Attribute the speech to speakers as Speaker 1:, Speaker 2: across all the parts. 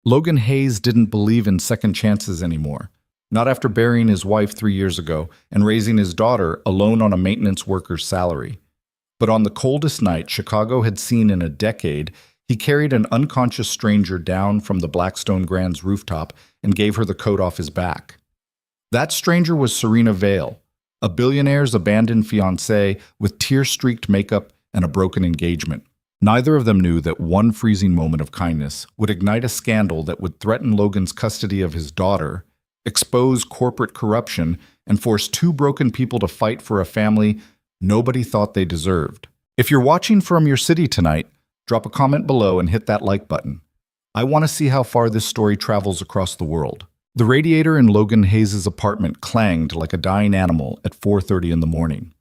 Speaker 1: Logan Hayes didn't believe in second chances anymore. Not after burying his wife 3 years ago and raising his daughter alone on a maintenance worker's salary. But on the coldest night Chicago had seen in a decade, he carried an unconscious stranger down from the Blackstone Grand's rooftop and gave her the coat off his back. That stranger was Serena Vale, a billionaire's abandoned fiancée with tear-streaked makeup and a broken engagement. Neither of them knew that one freezing moment of kindness would ignite a scandal that would threaten Logan's custody of his daughter, expose corporate corruption, and force two broken people to fight for a family nobody thought they deserved. If you're watching from your city tonight, drop a comment below and hit that like button. I want to see how far this story travels across the world. The radiator in Logan Hayes' apartment clanged like a dying animal at 4:30 in the morning.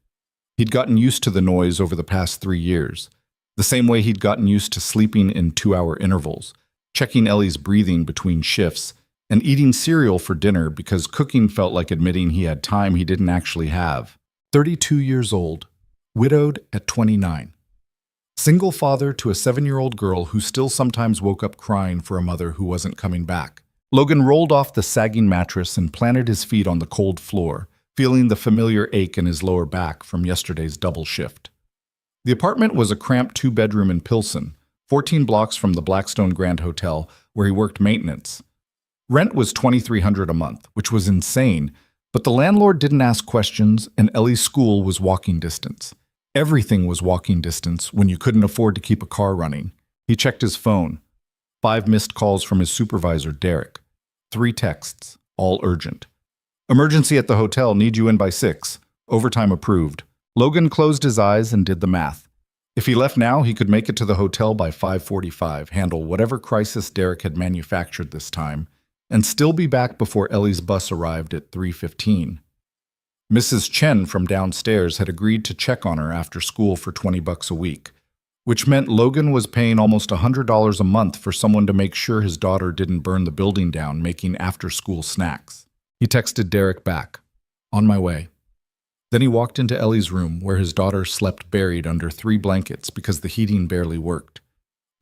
Speaker 1: He'd gotten used to the noise over the past 3 years, the same way he'd gotten used to sleeping in 2-hour intervals, checking Ellie's breathing between shifts, and eating cereal for dinner because cooking felt like admitting he had time he didn't actually have. 32 years old, widowed at 29. Single father to a 7-year-old girl who still sometimes woke up crying for a mother who wasn't coming back. Logan rolled off the sagging mattress and planted his feet on the cold floor, feeling the familiar ache in his lower back from yesterday's double shift. The apartment was a cramped 2-bedroom in Pilsen, 14 blocks from the Blackstone Grand Hotel, where he worked maintenance. Rent was $2,300 a month, which was insane, but the landlord didn't ask questions and Ellie's school was walking distance. Everything was walking distance when you couldn't afford to keep a car running. He checked his phone. 5 missed calls from his supervisor, Derek. 3 texts, all urgent. Emergency at the hotel, need you in by 6. Overtime approved. Logan closed his eyes and did the math. If he left now, he could make it to the hotel by 5:45, handle whatever crisis Derek had manufactured this time, and still be back before Ellie's bus arrived at 3:15. Mrs. Chen from downstairs had agreed to check on her after school for $20 a week, which meant Logan was paying almost $100 a month for someone to make sure his daughter didn't burn the building down making after-school snacks. He texted Derek back, "On my way." Then he walked into Ellie's room where his daughter slept buried under 3 blankets because the heating barely worked.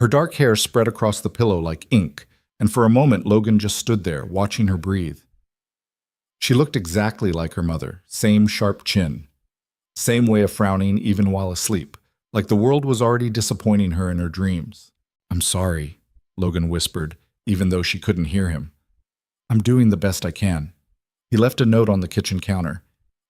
Speaker 1: Her dark hair spread across the pillow like ink, and for a moment Logan just stood there, watching her breathe. She looked exactly like her mother, same sharp chin, same way of frowning even while asleep, like the world was already disappointing her in her dreams. "I'm sorry," Logan whispered, even though she couldn't hear him. "I'm doing the best I can." He left a note on the kitchen counter.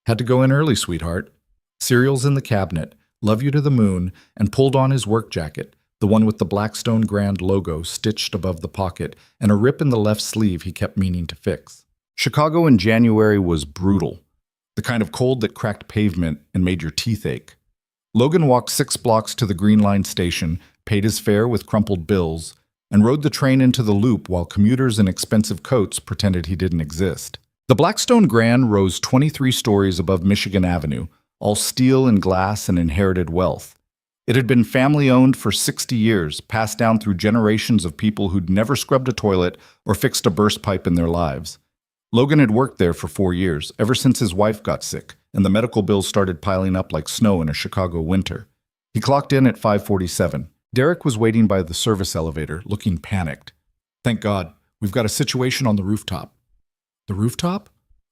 Speaker 1: "Had to go in early, sweetheart. Cereal's in the cabinet, love you to the moon," and pulled on his work jacket, the one with the Blackstone Grand logo stitched above the pocket and a rip in the left sleeve he kept meaning to fix. Chicago in January was brutal, the kind of cold that cracked pavement and made your teeth ache. Logan walked 6 blocks to the Green Line station, paid his fare with crumpled bills, and rode the train into the Loop while commuters in expensive coats pretended he didn't exist. The Blackstone Grand rose 23 stories above Michigan Avenue, all steel and glass and inherited wealth. It had been family-owned for 60 years, passed down through generations of people who'd never scrubbed a toilet or fixed a burst pipe in their lives. Logan had worked there for 4 years, ever since his wife got sick, and the medical bills started piling up like snow in a Chicago winter. He clocked in at 5:47. Derek was waiting by the service elevator, looking panicked. "Thank God, we've got a situation on the rooftop." "The rooftop?"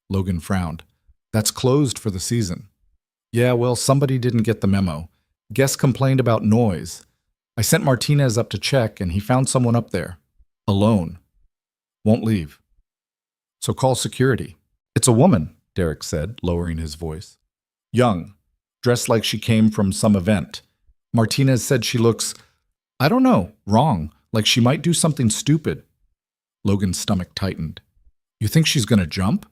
Speaker 1: Logan frowned. "That's closed for the season." "Yeah, well, somebody didn't get the memo. Guests complained about noise. I sent Martinez up to check, and he found someone up there. Alone. Won't leave. So call security." "It's a woman," Derek said, lowering his voice. "Young, dressed like she came from some event. Martinez said she looks, I don't know, wrong, like she might do something stupid." Logan's stomach tightened. "You think she's going to jump?"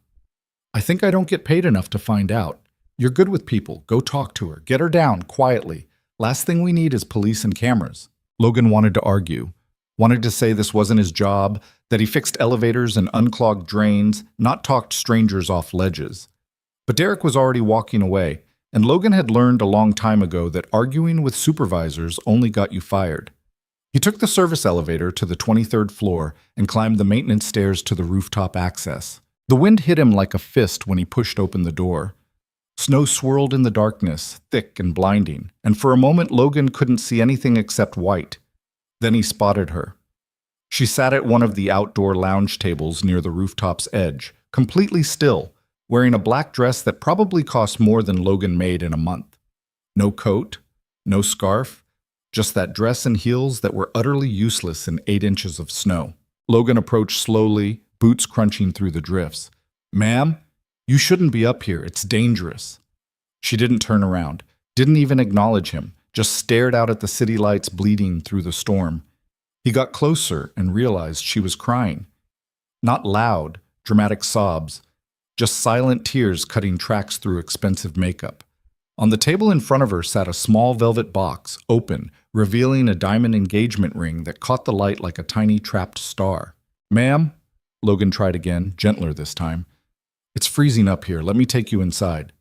Speaker 1: "I think I don't get paid enough to find out. You're good with people. Go talk to her. Get her down, quietly. Last thing we need is police and cameras." Logan wanted to argue, wanted to say this wasn't his job, that he fixed elevators and unclogged drains, not talked strangers off ledges. But Derek was already walking away, and Logan had learned a long time ago that arguing with supervisors only got you fired. He took the service elevator to the 23rd floor and climbed the maintenance stairs to the rooftop access. The wind hit him like a fist when he pushed open the door. Snow swirled in the darkness, thick and blinding, and for a moment Logan couldn't see anything except white. Then he spotted her. She sat at one of the outdoor lounge tables near the rooftop's edge, completely still, wearing a black dress that probably cost more than Logan made in a month. No coat, no scarf, just that dress and heels that were utterly useless in 8 inches of snow. Logan approached slowly, boots crunching through the drifts. "Ma'am, you shouldn't be up here. It's dangerous." She didn't turn around, didn't even acknowledge him, just stared out at the city lights bleeding through the storm. He got closer and realized she was crying. Not loud, dramatic sobs, just silent tears cutting tracks through expensive makeup. On the table in front of her sat a small velvet box, open, revealing a diamond engagement ring that caught the light like a tiny trapped star. "Ma'am," Logan tried again, gentler this time. "It's freezing up here. Let me take you inside."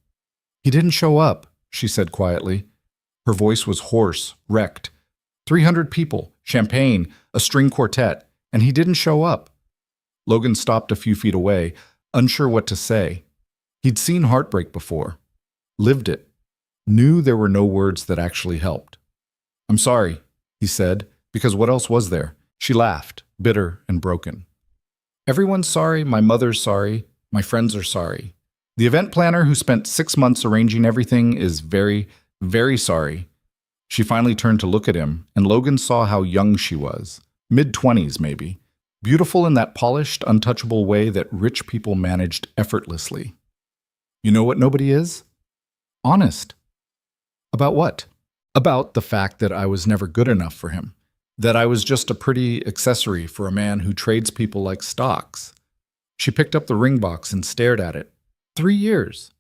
Speaker 1: "He didn't show up," she said quietly. Her voice was hoarse, wrecked. 300 people, champagne, a string quartet, and he didn't show up. Logan stopped a few feet away, unsure what to say. He'd seen heartbreak before, lived it, knew there were no words that actually helped. "I'm sorry," he said, because what else was there? She laughed, bitter and broken. "Everyone's sorry, my mother's sorry, my friends are sorry. The event planner who spent 6 months arranging everything is very, very sorry." She finally turned to look at him, and Logan saw how young she was, mid-20s maybe, beautiful in that polished, untouchable way that rich people managed effortlessly. "You know what nobody is? Honest." "About what?" "About the fact that I was never good enough for him. That I was just a pretty accessory for a man who trades people like stocks." She picked up the ring box and stared at it. 3 years.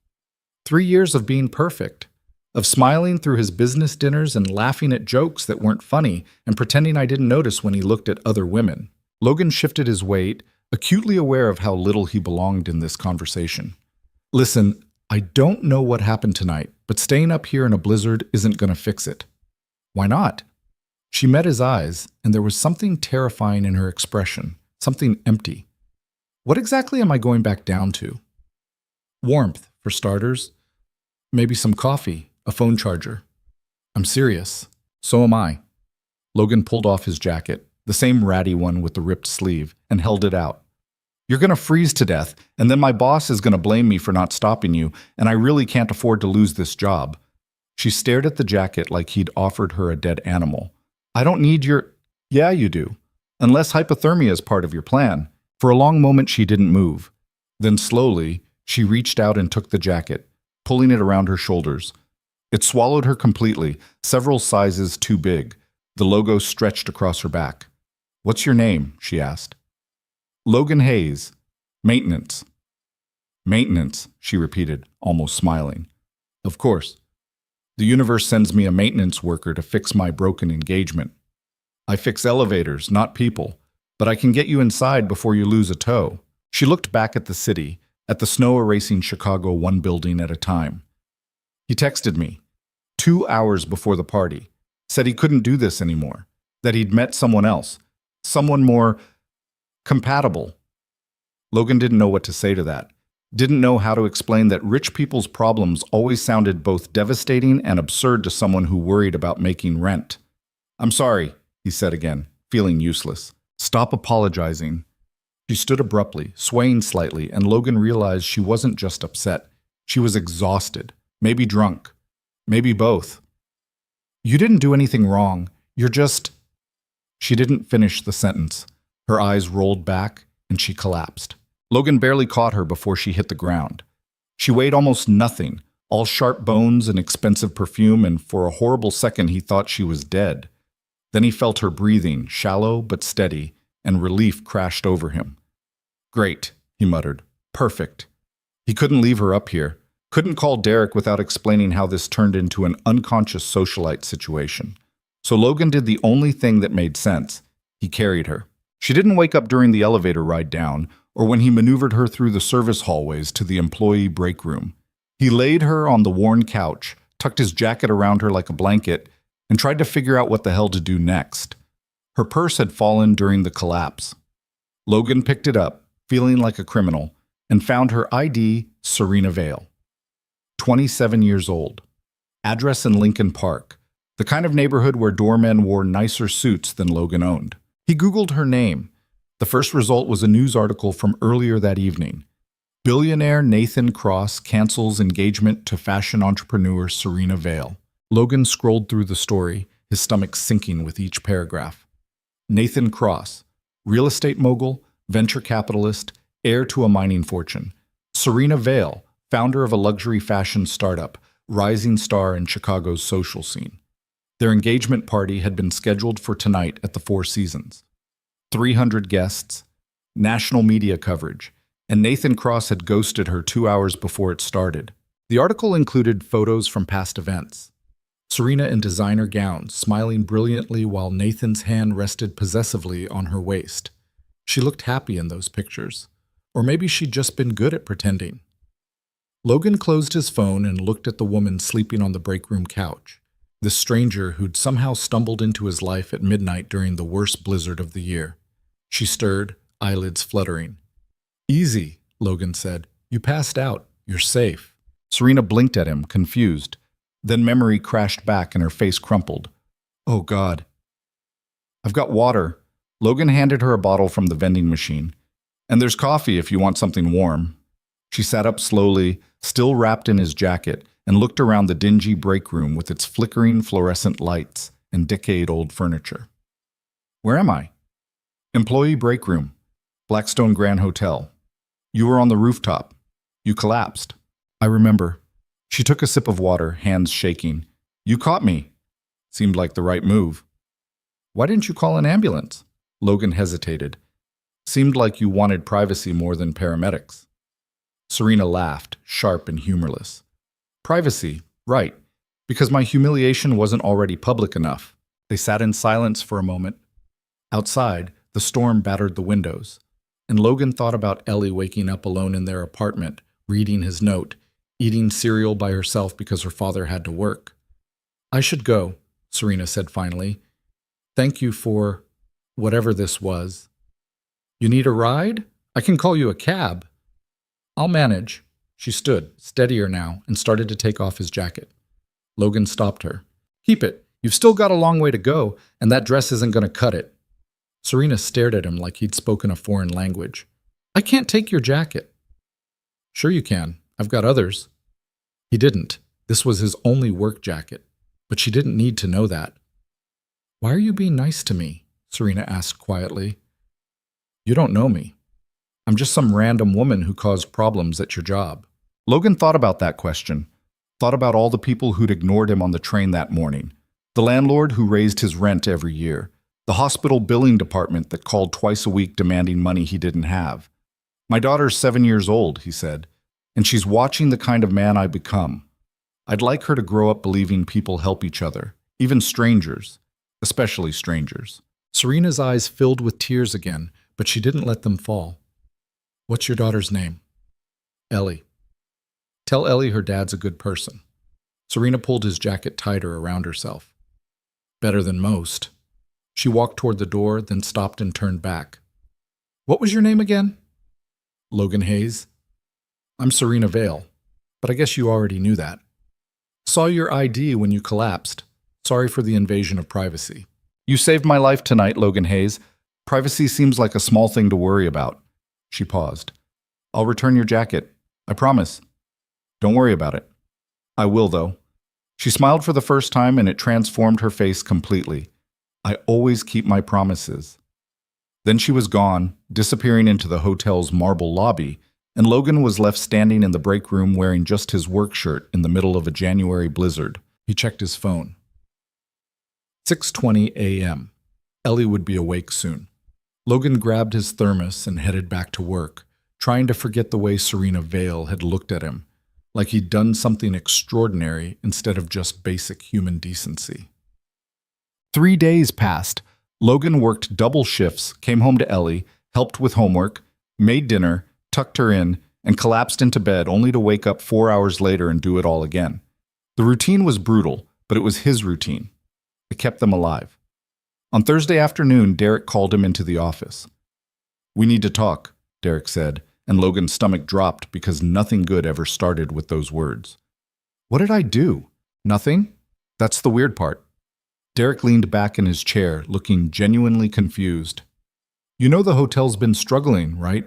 Speaker 1: 3 years of being perfect. Of smiling through his business dinners and laughing at jokes that weren't funny and pretending I didn't notice when he looked at other women. Logan shifted his weight, acutely aware of how little he belonged in this conversation. "Listen, I don't know what happened tonight, but staying up here in a blizzard isn't going to fix it." "Why not?" She met his eyes, and there was something terrifying in her expression, something empty. "What exactly am I going back down to?" "Warmth, for starters. Maybe some coffee, a phone charger." "I'm serious." "So am I." Logan pulled off his jacket, the same ratty one with the ripped sleeve, and held it out. "You're going to freeze to death, and then my boss is going to blame me for not stopping you, and I really can't afford to lose this job." She stared at the jacket like he'd offered her a dead animal. "I don't need your—" "Yeah, you do. Unless hypothermia is part of your plan." For a long moment she didn't move. Then slowly, she reached out and took the jacket, pulling it around her shoulders. It swallowed her completely, several sizes too big. The logo stretched across her back. "What's your name?" she asked. "Logan Hayes. Maintenance." "Maintenance," she repeated, almost smiling. "Of course. The universe sends me a maintenance worker to fix my broken engagement. I fix elevators, not people, but I can get you inside before you lose a toe." She looked back at the city, at the snow erasing Chicago one building at a time. "He texted me 2 hours before the party, said he couldn't do this anymore, that he'd met someone else, someone more compatible." Logan didn't know what to say to that. Didn't know how to explain that rich people's problems always sounded both devastating and absurd to someone who worried about making rent. "I'm sorry," he said again, feeling useless. "Stop apologizing." She stood abruptly, swaying slightly, and Logan realized she wasn't just upset. She was exhausted, maybe drunk, maybe both. "You didn't do anything wrong. You're just—" She didn't finish the sentence. Her eyes rolled back, and she collapsed. Logan barely caught her before she hit the ground. She weighed almost nothing, all sharp bones and expensive perfume, and for a horrible second he thought she was dead. Then he felt her breathing, shallow but steady, and relief crashed over him. "Great," he muttered. "Perfect." He couldn't leave her up here, couldn't call Derek without explaining how this turned into an unconscious socialite situation. So Logan did the only thing that made sense. He carried her. She didn't wake up during the elevator ride down, or when he maneuvered her through the service hallways to the employee break room. He laid her on the worn couch, tucked his jacket around her like a blanket, and tried to figure out what the hell to do next. Her purse had fallen during the collapse. Logan picked it up, feeling like a criminal, and found her ID, Serena Vale. 27 years old. Address in Lincoln Park, the kind of neighborhood where doormen wore nicer suits than Logan owned. He Googled her name. The first result was a news article from earlier that evening. Billionaire Nathan Cross cancels engagement to fashion entrepreneur Serena Vale. Logan scrolled through the story, his stomach sinking with each paragraph. Nathan Cross, real estate mogul, venture capitalist, heir to a mining fortune. Serena Vale, founder of a luxury fashion startup, rising star in Chicago's social scene. Their engagement party had been scheduled for tonight at the Four Seasons. 300 guests, national media coverage, and Nathan Cross had ghosted her 2 hours before it started. The article included photos from past events. Serena in designer gowns, smiling brilliantly while Nathan's hand rested possessively on her waist. She looked happy in those pictures. Or maybe she'd just been good at pretending. Logan closed his phone and looked at the woman sleeping on the break room couch, this stranger who'd somehow stumbled into his life at midnight during the worst blizzard of the year. She stirred, eyelids fluttering. "Easy," Logan said. "You passed out. You're safe." Serena blinked at him, confused. Then memory crashed back and her face crumpled. "Oh, God." "I've got water." Logan handed her a bottle from the vending machine. "And there's coffee if you want something warm." She sat up slowly, still wrapped in his jacket, and looked around the dingy break room with its flickering fluorescent lights and decade-old furniture. "Where am I?" "Employee break room. Blackstone Grand Hotel. You were on the rooftop. You collapsed." "I remember." She took a sip of water, hands shaking. "You caught me." Seemed like the right move. "Why didn't you call an ambulance?" Logan hesitated. "Seemed like you wanted privacy more than paramedics." Serena laughed, sharp and humorless. "Privacy, right, because my humiliation wasn't already public enough." They sat in silence for a moment. Outside, the storm battered the windows, and Logan thought about Ellie waking up alone in their apartment, reading his note, eating cereal by herself because her father had to work. "I should go," Serena said finally. "Thank you for whatever this was." "You need a ride? I can call you a cab." "I'll manage." She stood, steadier now, and started to take off his jacket. Logan stopped her. "Keep it. You've still got a long way to go, and that dress isn't going to cut it." Serena stared at him like he'd spoken a foreign language. "I can't take your jacket." "Sure you can. I've got others." He didn't. This was his only work jacket, but she didn't need to know that. "Why are you being nice to me?" Serena asked quietly. "You don't know me. I'm just some random woman who caused problems at your job." Logan thought about that question, thought about all the people who'd ignored him on the train that morning, the landlord who raised his rent every year, the hospital billing department that called twice a week demanding money he didn't have. "My daughter's 7 years old," he said, "and she's watching the kind of man I become. I'd like her to grow up believing people help each other, even strangers, especially strangers." Serena's eyes filled with tears again, but she didn't let them fall. "What's your daughter's name?" "Ellie." "Tell Ellie her dad's a good person." Serena pulled his jacket tighter around herself. "Better than most." She walked toward the door, then stopped and turned back. "What was your name again?" "Logan Hayes." "I'm Serena Vale, but I guess you already knew that." "Saw your ID when you collapsed. Sorry for the invasion of privacy." "You saved my life tonight, Logan Hayes. Privacy seems like a small thing to worry about." She paused. "I'll return your jacket. I promise. Don't worry about it." "I will, though." She smiled for the first time, and it transformed her face completely. "I always keep my promises." Then she was gone, disappearing into the hotel's marble lobby, and Logan was left standing in the break room wearing just his work shirt in the middle of a January blizzard. He checked his phone. 6:20 a.m. Ellie would be awake soon. Logan grabbed his thermos and headed back to work, trying to forget the way Serena Vale had looked at him, like he'd done something extraordinary instead of just basic human decency. 3 days passed. Logan worked double shifts, came home to Ellie, helped with homework, made dinner, tucked her in, and collapsed into bed only to wake up 4 hours later and do it all again. The routine was brutal, but it was his routine. It kept them alive. On Thursday afternoon, Derek called him into the office. "We need to talk," Derek said, and Logan's stomach dropped because nothing good ever started with those words. "What did I do?" "Nothing? That's the weird part." Derek leaned back in his chair, looking genuinely confused. You know the hotel's been struggling, right?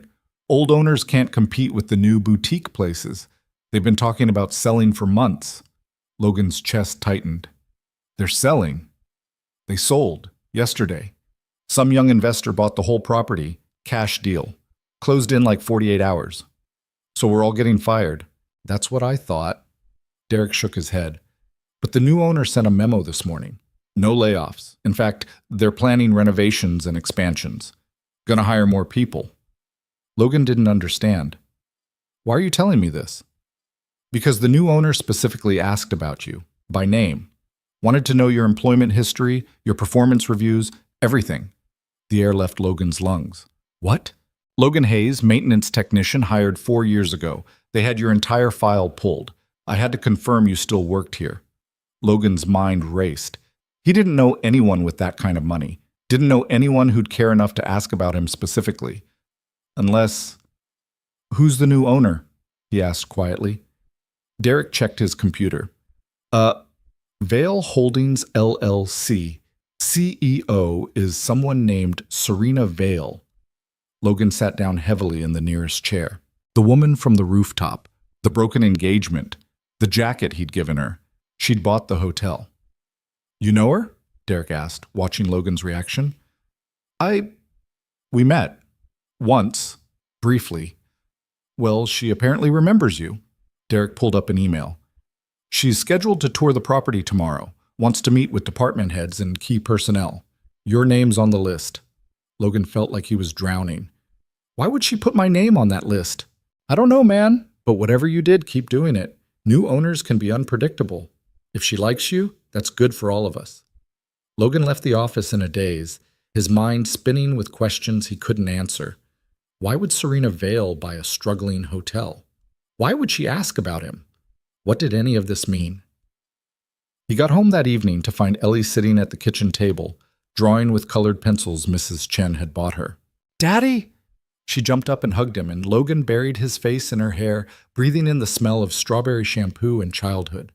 Speaker 1: Old owners can't compete with the new boutique places. They've been talking about selling for months. Logan's chest tightened. They're selling. They sold yesterday. Some young investor bought the whole property, cash deal. Closed in like 48 hours. So we're all getting fired. That's what I thought. Derek shook his head. But the new owner sent a memo this morning. No layoffs. In fact, they're planning renovations and expansions. Gonna hire more people. Logan didn't understand. Why are you telling me this? Because the new owner specifically asked about you, by name. Wanted to know your employment history, your performance reviews, everything. The air left Logan's lungs. What? Logan Hayes, maintenance technician, hired 4 years ago. They had your entire file pulled. I had to confirm you still worked here. Logan's mind raced. He didn't know anyone with that kind of money. Didn't know anyone who'd care enough to ask about him specifically. Unless... Who's the new owner? He asked quietly. Derek checked his computer. Vale Holdings LLC. CEO is someone named Serena Vale. Logan sat down heavily in the nearest chair. The woman from the rooftop, the broken engagement, the jacket he'd given her. She'd bought the hotel. You know her? Derek asked, watching Logan's reaction. We met. Once. Briefly. Well, she apparently remembers you. Derek pulled up an email. She's scheduled to tour the property tomorrow. Wants to meet with department heads and key personnel. Your name's on the list. Logan felt like he was drowning. Why would she put my name on that list? I don't know, man. But whatever you did, keep doing it. New owners can be unpredictable. If she likes you, that's good for all of us. Logan left the office in a daze, his mind spinning with questions he couldn't answer. Why would Serena Vale buy a struggling hotel? Why would she ask about him? What did any of this mean? He got home that evening to find Ellie sitting at the kitchen table, drawing with colored pencils Mrs. Chen had bought her. Daddy! She jumped up and hugged him, and Logan buried his face in her hair, breathing in the smell of strawberry shampoo and childhood.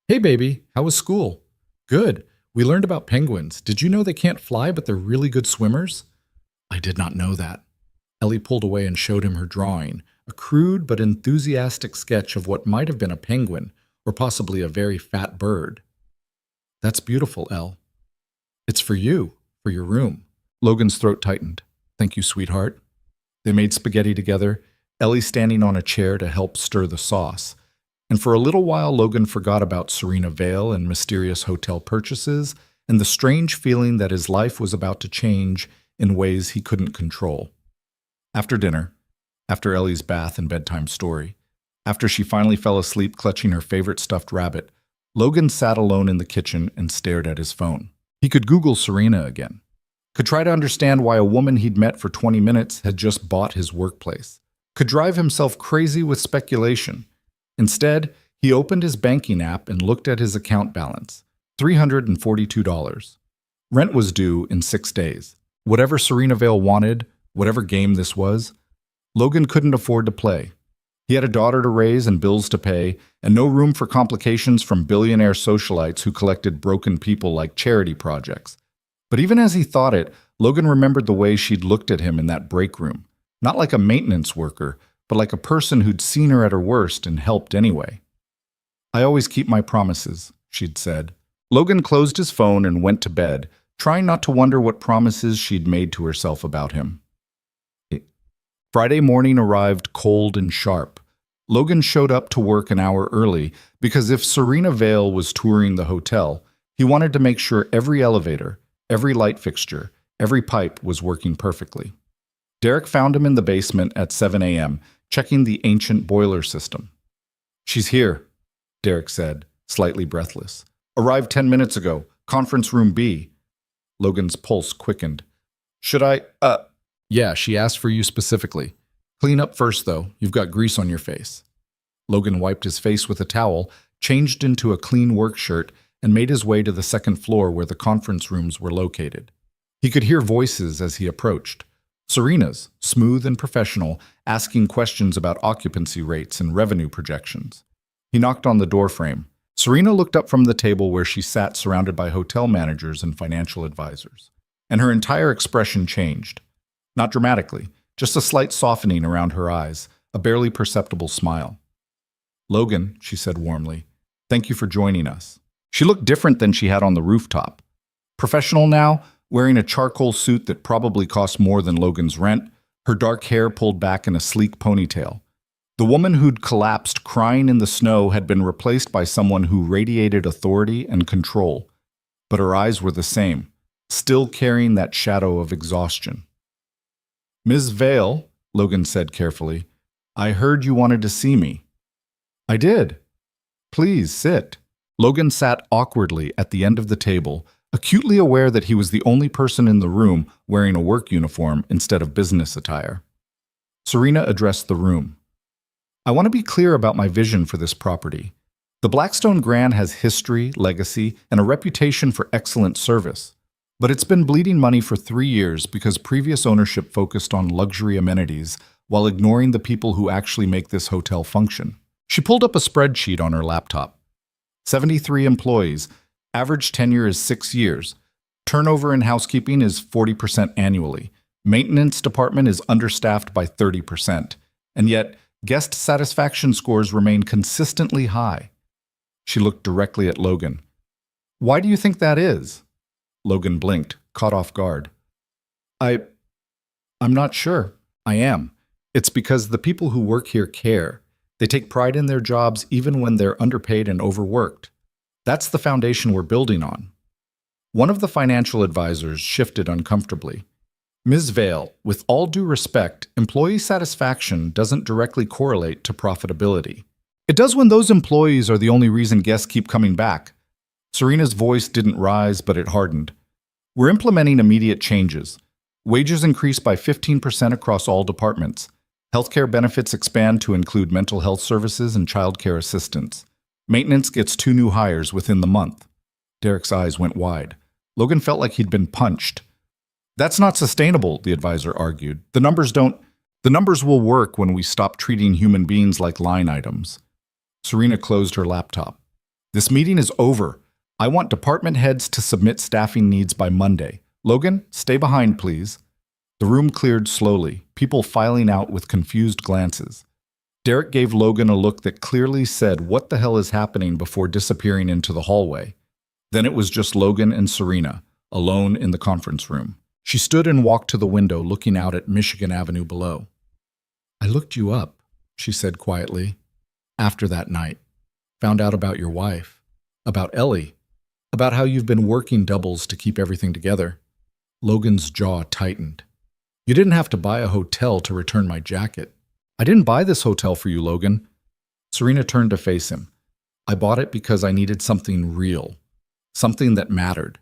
Speaker 1: Hey, baby, how was school? Good. We learned about penguins. Did you know they can't fly, but they're really good swimmers? I did not know that. Ellie pulled away and showed him her drawing, a crude but enthusiastic sketch of what might have been a penguin, or possibly a very fat bird. That's beautiful, Elle. It's for you, for your room. Logan's throat tightened. Thank you, sweetheart. They made spaghetti together, Ellie standing on a chair to help stir the sauce. And for a little while, Logan forgot about Serena Vale and mysterious hotel purchases and the strange feeling that his life was about to change in ways he couldn't control. After dinner, after Ellie's bath and bedtime story, after she finally fell asleep clutching her favorite stuffed rabbit, Logan sat alone in the kitchen and stared at his phone. He could Google Serena again. Could try to understand why a woman he'd met for 20 minutes had just bought his workplace. Could drive himself crazy with speculation. Instead, he opened his banking app and looked at his account balance, $342. Rent was due in 6 days. Whatever Serena Vale wanted, whatever game this was, Logan couldn't afford to play. He had a daughter to raise and bills to pay, and no room for complications from billionaire socialites who collected broken people like charity projects. But even as he thought it, Logan remembered the way she'd looked at him in that break room, not like a maintenance worker, but like a person who'd seen her at her worst and helped anyway. I always keep my promises, she'd said. Logan closed his phone and went to bed, trying not to wonder what promises she'd made to herself about him. Friday morning arrived cold and sharp. Logan showed up to work an hour early because if Serena Vale was touring the hotel, he wanted to make sure every elevator, every light fixture, every pipe was working perfectly. Derek found him in the basement at 7 a.m., checking the ancient boiler system. She's here, Derek said, slightly breathless. Arrived 10 minutes ago, conference room B. Logan's pulse quickened. Should I, Yeah, she asked for you specifically. Clean up first, though. You've got grease on your face. Logan wiped his face with a towel, changed into a clean work shirt, and made his way to the second floor where the conference rooms were located. He could hear voices as he approached. Serena's, smooth and professional, asking questions about occupancy rates and revenue projections. He knocked on the doorframe. Serena looked up from the table where she sat surrounded by hotel managers and financial advisors, and her entire expression changed. Not dramatically, just a slight softening around her eyes, a barely perceptible smile. "Logan," she said warmly, "thank you for joining us." She looked different than she had on the rooftop. Professional now, wearing a charcoal suit that probably cost more than Logan's rent, her dark hair pulled back in a sleek ponytail. The woman who'd collapsed crying in the snow had been replaced by someone who radiated authority and control, but her eyes were the same, still carrying that shadow of exhaustion. "Ms. Vale," Logan said carefully, "I heard you wanted to see me." "I did. Please sit." Logan sat awkwardly at the end of the table, acutely aware that he was the only person in the room wearing a work uniform instead of business attire. Serena addressed the room. "I want to be clear about my vision for this property. The Blackstone Grand has history, legacy, and a reputation for excellent service. But it's been bleeding money for 3 years because previous ownership focused on luxury amenities while ignoring the people who actually make this hotel function." She pulled up a spreadsheet on her laptop. 73 employees. Average tenure is 6 years. Turnover in housekeeping is 40% annually. Maintenance department is understaffed by 30%. And yet, guest satisfaction scores remain consistently high. She looked directly at Logan. "Why do you think that is?" Logan blinked, caught off guard. I'm not sure. I am. It's because the people who work here care. They take pride in their jobs even when they're underpaid and overworked. That's the foundation we're building on." One of the financial advisors shifted uncomfortably. "Ms. Vale, with all due respect, employee satisfaction doesn't directly correlate to profitability. It does when those employees are the only reason guests keep coming back." Serena's voice didn't rise, but it hardened. "We're implementing immediate changes. Wages increase by 15% across all departments. Healthcare benefits expand to include mental health services and childcare assistance. Maintenance gets 2 new hires within the month." Derek's eyes went wide. Logan felt like he'd been punched. "That's not sustainable," the advisor argued. The numbers will work when we stop treating human beings like line items." Serena closed her laptop. "This meeting is over. I want department heads to submit staffing needs by Monday. Logan, stay behind, please." The room cleared slowly, people filing out with confused glances. Derek gave Logan a look that clearly said, "What the hell is happening?" before disappearing into the hallway. Then it was just Logan and Serena, alone in the conference room. She stood and walked to the window, looking out at Michigan Avenue below. "I looked you up," she said quietly, "after that night. Found out about your wife, about Ellie, about how you've been working doubles to keep everything together." Logan's jaw tightened. "You didn't have to buy a hotel to return my jacket." "I didn't buy this hotel for you, Logan." Serena turned to face him. "I bought it because I needed something real, something that mattered.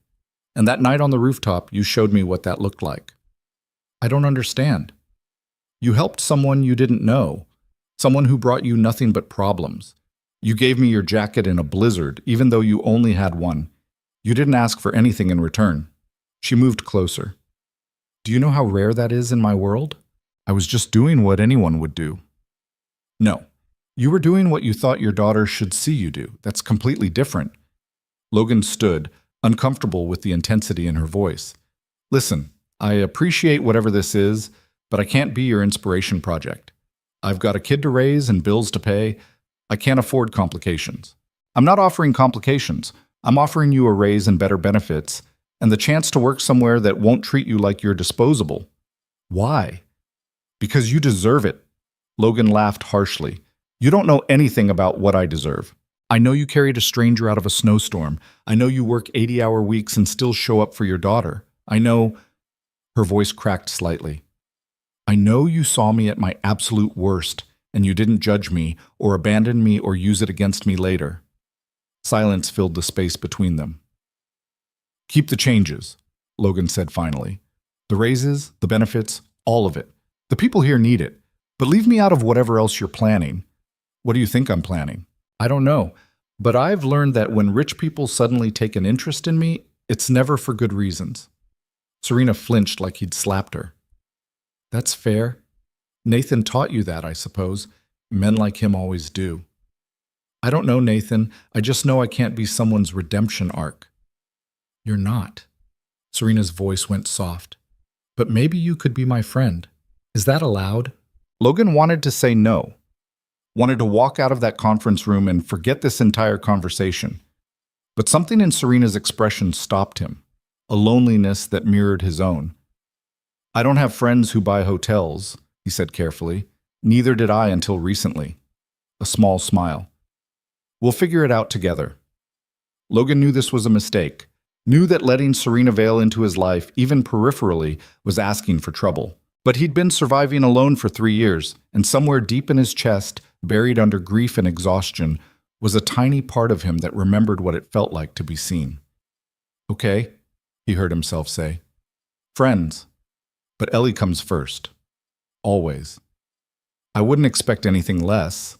Speaker 1: And that night on the rooftop, you showed me what that looked like." "I don't understand." "You helped someone you didn't know, someone who brought you nothing but problems. You gave me your jacket in a blizzard, even though you only had one. You didn't ask for anything in return." She moved closer. "Do you know how rare that is in my world? I was just doing what anyone would do." "No. You were doing what you thought your daughter should see you do. That's completely different." Logan stood, uncomfortable with the intensity in her voice. "Listen, I appreciate whatever this is, but I can't be your inspiration project. I've got a kid to raise and bills to pay. I can't afford complications." "I'm not offering complications. I'm offering you a raise and better benefits, and the chance to work somewhere that won't treat you like you're disposable." "Why?" "Because you deserve it." Logan laughed harshly. "You don't know anything about what I deserve. I know you carried a stranger out of a snowstorm. I know you work 80-hour weeks and still show up for your daughter. I know—" Her voice cracked slightly. "I know you saw me at my absolute worst, and you didn't judge me or abandon me or use it against me later." Silence filled the space between them. "Keep the changes," Logan said finally. "The raises, the benefits, all of it. The people here need it. But leave me out of whatever else you're planning." "What do you think I'm planning?" "I don't know. But I've learned that when rich people suddenly take an interest in me, it's never for good reasons." Serena flinched like he'd slapped her. "That's fair. Nathan taught you that, I suppose. Men like him always do." I don't know, Nathan. I just know I can't be someone's redemption arc. You're not. Serena's voice went soft. But maybe you could be my friend. Is that allowed? Logan wanted to say no. Wanted to walk out of that conference room and forget this entire conversation. But something in Serena's expression stopped him, a loneliness that mirrored his own. I don't have friends who buy hotels, he said carefully. Neither did I until recently. A small smile. We'll figure it out together. Logan knew this was a mistake, knew that letting Serena Vale into his life, even peripherally, was asking for trouble. But he'd been surviving alone for 3 years, and somewhere deep in his chest, buried under grief and exhaustion, was a tiny part of him that remembered what it felt like to be seen. Okay, he heard himself say. Friends. But Ellie comes first. Always. I wouldn't expect anything less.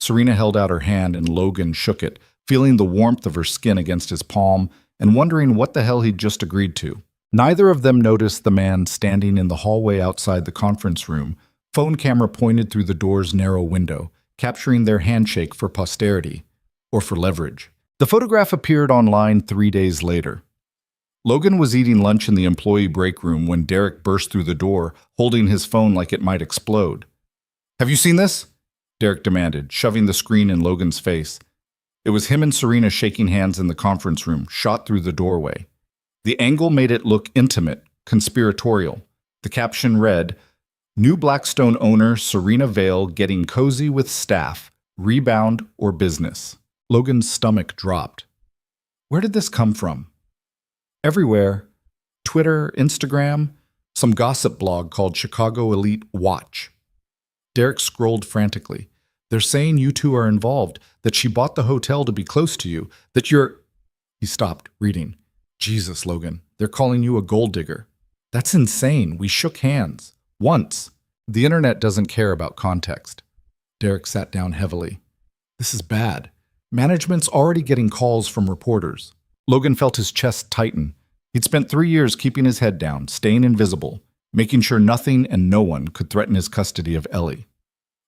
Speaker 1: Serena held out her hand and Logan shook it, feeling the warmth of her skin against his palm and wondering what the hell he'd just agreed to. Neither of them noticed the man standing in the hallway outside the conference room, phone camera pointed through the door's narrow window, capturing their handshake for posterity, or for leverage. The photograph appeared online 3 days later. Logan was eating lunch in the employee break room when Derek burst through the door, holding his phone like it might explode. Have you seen this? Derek demanded, shoving the screen in Logan's face. It was him and Serena shaking hands in the conference room, shot through the doorway. The angle made it look intimate, conspiratorial. The caption read, New Blackstone owner Serena Vale getting cozy with staff, rebound or business. Logan's stomach dropped. Where did this come from? Everywhere. Twitter, Instagram, some gossip blog called Chicago Elite Watch. Derek scrolled frantically. They're saying you two are involved, that she bought the hotel to be close to you, that you're... He stopped, reading. Jesus, Logan, they're calling you a gold digger. That's insane. We shook hands. Once. The internet doesn't care about context. Derek sat down heavily. This is bad. Management's already getting calls from reporters. Logan felt his chest tighten. He'd spent 3 years keeping his head down, staying invisible, making sure nothing and no one could threaten his custody of Ellie.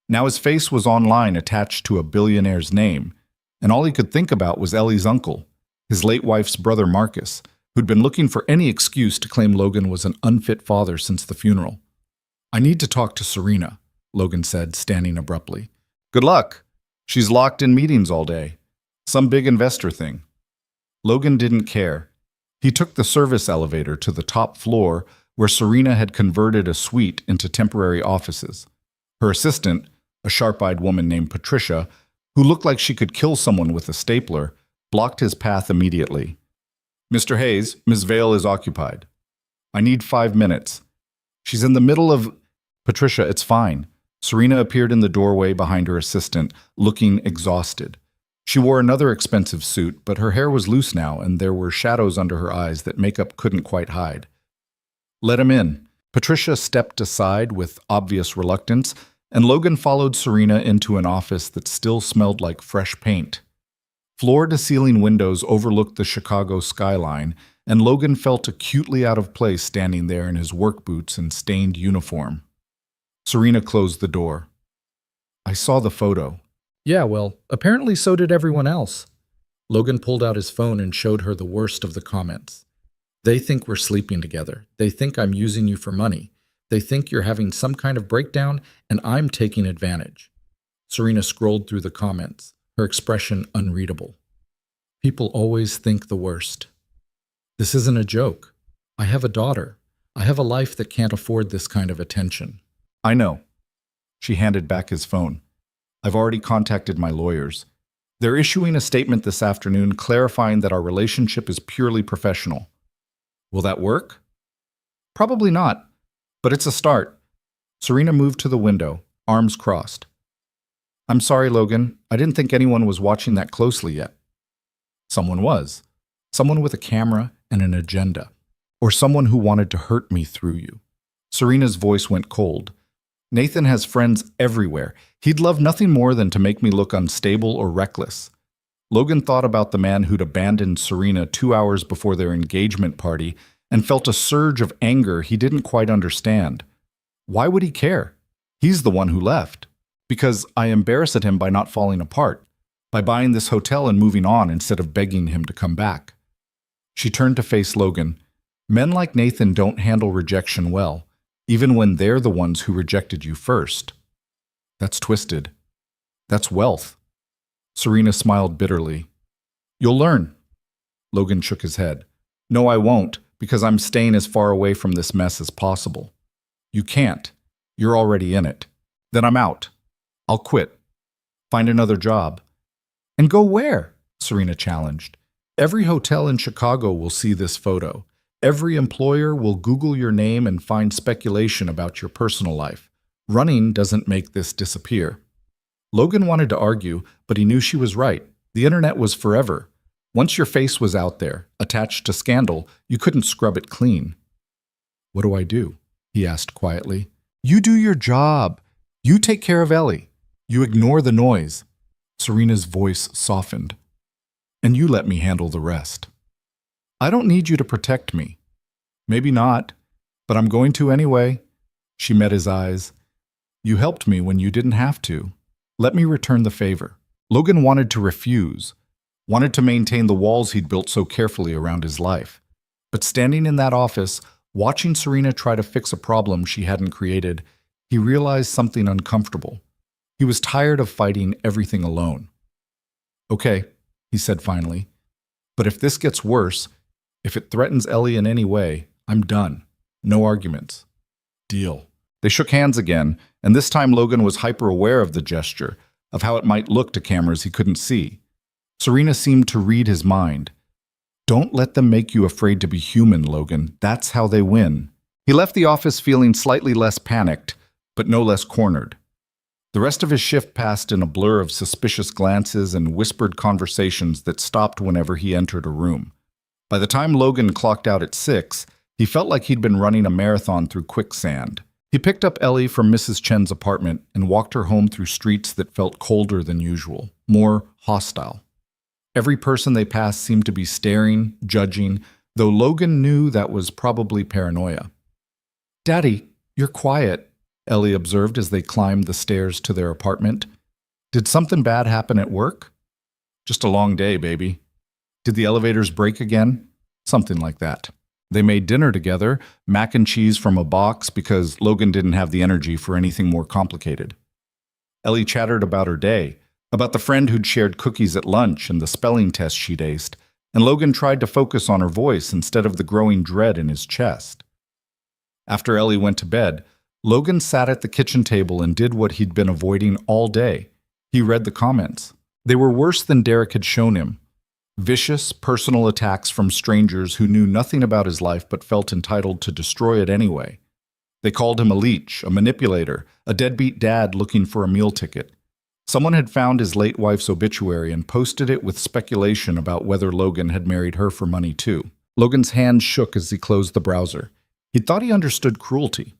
Speaker 1: Now his face was online attached to a billionaire's name, and all he could think about was Ellie's uncle, his late wife's brother Marcus, who'd been looking for any excuse to claim Logan was an unfit father since the funeral. I need to talk to Serena, Logan said, standing abruptly. Good luck. She's locked in meetings all day. Some big investor thing. Logan didn't care. He took the service elevator to the top floor where Serena had converted a suite into temporary offices. Her assistant, a sharp-eyed woman named Patricia, who looked like she could kill someone with a stapler, blocked his path immediately. Mr. Hayes, Ms. Vale is occupied. I need 5 minutes. She's in the middle of... Patricia, it's fine. Serena appeared in the doorway behind her assistant, looking exhausted. She wore another expensive suit, but her hair was loose now, and there were shadows under her eyes that makeup couldn't quite hide. Let him in. Patricia stepped aside with obvious reluctance, and Logan followed Serena into an office that still smelled like fresh paint. Floor-to-ceiling windows overlooked the Chicago skyline, and Logan felt acutely out of place standing there in his work boots and stained uniform. Serena closed the door. I saw the photo. Yeah, well, apparently so did everyone else. Logan pulled out his phone and showed her the worst of the comments. They think we're sleeping together. They think I'm using you for money. They think you're having some kind of breakdown, and I'm taking advantage. Serena scrolled through the comments, her expression unreadable. People always think the worst. This isn't a joke. I have a daughter. I have a life that can't afford this kind of attention. I know. She handed back his phone. I've already contacted my lawyers. They're issuing a statement this afternoon clarifying that our relationship is purely professional. Will that work? Probably not, but it's a start. Serena moved to the window, arms crossed. I'm sorry, Logan. I didn't think anyone was watching that closely yet. Someone was. Someone with a camera and an agenda. Or someone who wanted to hurt me through you. Serena's voice went cold. Nathan has friends everywhere. He'd love nothing more than to make me look unstable or reckless. Logan thought about the man who'd abandoned Serena 2 hours before their engagement party and felt a surge of anger he didn't quite understand. Why would he care? He's the one who left. Because I embarrassed him by not falling apart. By buying this hotel and moving on instead of begging him to come back. She turned to face Logan. Men like Nathan don't handle rejection well, even when they're the ones who rejected you first. That's twisted. That's wealth. Serena smiled bitterly. You'll learn. Logan shook his head. No, I won't, because I'm staying as far away from this mess as possible. You can't. You're already in it. Then I'm out. I'll quit. Find another job. And go where? Serena challenged. Every hotel in Chicago will see this photo. Every employer will Google your name and find speculation about your personal life. Running doesn't make this disappear. Logan wanted to argue, but he knew she was right. The internet was forever. Once your face was out there, attached to scandal, you couldn't scrub it clean. What do I do? He asked quietly. You do your job. You take care of Ellie. You ignore the noise. Serena's voice softened. And you let me handle the rest. I don't need you to protect me. Maybe not, but I'm going to anyway. She met his eyes. You helped me when you didn't have to. Let me return the favor. Logan wanted to refuse, wanted to maintain the walls he'd built so carefully around his life. But standing in that office, watching Serena try to fix a problem she hadn't created, he realized something uncomfortable. He was tired of fighting everything alone. Okay, he said finally, but if this gets worse, if it threatens Ellie in any way, I'm done. No arguments. Deal. They shook hands again, and this time Logan was hyper-aware of the gesture, of how it might look to cameras he couldn't see. Serena seemed to read his mind. Don't let them make you afraid to be human, Logan. That's how they win. He left the office feeling slightly less panicked, but no less cornered. The rest of his shift passed in a blur of suspicious glances and whispered conversations that stopped whenever he entered a room. By the time Logan clocked out at 6, he felt like he'd been running a marathon through quicksand. He picked up Ellie from Mrs. Chen's apartment and walked her home through streets that felt colder than usual, more hostile. Every person they passed seemed to be staring, judging, though Logan knew that was probably paranoia. Daddy, you're quiet, Ellie observed as they climbed the stairs to their apartment. Did something bad happen at work? Just a long day, baby. Did the elevators break again? Something like that. They made dinner together, mac and cheese from a box because Logan didn't have the energy for anything more complicated. Ellie chattered about her day, about the friend who'd shared cookies at lunch and the spelling test she'd aced, and Logan tried to focus on her voice instead of the growing dread in his chest. After Ellie went to bed, Logan sat at the kitchen table and did what he'd been avoiding all day. He read the comments. They were worse than Derek had shown him. Vicious, personal attacks from strangers who knew nothing about his life but felt entitled to destroy it anyway. They called him a leech, a manipulator, a deadbeat dad looking for a meal ticket. Someone had found his late wife's obituary and posted it with speculation about whether Logan had married her for money too. Logan's hand shook as he closed the browser. He'd thought he understood cruelty,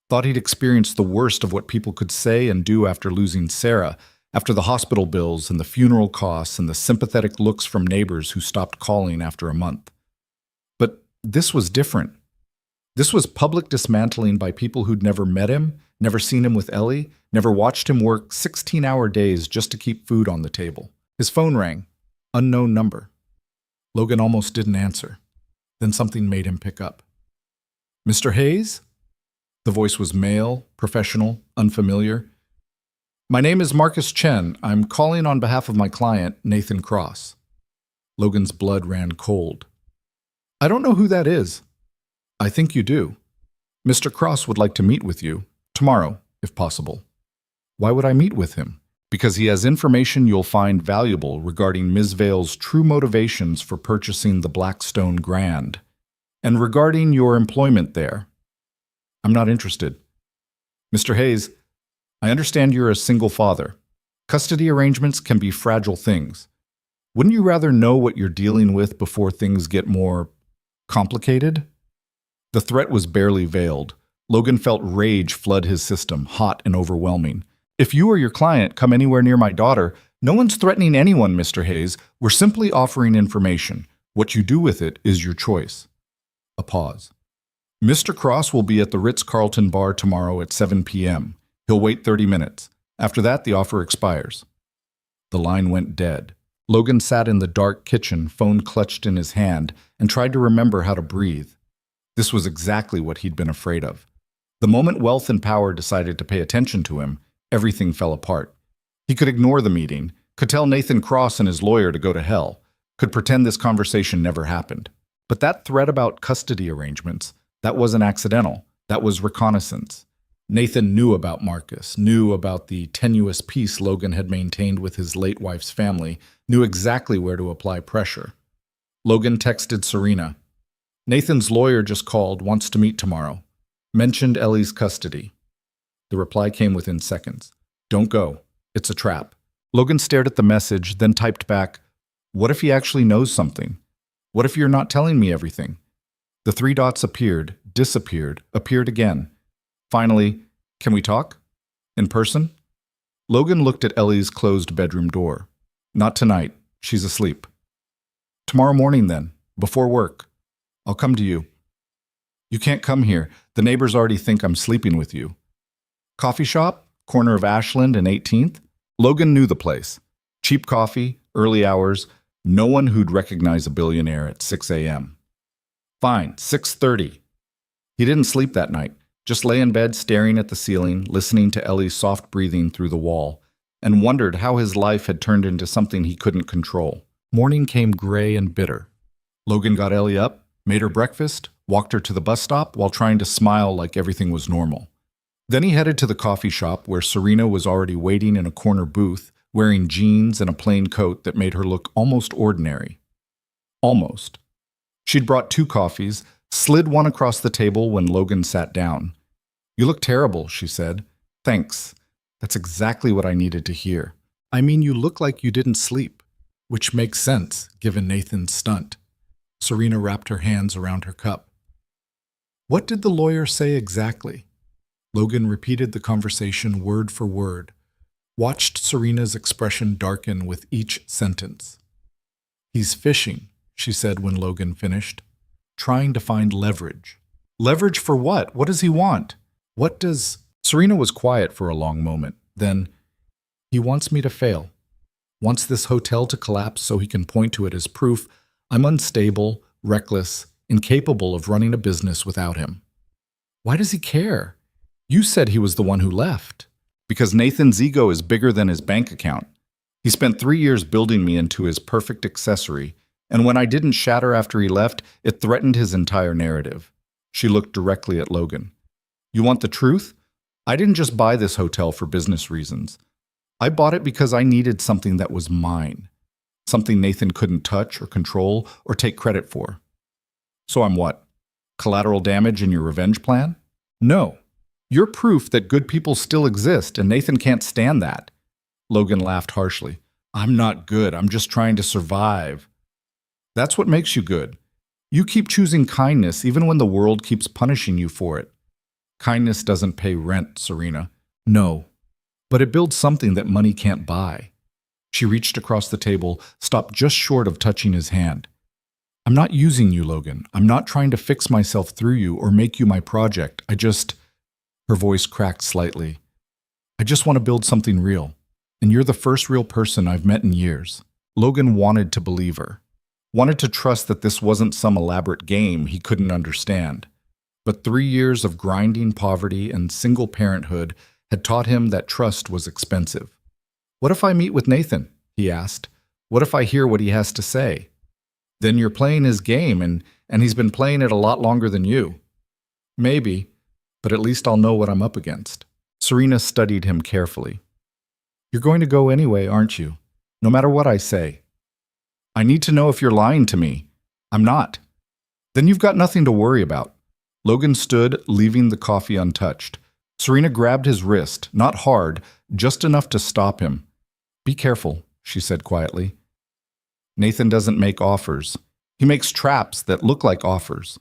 Speaker 1: thought he'd experienced the worst of what people could say and do after losing Sarah, after the hospital bills and the funeral costs and the sympathetic looks from neighbors who stopped calling after a month. But this was different. This was public dismantling by people who'd never met him, never seen him with Ellie, never watched him work 16-hour days just to keep food on the table. His phone rang. Unknown number. Logan almost didn't answer. Then something made him pick up. Mr. Hayes? The voice was male, professional, unfamiliar. My name is Marcus Chen. I'm calling on behalf of my client, Nathan Cross. Logan's blood ran cold. I don't know who that is. I think you do. Mr. Cross would like to meet with you, tomorrow, if possible. Why would I meet with him? Because he has information you'll find valuable regarding Ms. Vale's true motivations for purchasing the Blackstone Grand, and regarding your employment there. I'm not interested. Mr. Hayes, I understand you're a single father. Custody arrangements can be fragile things. Wouldn't you rather know what you're dealing with before things get more complicated? The threat was barely veiled. Logan felt rage flood his system, hot and overwhelming. If you or your client come anywhere near my daughter, no one's threatening anyone, Mr. Hayes. We're simply offering information. What you do with it is your choice. A pause. Mr. Cross will be at the Ritz-Carlton bar tomorrow at 7 p.m. He'll wait 30 minutes. After that, the offer expires. The line went dead. Logan sat in the dark kitchen, phone clutched in his hand, and tried to remember how to breathe. This was exactly what he'd been afraid of. The moment wealth and power decided to pay attention to him, everything fell apart. He could ignore the meeting, could tell Nathan Cross and his lawyer to go to hell, could pretend this conversation never happened. But that threat about custody arrangements, that wasn't accidental. That was reconnaissance. Nathan knew about Marcus, knew about the tenuous peace Logan had maintained with his late wife's family, knew exactly where to apply pressure. Logan texted Serena. Nathan's lawyer just called, wants to meet tomorrow. Mentioned Ellie's custody. The reply came within seconds. Don't go. It's a trap. Logan stared at the message, then typed back, what if he actually knows something? What if you're not telling me everything? The three dots appeared, disappeared, appeared again. Finally, can we talk? In person? Logan looked at Ellie's closed bedroom door. Not tonight. She's asleep. Tomorrow morning then, before work. I'll come to you. You can't come here. The neighbors already think I'm sleeping with you. Coffee shop? Corner of Ashland and 18th? Logan knew the place. Cheap coffee, early hours, no one who'd recognize a billionaire at 6 a.m. Fine, 6:30. He didn't sleep that night, just lay in bed staring at the ceiling, listening to Ellie's soft breathing through the wall, and wondered how his life had turned into something he couldn't control. Morning came gray and bitter. Logan got Ellie up, made her breakfast, walked her to the bus stop while trying to smile like everything was normal. Then he headed to the coffee shop where Serena was already waiting in a corner booth, wearing jeans and a plain coat that made her look almost ordinary. Almost. She'd brought 2 coffees, slid one across the table when Logan sat down. You look terrible, she said. Thanks. That's exactly what I needed to hear. I mean, you look like you didn't sleep, which makes sense, given Nathan's stunt. Serena wrapped her hands around her cup. What did the lawyer say exactly? Logan repeated the conversation word for word, watched Serena's expression darken with each sentence. He's fishing, she said when Logan finished, trying to find leverage. Leverage for what? What does he want? What does... Serena was quiet for a long moment. Then, he wants me to fail. Wants this hotel to collapse so he can point to it as proof I'm unstable, reckless, incapable of running a business without him. Why does he care? You said he was the one who left. Because Nathan's ego is bigger than his bank account. He spent 3 years building me into his perfect accessory, and when I didn't shatter after he left, it threatened his entire narrative. She looked directly at Logan. You want the truth? I didn't just buy this hotel for business reasons. I bought it because I needed something that was mine. Something Nathan couldn't touch or control or take credit for. So I'm what? Collateral damage in your revenge plan? No. You're proof that good people still exist, and Nathan can't stand that. Logan laughed harshly. I'm not good. I'm just trying to survive. That's what makes you good. You keep choosing kindness even when the world keeps punishing you for it. Kindness doesn't pay rent, Serena. No. But it builds something that money can't buy. She reached across the table, stopped just short of touching his hand. I'm not using you, Logan. I'm not trying to fix myself through you or make you my project. Her voice cracked slightly. I just want to build something real. And you're the first real person I've met in years. Logan wanted to believe her. Wanted to trust that this wasn't some elaborate game he couldn't understand. But 3 years of grinding poverty and single parenthood had taught him that trust was expensive. What if I meet with Nathan? He asked. What if I hear what he has to say? Then you're playing his game, and he's been playing it a lot longer than you. Maybe, but at least I'll know what I'm up against. Serena studied him carefully. You're going to go anyway, aren't you? No matter what I say. I need to know if you're lying to me. I'm not. Then you've got nothing to worry about. Logan stood, leaving the coffee untouched. Serena grabbed his wrist, not hard, just enough to stop him. Be careful, she said quietly. Nathan doesn't make offers. He makes traps that look like offers.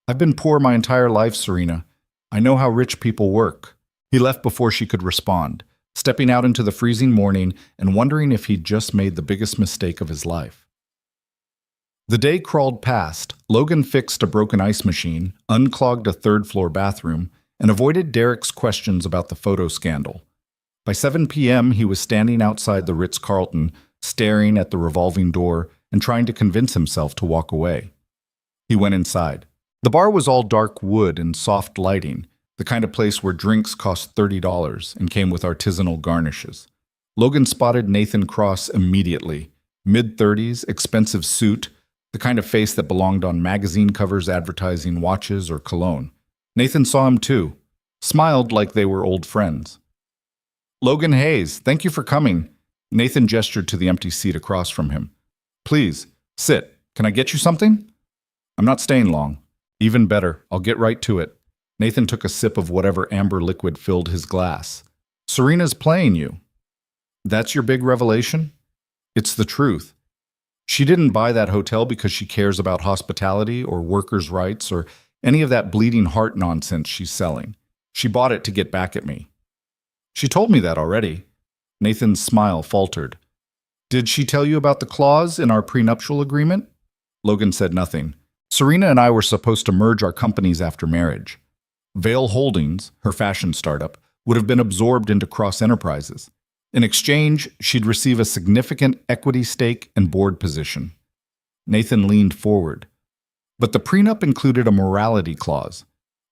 Speaker 1: I've been poor my entire life, Serena. I know how rich people work. He left before she could respond, stepping out into the freezing morning and wondering if he'd just made the biggest mistake of his life. The day crawled past. Logan fixed a broken ice machine, unclogged a third-floor bathroom, and avoided Derek's questions about the photo scandal. By 7 p.m., he was standing outside the Ritz-Carlton, staring at the revolving door and trying to convince himself to walk away. He went inside. The bar was all dark wood and soft lighting, the kind of place where drinks cost $30 and came with artisanal garnishes. Logan spotted Nathan Cross immediately. Mid-30s, expensive suit, the kind of face that belonged on magazine covers advertising watches or cologne. Nathan saw him too, smiled like they were old friends. "Logan Hayes, thank you for coming." Nathan gestured to the empty seat across from him. "Please, sit. Can I get you something?" "I'm not staying long." "Even better, I'll get right to it." Nathan took a sip of whatever amber liquid filled his glass. "Serena's playing you." "That's your big revelation?" "It's the truth. She didn't buy that hotel because she cares about hospitality or workers' rights or any of that bleeding heart nonsense she's selling. She bought it to get back at me." "She told me that already." Nathan's smile faltered. "Did she tell you about the clause in our prenuptial agreement?" Logan said nothing. "Serena and I were supposed to merge our companies after marriage. Vail Holdings, her fashion startup, would have been absorbed into Cross Enterprises. In exchange, she'd receive a significant equity stake and board position." Nathan leaned forward. "But the prenup included a morality clause.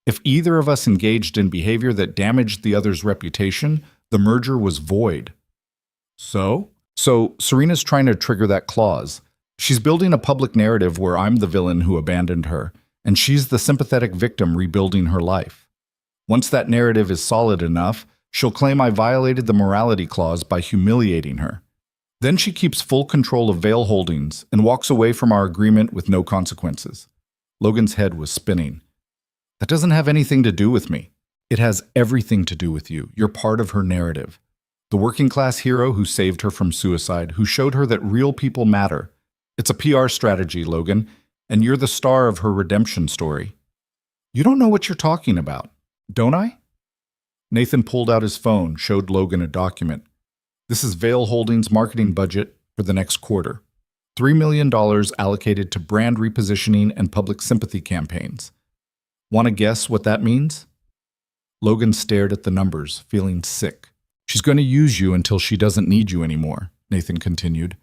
Speaker 1: If either of us engaged in behavior that damaged the other's reputation, the merger was void." So Serena's trying to trigger that clause. She's building a public narrative where I'm the villain who abandoned her, and she's the sympathetic victim rebuilding her life. Once that narrative is solid enough, she'll claim I violated the morality clause by humiliating her. Then she keeps full control of Vail Holdings and walks away from our agreement with no consequences. Logan's head was spinning. "That doesn't have anything to do with me." "It has everything to do with you. You're part of her narrative. The working-class hero who saved her from suicide, who showed her that real people matter. It's a PR strategy, Logan, and you're the star of her redemption story." "You don't know what you're talking about, don't I?" Nathan pulled out his phone, showed Logan a document. "This is Vail Holdings' marketing budget for the next quarter. $3 million allocated to brand repositioning and public sympathy campaigns. Want to guess what that means?" Logan stared at the numbers, feeling sick. "She's going to use you until she doesn't need you anymore," Nathan continued.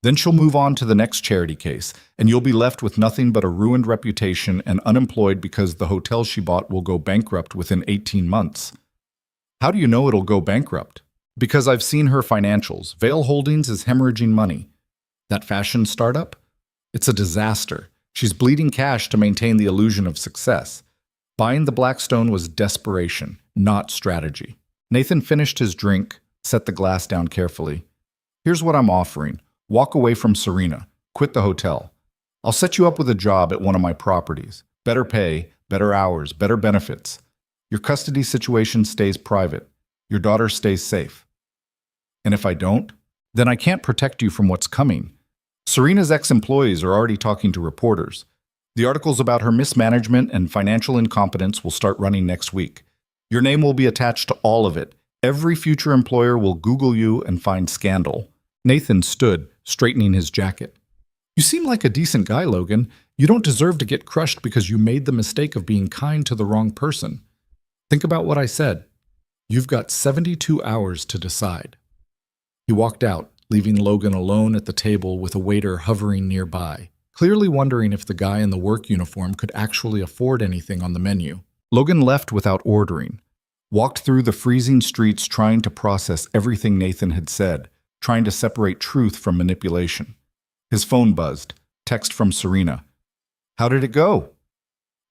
Speaker 1: "Then she'll move on to the next charity case, and you'll be left with nothing but a ruined reputation and unemployed because the hotel she bought will go bankrupt within 18 months. "How do you know it'll go bankrupt?" "Because I've seen her financials. Vail Holdings is hemorrhaging money. That fashion startup? It's a disaster. She's bleeding cash to maintain the illusion of success. Buying the Blackstone was desperation, not strategy." Nathan finished his drink, set the glass down carefully. "Here's what I'm offering. Walk away from Serena. Quit the hotel. I'll set you up with a job at one of my properties. Better pay, better hours, better benefits. Your custody situation stays private. Your daughter stays safe. And if I don't, then I can't protect you from what's coming. Serena's ex-employees are already talking to reporters. The articles about her mismanagement and financial incompetence will start running next week. Your name will be attached to all of it. Every future employer will Google you and find scandal." Nathan stood, straightening his jacket. "You seem like a decent guy, Logan. You don't deserve to get crushed because you made the mistake of being kind to the wrong person. Think about what I said. You've got 72 hours to decide." He walked out, leaving Logan alone at the table with a waiter hovering nearby, clearly wondering if the guy in the work uniform could actually afford anything on the menu. Logan left without ordering, walked through the freezing streets trying to process everything Nathan had said, trying to separate truth from manipulation. His phone buzzed, text from Serena. "How did it go?"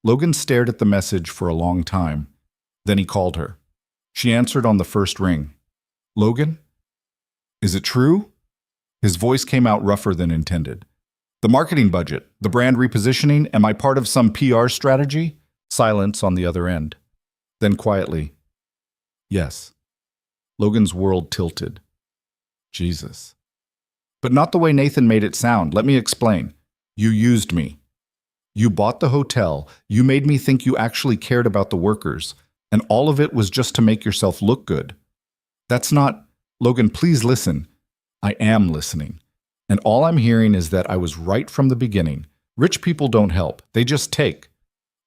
Speaker 1: Logan stared at the message for a long time. Then he called her. She answered on the first ring. "Logan? Is it true?" His voice came out rougher than intended. "The marketing budget, the brand repositioning, am I part of some PR strategy?" Silence on the other end. Then quietly, "Yes." Logan's world tilted. Jesus. "But not the way Nathan made it sound. Let me explain. You used me. You bought the hotel. You made me think you actually cared about the workers. And all of it was just to make yourself look good. That's not... Logan, please listen. I am listening. And all I'm hearing is that I was right from the beginning. Rich people don't help. They just take.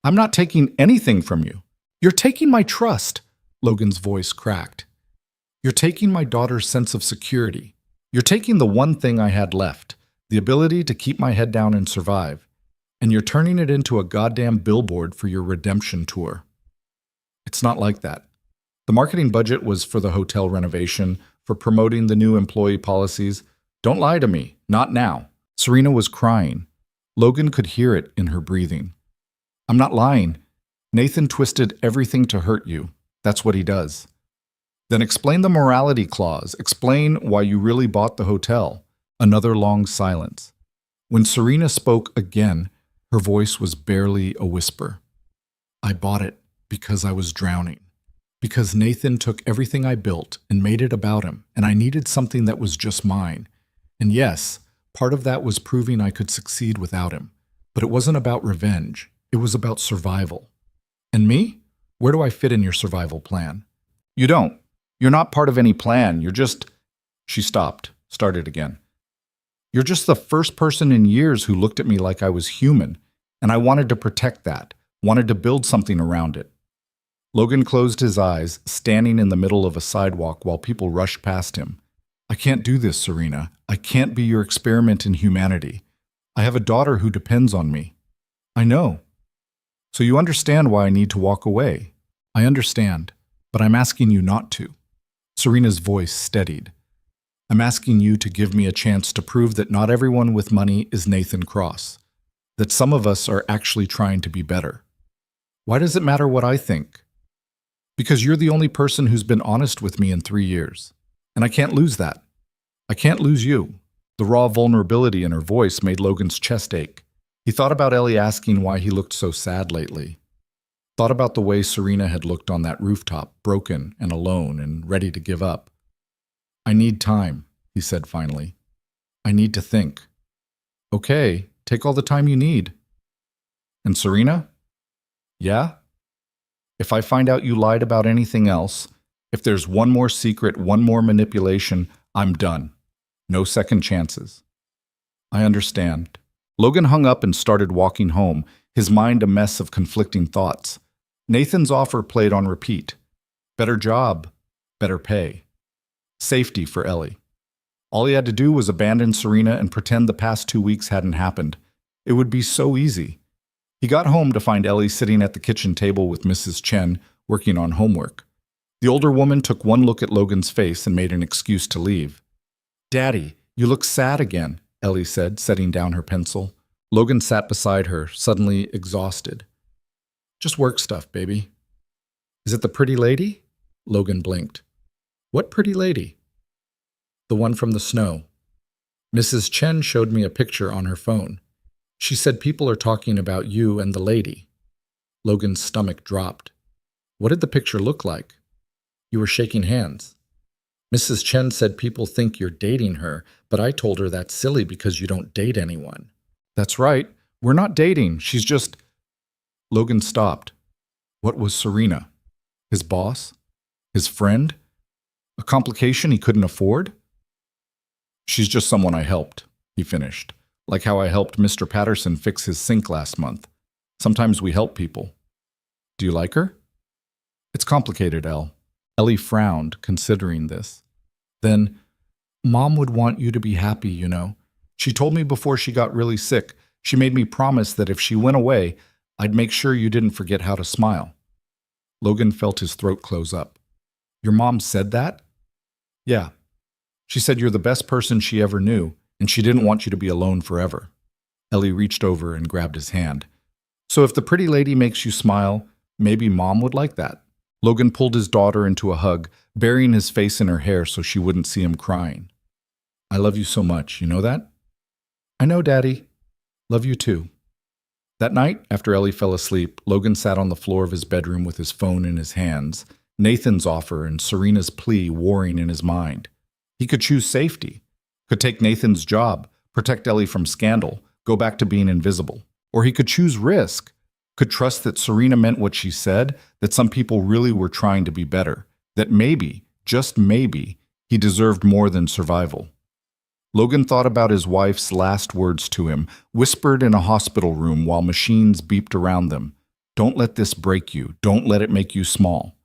Speaker 1: I'm not taking anything from you. You're taking my trust." Logan's voice cracked. You're taking my daughter's sense of security. You're taking the one thing I had left, the ability to keep my head down and survive, and you're turning it into a goddamn billboard for your redemption tour. It's not like that. The marketing budget was for the hotel renovation, for promoting the new employee policies. Don't lie to me, not now. Serena was crying. Logan could hear it in her breathing. I'm not lying. Nathan twisted everything to hurt you. That's what he does. Then explain the morality clause. Explain why you really bought the hotel. Another long silence. When Serena spoke again, her voice was barely a whisper. I bought it because I was drowning. Because Nathan took everything I built and made it about him, and I needed something that was just mine. And yes, part of that was proving I could succeed without him. But it wasn't about revenge. It was about survival. And me? Where do I fit in your survival plan? You don't. You're not part of any plan. You're just... She stopped, started again. You're just the first person in years who looked at me like I was human, and I wanted to protect that, wanted to build something around it. Logan closed his eyes, standing in the middle of a sidewalk while people rushed past him. I can't do this, Serena. I can't be your experiment in humanity. I have a daughter who depends on me. I know. So you understand why I need to walk away. I understand, but I'm asking you not to. Serena's voice steadied. I'm asking you to give me a chance to prove that not everyone with money is Nathan Cross, that some of us are actually trying to be better. Why does it matter what I think? Because you're the only person who's been honest with me in 3 years. And I can't lose that. I can't lose you. The raw vulnerability in her voice made Logan's chest ache. He thought about Ellie asking why he looked so sad lately. Thought about the way Serena had looked on that rooftop, broken and alone and ready to give up. I need time, he said finally. I need to think. Okay, take all the time you need. And Serena? Yeah? If I find out you lied about anything else, if there's one more secret, one more manipulation, I'm done. No second chances. I understand. Logan hung up and started walking home, his mind a mess of conflicting thoughts. Nathan's offer played on repeat. Better job, better pay. Safety for Ellie. All he had to do was abandon Serena and pretend the past 2 weeks hadn't happened. It would be so easy. He got home to find Ellie sitting at the kitchen table with Mrs. Chen, working on homework. The older woman took one look at Logan's face and made an excuse to leave. Daddy, you look sad again, Ellie said, setting down her pencil. Logan sat beside her, suddenly exhausted. Just work stuff, baby. Is it the pretty lady? Logan blinked. What pretty lady? The one from the snow. Mrs. Chen showed me a picture on her phone. She said people are talking about you and the lady. Logan's stomach dropped. What did the picture look like? You were shaking hands. Mrs. Chen said people think you're dating her, but I told her that's silly because you don't date anyone. That's right. We're not dating. She's just... Logan stopped. What was Serena? His boss? His friend? A complication he couldn't afford? She's just someone I helped, he finished. Like how I helped Mr. Patterson fix his sink last month. Sometimes we help people. Do you like her? It's complicated, Elle. Ellie frowned, considering this. Then, Mom would want you to be happy, you know. She told me before she got really sick, she made me promise that if she went away, I'd make sure you didn't forget how to smile. Logan felt his throat close up. Your mom said that? Yeah. She said you're the best person she ever knew, and she didn't want you to be alone forever. Ellie reached over and grabbed his hand. So if the pretty lady makes you smile, maybe Mom would like that. Logan pulled his daughter into a hug, burying his face in her hair so she wouldn't see him crying. I love you so much, you know that? I know, Daddy. Love you too. That night, after Ellie fell asleep, Logan sat on the floor of his bedroom with his phone in his hands, Nathan's offer and Serena's plea warring in his mind. He could choose safety, could take Nathan's job, protect Ellie from scandal, go back to being invisible. Or he could choose risk, could trust that Serena meant what she said, that some people really were trying to be better, that maybe, just maybe, he deserved more than survival. Logan thought about his wife's last words to him, whispered in a hospital room while machines beeped around them. Don't let this break you. Don't let it make you small.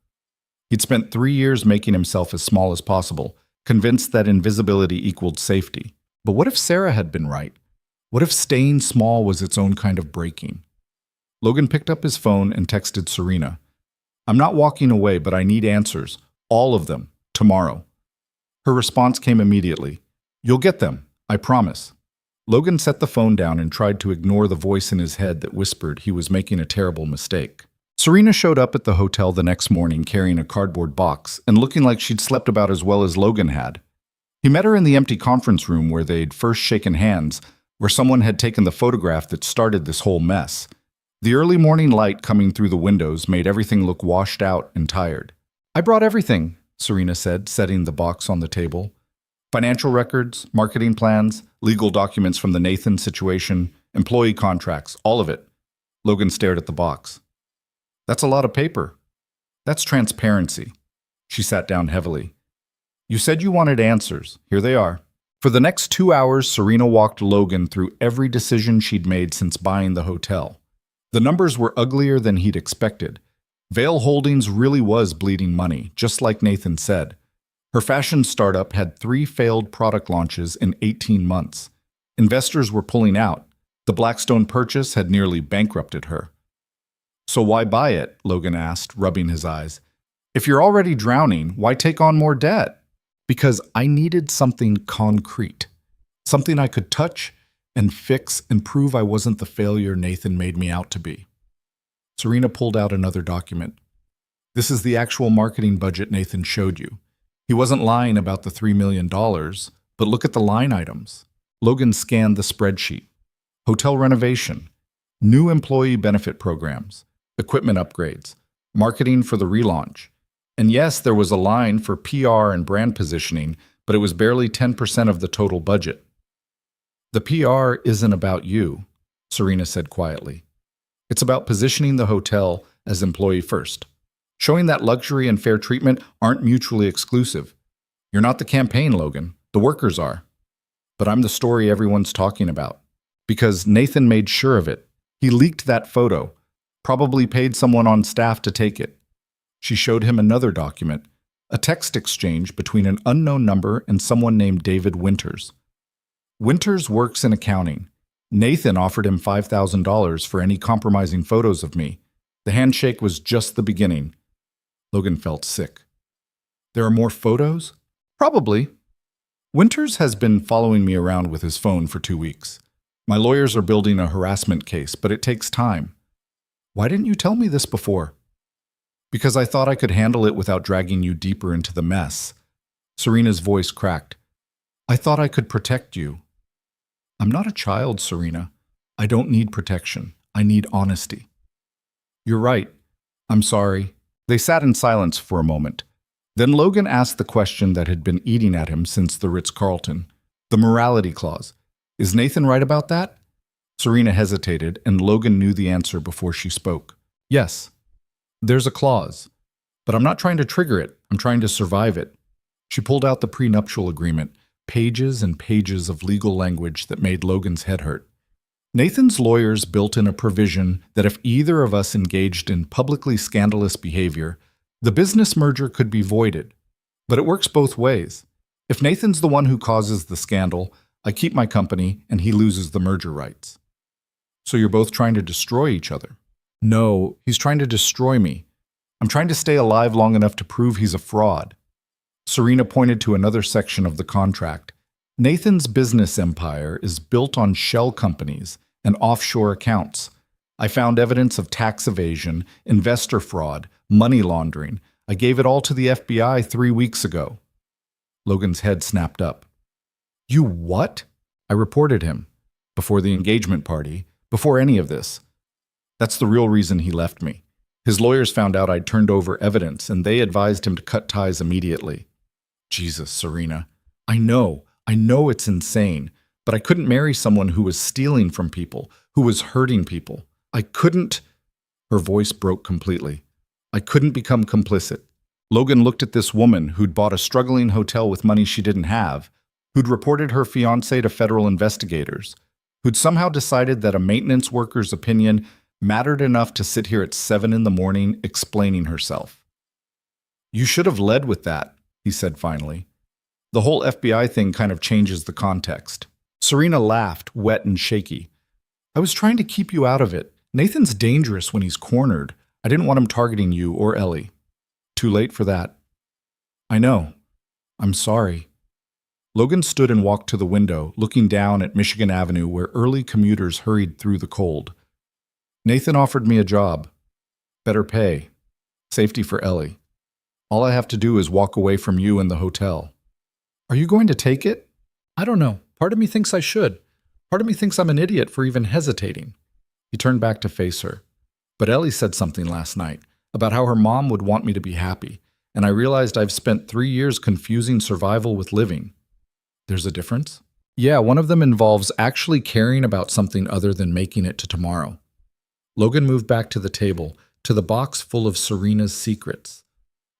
Speaker 1: He'd spent 3 years making himself as small as possible, convinced that invisibility equaled safety. But what if Sarah had been right? What if staying small was its own kind of breaking? Logan picked up his phone and texted Serena. "I'm not walking away, but I need answers. All of them. Tomorrow." Her response came immediately. "You'll get them. I promise." Logan set the phone down and tried to ignore the voice in his head that whispered he was making a terrible mistake. Serena showed up at the hotel the next morning carrying a cardboard box and looking like she'd slept about as well as Logan had. He met her in the empty conference room where they'd first shaken hands, where someone had taken the photograph that started this whole mess. The early morning light coming through the windows made everything look washed out and tired. "I brought everything," Serena said, setting the box on the table. "Financial records, marketing plans, legal documents from the Nathan situation, employee contracts, all of it." Logan stared at the box. "That's a lot of paper." "That's transparency." She sat down heavily. "You said you wanted answers. Here they are." For the next 2 hours, Serena walked Logan through every decision she'd made since buying the hotel. The numbers were uglier than he'd expected. Vail Holdings really was bleeding money, just like Nathan said. Her fashion startup had 3 failed product launches in 18 months. Investors were pulling out. The Blackstone purchase had nearly bankrupted her. "So why buy it?" Logan asked, rubbing his eyes. "If you're already drowning, why take on more debt?" "Because I needed something concrete. Something I could touch and fix and prove I wasn't the failure Nathan made me out to be." Serena pulled out another document. "This is the actual marketing budget Nathan showed you. He wasn't lying about the $3 million, but look at the line items." Logan scanned the spreadsheet. Hotel renovation, new employee benefit programs, equipment upgrades, marketing for the relaunch. And yes, there was a line for PR and brand positioning, but it was barely 10% of the total budget. "The PR isn't about you," Serena said quietly. "It's about positioning the hotel as employee first. Showing that luxury and fair treatment aren't mutually exclusive. You're not the campaign, Logan. The workers are. But I'm the story everyone's talking about. Because Nathan made sure of it. He leaked that photo, probably paid someone on staff to take it." She showed him another document, a text exchange between an unknown number and someone named David Winters. "Winters works in accounting. Nathan offered him $5,000 for any compromising photos of me. The handshake was just the beginning." Logan felt sick. "There are more photos?" "Probably. Winters has been following me around with his phone for 2 weeks. My lawyers are building a harassment case, but it takes time." "Why didn't you tell me this before?" "Because I thought I could handle it without dragging you deeper into the mess." Serena's voice cracked. "I thought I could protect you." "I'm not a child, Serena. I don't need protection. I need honesty." "You're right. I'm sorry." They sat in silence for a moment. Then Logan asked the question that had been eating at him since the Ritz-Carlton. The morality clause. Is Nathan right about that? Serena hesitated, and Logan knew the answer before she spoke. "Yes. There's a clause. But I'm not trying to trigger it. I'm trying to survive it." She pulled out the prenuptial agreement, pages and pages of legal language that made Logan's head hurt. "Nathan's lawyers built in a provision that if either of us engaged in publicly scandalous behavior, the business merger could be voided. But it works both ways. If Nathan's the one who causes the scandal, I keep my company and he loses the merger rights." "So you're both trying to destroy each other?" "No, he's trying to destroy me. I'm trying to stay alive long enough to prove he's a fraud." Serena pointed to another section of the contract. "Nathan's business empire is built on shell companies and offshore accounts. I found evidence of tax evasion, investor fraud, money laundering. I gave it all to the FBI 3 weeks ago." Logan's head snapped up. "You what?" "I reported him. Before the engagement party. Before any of this. That's the real reason he left me. His lawyers found out I'd turned over evidence, and they advised him to cut ties immediately." "Jesus, Serena. I know it's insane, but I couldn't marry someone who was stealing from people, who was hurting people. I couldn't—" Her voice broke completely. "I couldn't become complicit." Logan looked at this woman who'd bought a struggling hotel with money she didn't have, who'd reported her fiancé to federal investigators, who'd somehow decided that a maintenance worker's opinion mattered enough to sit here at 7 in the morning explaining herself. You should have led with that, he said finally. The whole FBI thing kind of changes the context. Serena laughed, wet and shaky. I was trying to keep you out of it. Nathan's dangerous when he's cornered. I didn't want him targeting you or Ellie. Too late for that. I know. I'm sorry. Logan stood and walked to the window, looking down at Michigan Avenue where early commuters hurried through the cold. Nathan offered me a job. Better pay. Safety for Ellie. All I have to do is walk away from you and the hotel. Are you going to take it? I don't know. Part of me thinks I should. Part of me thinks I'm an idiot for even hesitating. He turned back to face her. But Ellie said something last night about how her mom would want me to be happy, and I realized I've spent 3 years confusing survival with living. There's a difference? Yeah, one of them involves actually caring about something other than making it to tomorrow. Logan moved back to the table, to the box full of Serena's secrets.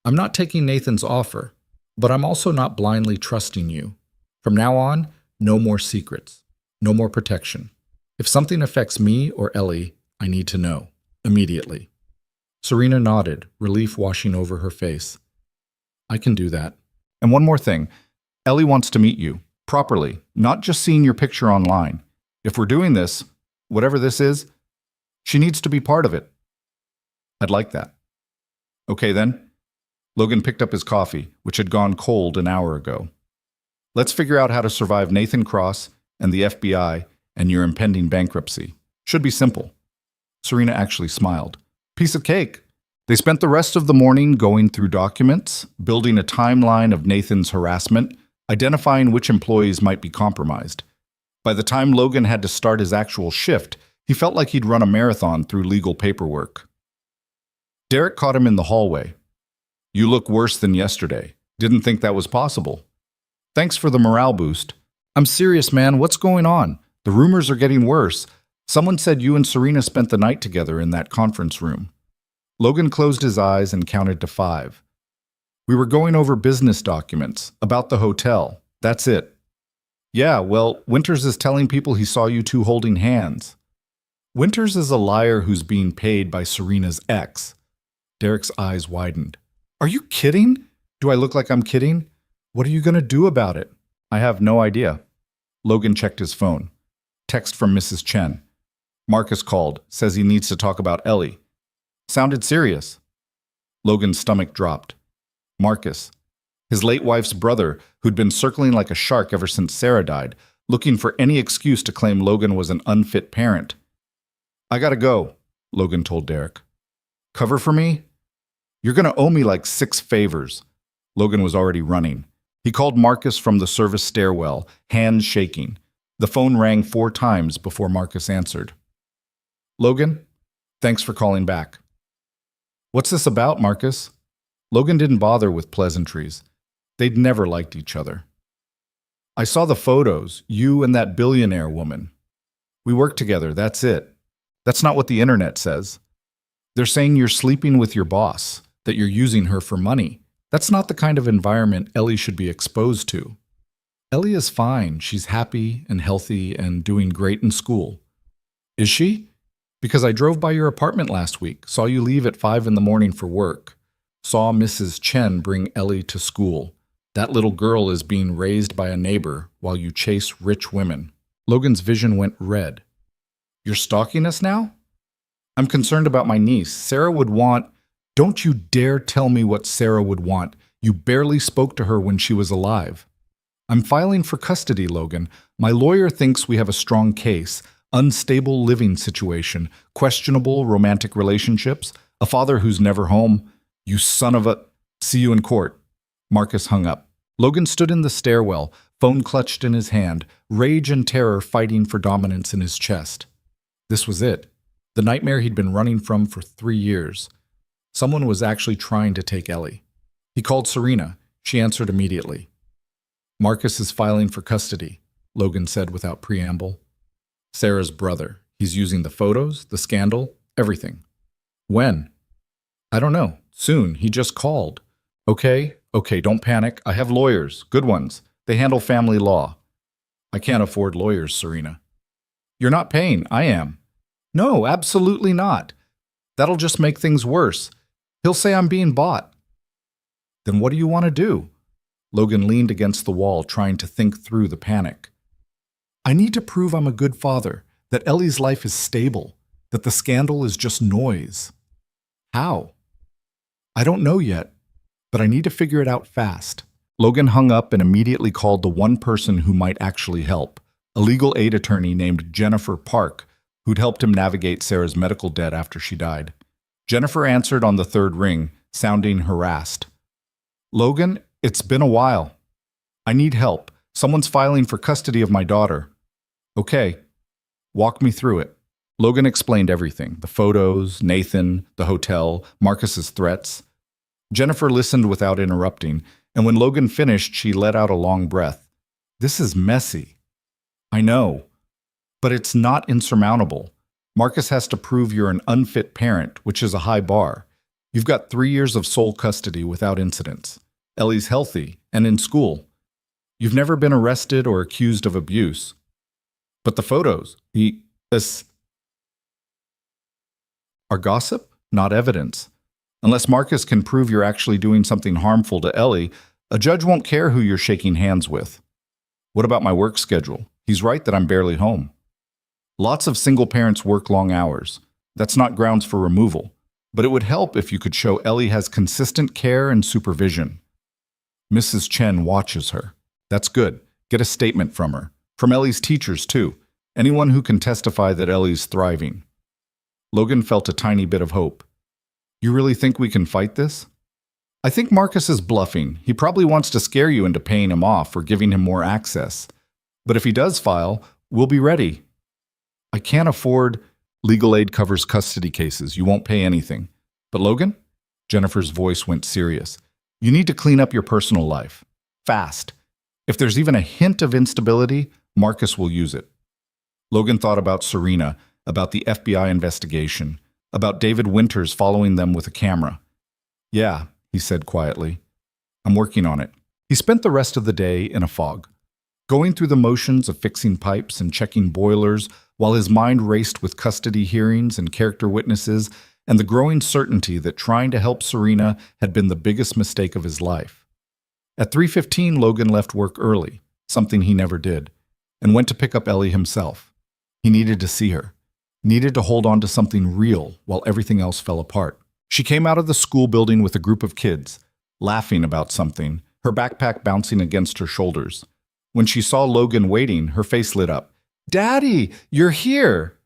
Speaker 1: I'm not taking Nathan's offer, but I'm also not blindly trusting you. From now on, no more secrets. No more protection. If something affects me or Ellie, I need to know. Immediately. Serena nodded, relief washing over her face. I can do that. And one more thing. Ellie wants to meet you. Properly. Not just seeing your picture online. If we're doing this, whatever this is, she needs to be part of it. I'd like that. Okay then. Logan picked up his coffee, which had gone cold an hour ago. Let's figure out how to survive Nathan Cross and the FBI and your impending bankruptcy. Should be simple. Serena actually smiled. Piece of cake. They spent the rest of the morning going through documents, building a timeline of Nathan's harassment, identifying which employees might be compromised. By the time Logan had to start his actual shift, he felt like he'd run a marathon through legal paperwork. Derek caught him in the hallway. You look worse than yesterday. Didn't think that was possible. Thanks for the morale boost. I'm serious, man. What's going on? The rumors are getting worse. Someone said you and Serena spent the night together in that conference room. Logan closed his eyes and counted to 5. We were going over business documents, about the hotel. That's it. Yeah, well, Winters is telling people he saw you two holding hands. Winters is a liar who's being paid by Serena's ex. Derek's eyes widened. Are you kidding? Do I look like I'm kidding? What are you going to do about it? I have no idea. Logan checked his phone. Text from Mrs. Chen. Marcus called, says he needs to talk about Ellie. Sounded serious. Logan's stomach dropped. Marcus, his late wife's brother, who'd been circling like a shark ever since Sarah died, looking for any excuse to claim Logan was an unfit parent. I gotta go, Logan told Derek. Cover for me? You're gonna owe me like 6 favors. Logan was already running. He called Marcus from the service stairwell, hands shaking. The phone rang 4 times before Marcus answered. Logan, thanks for calling back. What's this about, Marcus? Logan didn't bother with pleasantries. They'd never liked each other. I saw the photos, you and that billionaire woman. We work together, that's it. That's not what the internet says. They're saying you're sleeping with your boss, that you're using her for money. That's not the kind of environment Ellie should be exposed to. Ellie is fine. She's happy and healthy and doing great in school. Is she? Because I drove by your apartment last week, saw you leave at 5 in the morning for work, saw Mrs. Chen bring Ellie to school. That little girl is being raised by a neighbor while you chase rich women. Logan's vision went red. You're stalking us now? I'm concerned about my niece. Sarah would want... Don't you dare tell me what Sarah would want. You barely spoke to her when she was alive. I'm filing for custody, Logan. My lawyer thinks we have a strong case. Unstable living situation, questionable romantic relationships, a father who's never home. You son of a... See you in court. Marcus hung up. Logan stood in the stairwell, phone clutched in his hand, rage and terror fighting for dominance in his chest. This was it. The nightmare he'd been running from for 3 years. Someone was actually trying to take Ellie. He called Serena. She answered immediately. Marcus is filing for custody, Logan said without preamble. Sarah's brother. He's using the photos, the scandal, everything. When? I don't know. Soon. He just called. Okay, don't panic. I have lawyers. Good ones. They handle family law. I can't afford lawyers, Serena. You're not paying. I am. No, absolutely not. That'll just make things worse. He'll say I'm being bought. Then what do you want to do? Logan leaned against the wall, trying to think through the panic. I need to prove I'm a good father, that Ellie's life is stable, that the scandal is just noise. How? I don't know yet, but I need to figure it out fast. Logan hung up and immediately called the one person who might actually help, a legal aid attorney named Jennifer Park, who'd helped him navigate Sarah's medical debt after she died. Jennifer answered on the third ring, sounding harassed. Logan, it's been a while. I need help. Someone's filing for custody of my daughter. Okay, walk me through it. Logan explained everything, the photos, Nathan, the hotel, Marcus's threats. Jennifer listened without interrupting, and when Logan finished, she let out a long breath. This is messy. I know, but it's not insurmountable. Marcus has to prove you're an unfit parent, which is a high bar. You've got 3 years of sole custody without incidents. Ellie's healthy and in school. You've never been arrested or accused of abuse. But the photos, this are gossip, not evidence. Unless Marcus can prove you're actually doing something harmful to Ellie, a judge won't care who you're shaking hands with. What about my work schedule? He's right that I'm barely home. Lots of single parents work long hours. That's not grounds for removal, but it would help if you could show Ellie has consistent care and supervision. Mrs. Chen watches her. That's good. Get a statement from her. From Ellie's teachers, too. Anyone who can testify that Ellie's thriving. Logan felt a tiny bit of hope. You really think we can fight this? I think Marcus is bluffing. He probably wants to scare you into paying him off or giving him more access. But if he does file, we'll be ready. I can't afford. Legal aid covers custody cases. You won't pay anything. But Logan? Jennifer's voice went serious. You need to clean up your personal life. Fast. If there's even a hint of instability, Marcus will use it. Logan thought about Serena, about the FBI investigation, about David Winters following them with a camera. Yeah, he said quietly. I'm working on it. He spent the rest of the day in a fog, going through the motions of fixing pipes and checking boilers while his mind raced with custody hearings and character witnesses and the growing certainty that trying to help Serena had been the biggest mistake of his life. At 3:15, Logan left work early, something he never did, and went to pick up Ellie himself. He needed to see her, needed to hold on to something real while everything else fell apart. She came out of the school building with a group of kids, laughing about something, her backpack bouncing against her shoulders. When she saw Logan waiting, her face lit up. Daddy, you're here!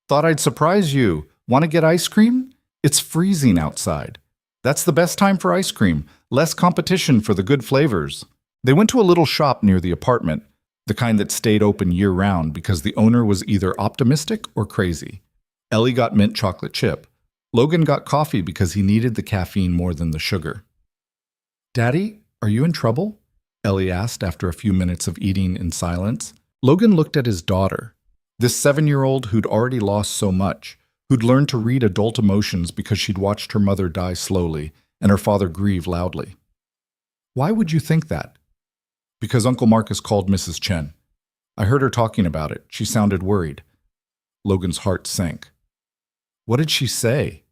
Speaker 1: Thought I'd surprise you. Want to get ice cream? It's freezing outside. That's the best time for ice cream. Less competition for the good flavors. They went to a little shop near the apartment, the kind that stayed open year-round because the owner was either optimistic or crazy. Ellie got mint chocolate chip. Logan got coffee because he needed the caffeine more than the sugar. Daddy, are you in trouble? Ellie asked after a few minutes of eating in silence. Logan looked at his daughter, this 7-year-old who'd already lost so much, who'd learned to read adult emotions because she'd watched her mother die slowly and her father grieve loudly. Why would you think that? Because Uncle Marcus called Mrs. Chen. I heard her talking about it. She sounded worried. Logan's heart sank. What did she say?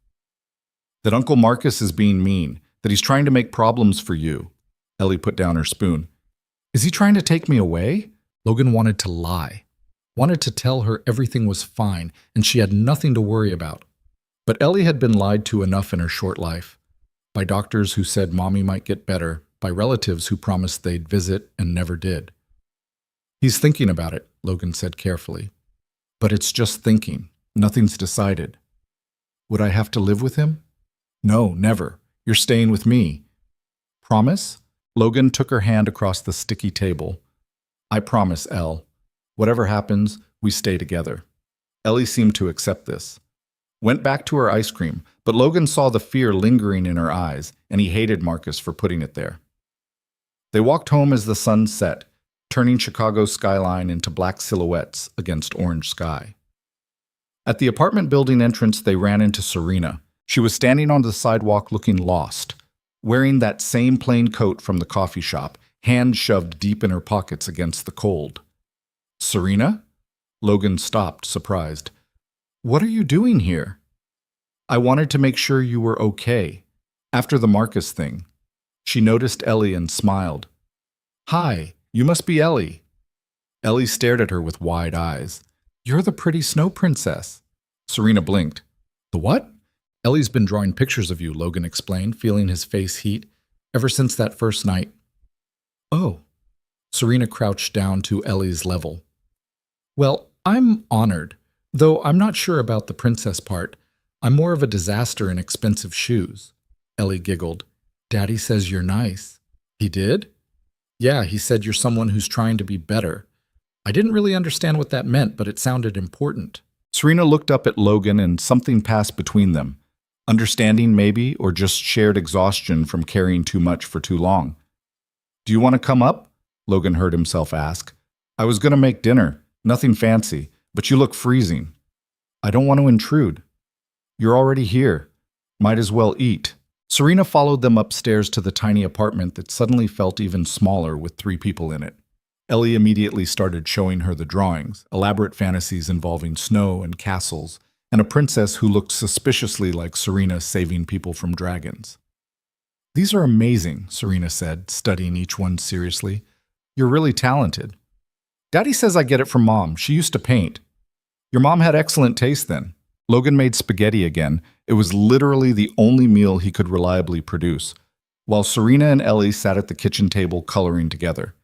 Speaker 1: That Uncle Marcus is being mean, that he's trying to make problems for you. Ellie put down her spoon. Is he trying to take me away? Logan wanted to lie, wanted to tell her everything was fine and she had nothing to worry about. But Ellie had been lied to enough in her short life. By doctors who said mommy might get better, by relatives who promised they'd visit and never did. He's thinking about it, Logan said carefully. But it's just thinking. Nothing's decided. Would I have to live with him? No, never. You're staying with me. Promise? Logan took her hand across the sticky table. I promise, Elle. Whatever happens, we stay together. Ellie seemed to accept this. Went back to her ice cream, but Logan saw the fear lingering in her eyes, and he hated Marcus for putting it there. They walked home as the sun set, turning Chicago's skyline into black silhouettes against orange sky. At the apartment building entrance, they ran into Serena. She was standing on the sidewalk looking lost, wearing that same plain coat from the coffee shop, hands shoved deep in her pockets against the cold. Serena? Logan stopped, surprised. What are you doing here? I wanted to make sure you were okay, after the Marcus thing. She noticed Ellie and smiled. "Hi, you must be Ellie." Ellie stared at her with wide eyes. "You're the pretty snow princess." Serena blinked. "The what?" "Ellie's been drawing pictures of you," Logan explained, feeling his face heat, "ever since that first night." "Oh." Serena crouched down to Ellie's level. "Well, I'm honored, though I'm not sure about the princess part. I'm more of a disaster in expensive shoes." Ellie giggled. "Daddy says you're nice." "He did?" "Yeah, he said you're someone who's trying to be better." I didn't really understand what that meant, but it sounded important. Serena looked up at Logan and something passed between them. Understanding maybe, or just shared exhaustion from carrying too much for too long. "Do you want to come up?" Logan heard himself ask. "I was going to make dinner. Nothing fancy, but you look freezing." "I don't want to intrude." "You're already here. Might as well eat." Serena followed them upstairs to the tiny apartment that suddenly felt even smaller with 3 people in it. Ellie immediately started showing her the drawings, elaborate fantasies involving snow and castles, and a princess who looked suspiciously like Serena saving people from dragons. "These are amazing," Serena said, studying each one seriously. "You're really talented." "Daddy says I get it from Mom. She used to paint." "Your mom had excellent taste then." Logan made spaghetti again. It was literally the only meal he could reliably produce, while Serena and Ellie sat at the kitchen table coloring together.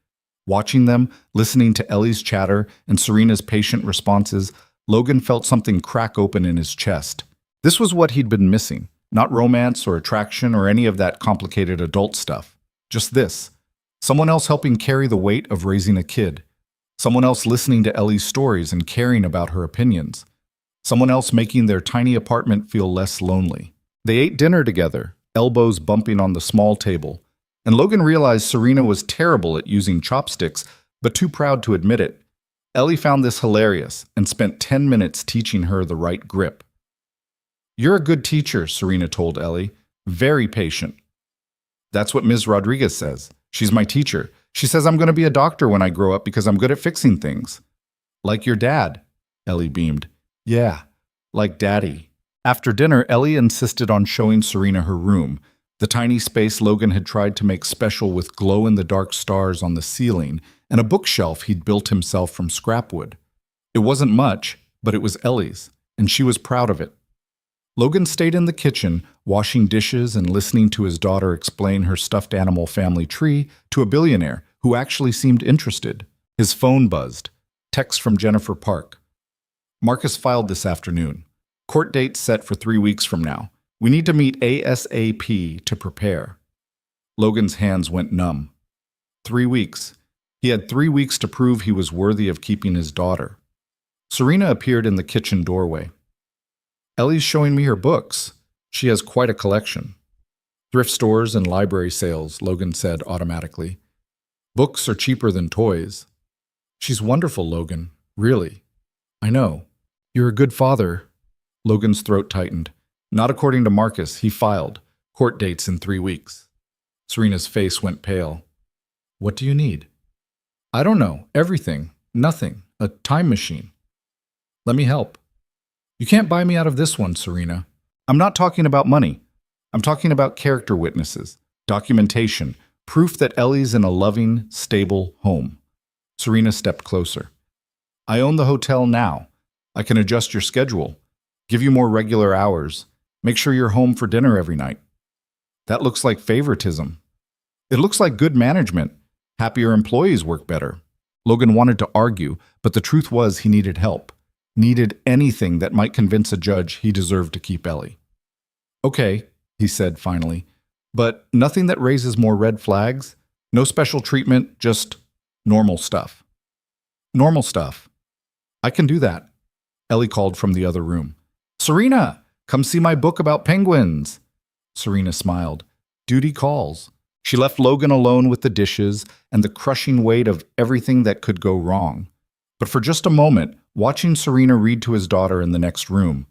Speaker 1: Watching them, listening to Ellie's chatter and Serena's patient responses, Logan felt something crack open in his chest. This was what he'd been missing. Not romance or attraction or any of that complicated adult stuff. Just this. Someone else helping carry the weight of raising a kid. Someone else listening to Ellie's stories and caring about her opinions. Someone else making their tiny apartment feel less lonely. They ate dinner together, elbows bumping on the small table, and Logan realized Serena was terrible at using chopsticks, but too proud to admit it. Ellie found this hilarious and spent 10 minutes teaching her the right grip. "You're a good teacher," Serena told Ellie. "Very patient." "That's what Ms. Rodriguez says. She's my teacher. She says I'm going to be a doctor when I grow up because I'm good at fixing things." "Like your dad," Ellie beamed. "Yeah, like Daddy." After dinner, Ellie insisted on showing Serena her room, the tiny space Logan had tried to make special with glow-in-the-dark stars on the ceiling and a bookshelf he'd built himself from scrap wood. It wasn't much, but it was Ellie's, and she was proud of it. Logan stayed in the kitchen, washing dishes and listening to his daughter explain her stuffed animal family tree to a billionaire who actually seemed interested. His phone buzzed. Text from Jennifer Park. "Marcus filed this afternoon. Court date set for 3 weeks from now. We need to meet ASAP to prepare." Logan's hands went numb. 3 weeks. He had 3 weeks to prove he was worthy of keeping his daughter. Serena appeared in the kitchen doorway. "Ellie's showing me her books. She has quite a collection." "Thrift stores and library sales," Logan said automatically. "Books are cheaper than toys." "She's wonderful, Logan. Really." "I know. You're a good father." Logan's throat tightened. "Not according to Marcus. He filed. Court dates in 3 weeks. Serena's face went pale. "What do you need?" "I don't know. Everything. Nothing. A time machine." "Let me help." "You can't buy me out of this one, Serena." "I'm not talking about money. I'm talking about character witnesses, documentation, proof that Ellie's in a loving, stable home." Serena stepped closer. "I own the hotel now. I can adjust your schedule, give you more regular hours, make sure you're home for dinner every night." "That looks like favoritism." "It looks like good management. Happier employees work better." Logan wanted to argue, but the truth was he needed help. Needed anything that might convince a judge he deserved to keep Ellie. "Okay," he said finally, "but nothing that raises more red flags? No special treatment, just normal stuff." "Normal stuff. I can do that." Ellie called from the other room. "Serena, come see my book about penguins." Serena smiled. Duty calls. She left Logan alone with the dishes and the crushing weight of everything that could go wrong. But for just a moment, watching Serena read to his daughter in the next room,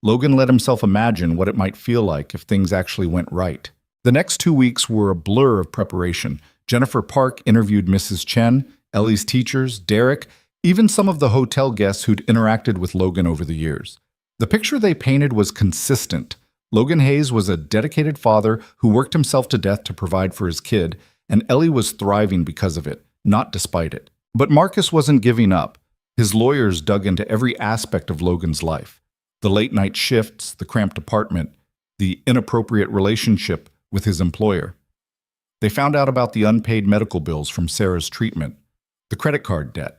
Speaker 1: Logan let himself imagine what it might feel like if things actually went right. The next 2 weeks were a blur of preparation. Jennifer Park interviewed Mrs. Chen, Ellie's teachers, Derek, even some of the hotel guests who'd interacted with Logan over the years. The picture they painted was consistent. Logan Hayes was a dedicated father who worked himself to death to provide for his kid, and Ellie was thriving because of it, not despite it. But Marcus wasn't giving up. His lawyers dug into every aspect of Logan's life: the late-night shifts, the cramped apartment, the inappropriate relationship with his employer. They found out about the unpaid medical bills from Sarah's treatment, the credit card debt,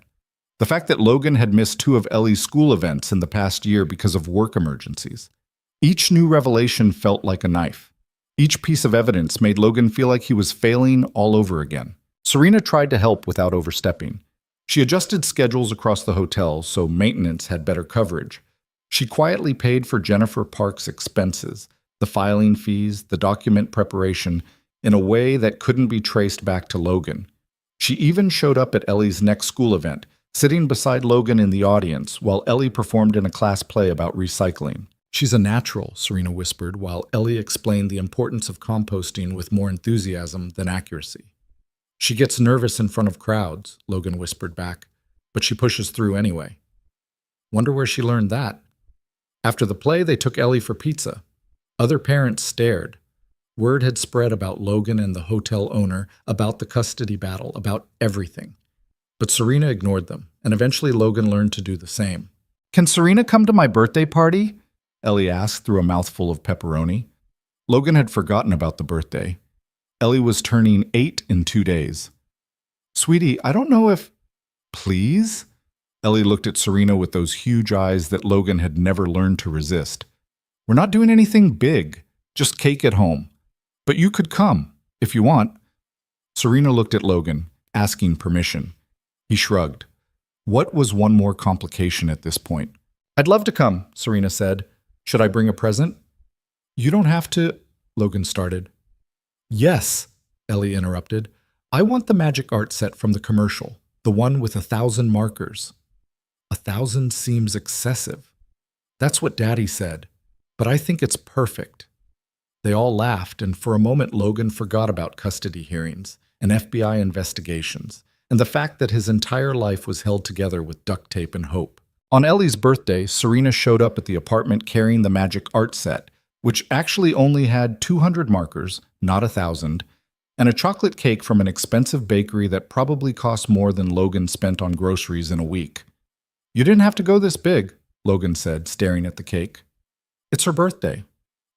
Speaker 1: the fact that Logan had missed 2 of Ellie's school events in the past year because of work emergencies. Each new revelation felt like a knife. Each piece of evidence made Logan feel like he was failing all over again. Serena tried to help without overstepping. She adjusted schedules across the hotel so maintenance had better coverage. She quietly paid for Jennifer Park's expenses, the filing fees, the document preparation, in a way that couldn't be traced back to Logan. She even showed up at Ellie's next school event, sitting beside Logan in the audience while Ellie performed in a class play about recycling. "She's a natural," Serena whispered, while Ellie explained the importance of composting with more enthusiasm than accuracy. "She gets nervous in front of crowds," Logan whispered back, "but she pushes through anyway." Wonder where she learned that. After the play, they took Ellie for pizza. Other parents stared. Word had spread about Logan and the hotel owner, about the custody battle, about everything. But Serena ignored them, and eventually Logan learned to do the same. "Can Serena come to my birthday party?" Ellie asked through a mouthful of pepperoni. Logan had forgotten about the birthday. Ellie was turning 8 in 2 days. "Sweetie, I don't know if—" "Please?" Ellie looked at Serena with those huge eyes that Logan had never learned to resist. "We're not doing anything big, just cake at home. But you could come, if you want." Serena looked at Logan, asking permission. He shrugged. What was one more complication at this point? "I'd love to come," Serena said. "Should I bring a present?" "You don't have to," Logan started. "Yes," Ellie interrupted. "I want the magic art set from the commercial, the one with 1,000 markers." 1,000 seems excessive. "That's what Daddy said, but I think it's perfect." They all laughed, and for a moment Logan forgot about custody hearings and FBI investigations, and the fact that his entire life was held together with duct tape and hope. On Ellie's birthday, Serena showed up at the apartment carrying the magic art set, which actually only had 200 markers, not 1,000, and a chocolate cake from an expensive bakery that probably cost more than Logan spent on groceries in a week. "You didn't have to go this big," Logan said, staring at the cake. "It's her birthday.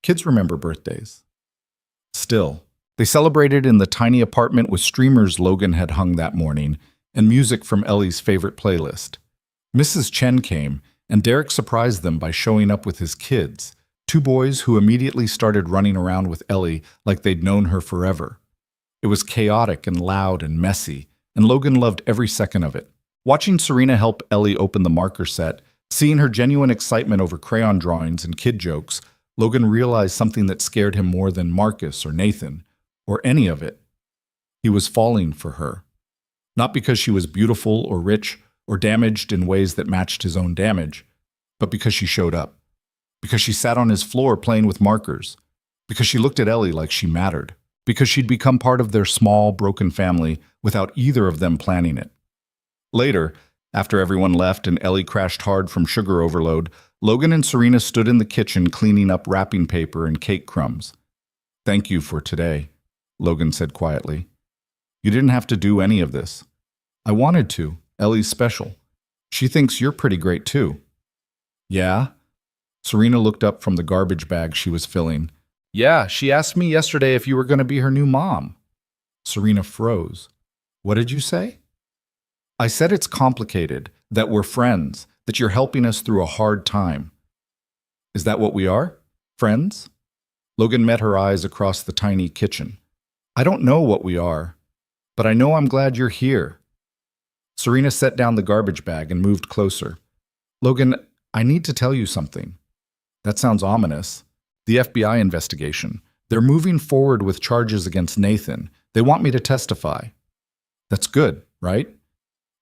Speaker 1: Kids remember birthdays." Still, they celebrated in the tiny apartment with streamers Logan had hung that morning and music from Ellie's favorite playlist. Mrs. Chen came, and Derek surprised them by showing up with his kids, 2 boys who immediately started running around with Ellie like they'd known her forever. It was chaotic and loud and messy, and Logan loved every second of it. Watching Serena help Ellie open the marker set, seeing her genuine excitement over crayon drawings and kid jokes, Logan realized something that scared him more than Marcus or Nathan, or any of it. He was falling for her. Not because she was beautiful or rich or damaged in ways that matched his own damage, but because she showed up. Because she sat on his floor playing with markers. Because she looked at Ellie like she mattered. Because she'd become part of their small, broken family without either of them planning it. Later, after everyone left and Ellie crashed hard from sugar overload, Logan and Serena stood in the kitchen cleaning up wrapping paper and cake crumbs. "Thank you for today," Logan said quietly. "You didn't have to do any of this." "I wanted to. Ellie's special. She thinks you're pretty great too." "Yeah?" Serena looked up from the garbage bag she was filling. "Yeah, she asked me yesterday if you were going to be her new mom." Serena froze. "What did you say?" "I said it's complicated, that we're friends, that you're helping us through a hard time." "Is that what we are? Friends?" Logan met her eyes across the tiny kitchen. "I don't know what we are, but I know I'm glad you're here." Serena set down the garbage bag and moved closer. "Logan, I need to tell you something." "That sounds ominous." "The FBI investigation. They're moving forward with charges against Nathan. They want me to testify." "That's good, right?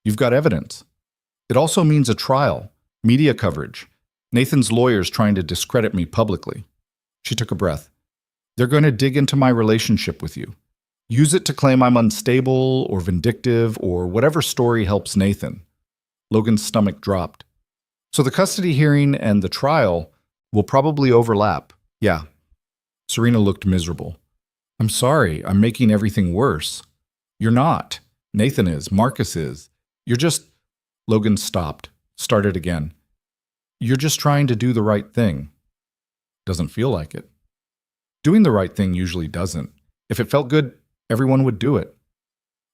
Speaker 1: You've got evidence." "It also means a trial, media coverage. Nathan's lawyer's trying to discredit me publicly." She took a breath. "They're going to dig into my relationship with you. Use it to claim I'm unstable or vindictive or whatever story helps Nathan." Logan's stomach dropped. "So the custody hearing and the trial will probably overlap." "Yeah, Serena looked miserable. I'm sorry, I'm making everything worse. You're not. Nathan is. Marcus is. You're just. Logan stopped, started again. You're just trying to do the right thing. Doesn't feel like it. Doing the right thing usually doesn't. If it felt good, everyone would do it.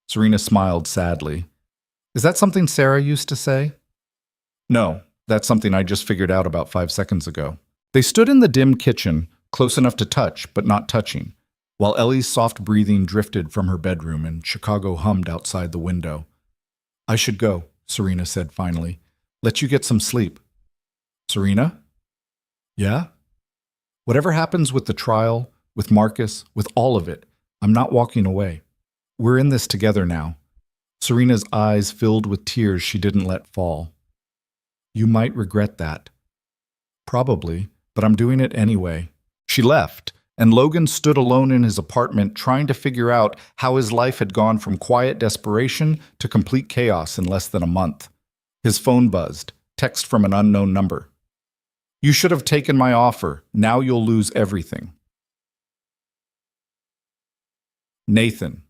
Speaker 1: Serena smiled sadly. Is that something Sarah used to say? No, that's something I just figured out about 5 seconds ago. They stood in the dim kitchen, close enough to touch, but not touching, while Ellie's soft breathing drifted from her bedroom and Chicago hummed outside the window. I should go, Serena said finally. Let you get some sleep. Serena? Yeah? Whatever happens with the trial, with Marcus, with all of it, I'm not walking away. We're in this together now. Serena's eyes filled with tears she didn't let fall. You might regret that. Probably, but I'm doing it anyway. She left, and Logan stood alone in his apartment trying to figure out how his life had gone from quiet desperation to complete chaos in less than a month. His phone buzzed, text from an unknown number. You should have taken my offer. Now you'll lose everything. Nathan.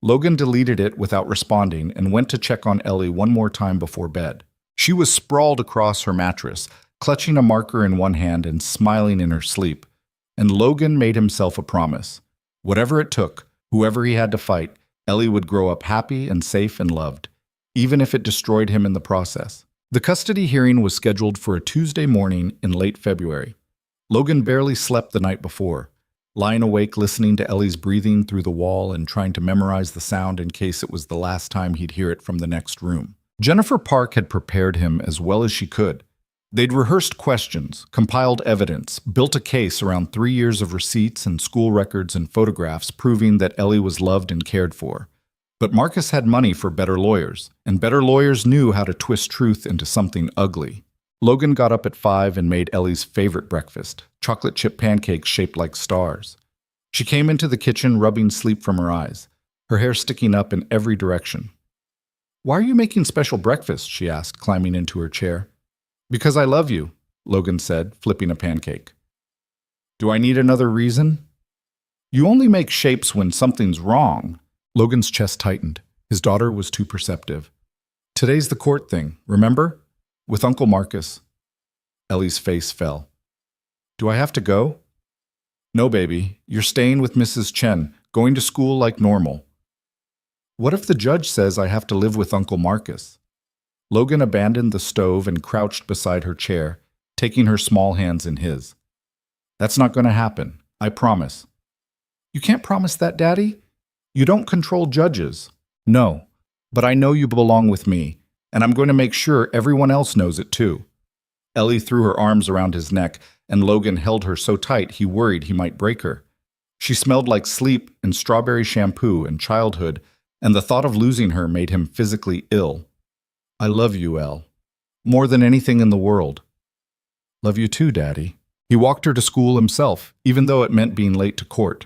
Speaker 1: Logan deleted it without responding and went to check on Ellie one more time before bed. She was sprawled across her mattress, clutching a marker in one hand and smiling in her sleep. And Logan made himself a promise. Whatever it took, whoever he had to fight, Ellie would grow up happy and safe and loved, even if it destroyed him in the process. The custody hearing was scheduled for a Tuesday morning in late February. Logan barely slept the night before, lying awake listening to Ellie's breathing through the wall and trying to memorize the sound in case it was the last time he'd hear it from the next room. Jennifer Park had prepared him as well as she could. They'd rehearsed questions, compiled evidence, built a case around 3 years of receipts and school records and photographs proving that Ellie was loved and cared for. But Marcus had money for better lawyers, and better lawyers knew how to twist truth into something ugly. Logan got up at 5 and made Ellie's favorite breakfast, chocolate chip pancakes shaped like stars. She came into the kitchen rubbing sleep from her eyes, her hair sticking up in every direction. Why are you making special breakfast? She asked, climbing into her chair. Because I love you, Logan said, flipping a pancake. Do I need another reason? You only make shapes when something's wrong. Logan's chest tightened. His daughter was too perceptive. Today's the court thing, remember? With Uncle Marcus. Ellie's face fell. Do I have to go? No, baby. You're staying with Mrs. Chen, going to school like normal. What if the judge says I have to live with Uncle Marcus? Logan abandoned the stove and crouched beside her chair, taking her small hands in his. That's not going to happen, I promise. You can't promise that, Daddy? You don't control judges. No, but I know you belong with me, and I'm going to make sure everyone else knows it too. Ellie threw her arms around his neck, and Logan held her so tight he worried he might break her. She smelled like sleep and strawberry shampoo and childhood, and the thought of losing her made him physically ill. I love you, Elle. More than anything in the world. Love you too, Daddy. He walked her to school himself, even though it meant being late to court.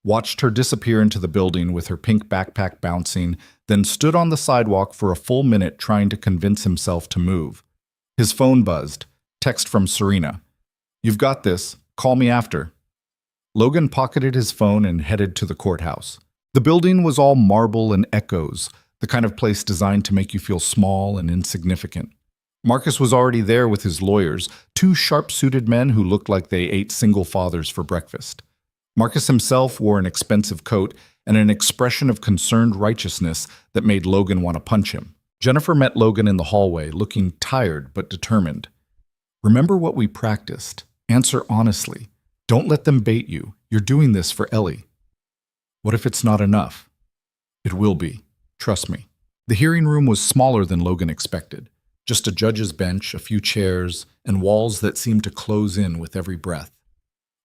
Speaker 1: Watched her disappear into the building with her pink backpack bouncing, then stood on the sidewalk for a full minute trying to convince himself to move. His phone buzzed. Text from Serena. You've got this. Call me after. Logan pocketed his phone and headed to the courthouse. The building was all marble and echoes, the kind of place designed to make you feel small and insignificant. Marcus was already there with his lawyers, 2 sharp-suited men who looked like they ate single fathers for breakfast. Marcus himself wore an expensive coat and an expression of concerned righteousness that made Logan want to punch him. Jennifer met Logan in the hallway, looking tired but determined. Remember what we practiced. Answer honestly. Don't let them bait you. You're doing this for Ellie. What if it's not enough? It will be. Trust me. The hearing room was smaller than Logan expected. Just a judge's bench, a few chairs, and walls that seemed to close in with every breath.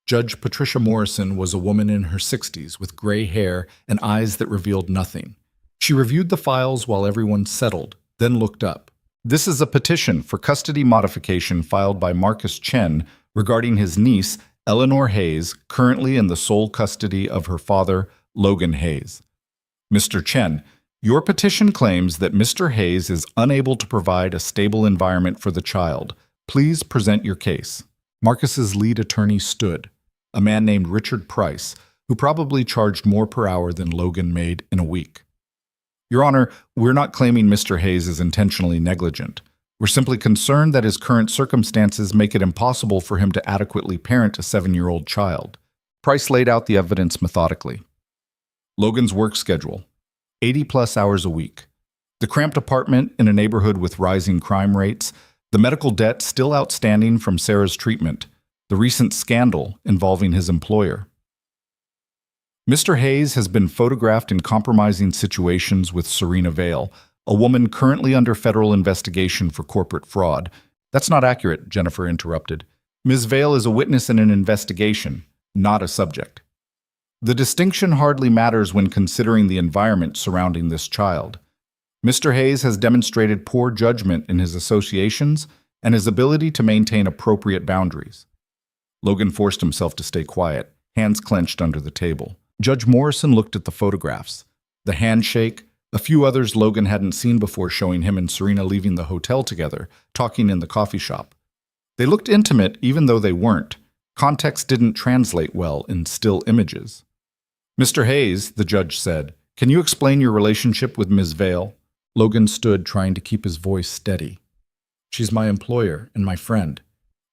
Speaker 1: Judge Patricia Morrison was a woman in her 60s with gray hair and eyes that revealed nothing. She reviewed the files while everyone settled, then looked up. This is a petition for custody modification filed by Marcus Chen regarding his niece, Eleanor Hayes, currently in the sole custody of her father, Logan Hayes. Mr. Chen, your petition claims that Mr. Hayes is unable to provide a stable environment for the child. Please present your case. Marcus's lead attorney stood. a man named Richard Price, who probably charged more per hour than Logan made in a week. Your Honor, we're not claiming Mr. Hayes is intentionally negligent. We're simply concerned that his current circumstances make it impossible for him to adequately parent a 7-year-old child. Price laid out the evidence methodically. Logan's work schedule: 80-plus hours a week. The cramped apartment in a neighborhood with rising crime rates, the medical debt still outstanding from Sarah's treatment, the recent scandal involving his employer. Mr. Hayes has been photographed in compromising situations with Serena Vale, a woman currently under federal investigation for corporate fraud. That's not accurate, Jennifer interrupted. Ms. Vale is a witness in an investigation, not a subject. The distinction hardly matters when considering the environment surrounding this child. Mr. Hayes has demonstrated poor judgment in his associations and his ability to maintain appropriate boundaries. Logan forced himself to stay quiet, hands clenched under the table. Judge Morrison looked at the photographs. The handshake, a few others Logan hadn't seen before showing him and Serena leaving the hotel together, talking in the coffee shop. They looked intimate even though they weren't. Context didn't translate well in still images. Mr. Hayes, the judge said, can you explain your relationship with Ms. Vale? Logan stood, trying to keep his voice steady. She's my employer and my friend.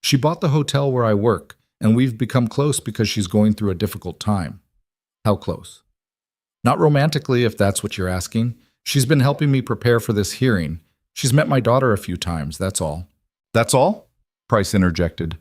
Speaker 1: She bought the hotel where I work, and we've become close because she's going through a difficult time. How close? Not romantically, if that's what you're asking. She's been helping me prepare for this hearing. She's met my daughter a few times, that's all. That's all? Price interjected.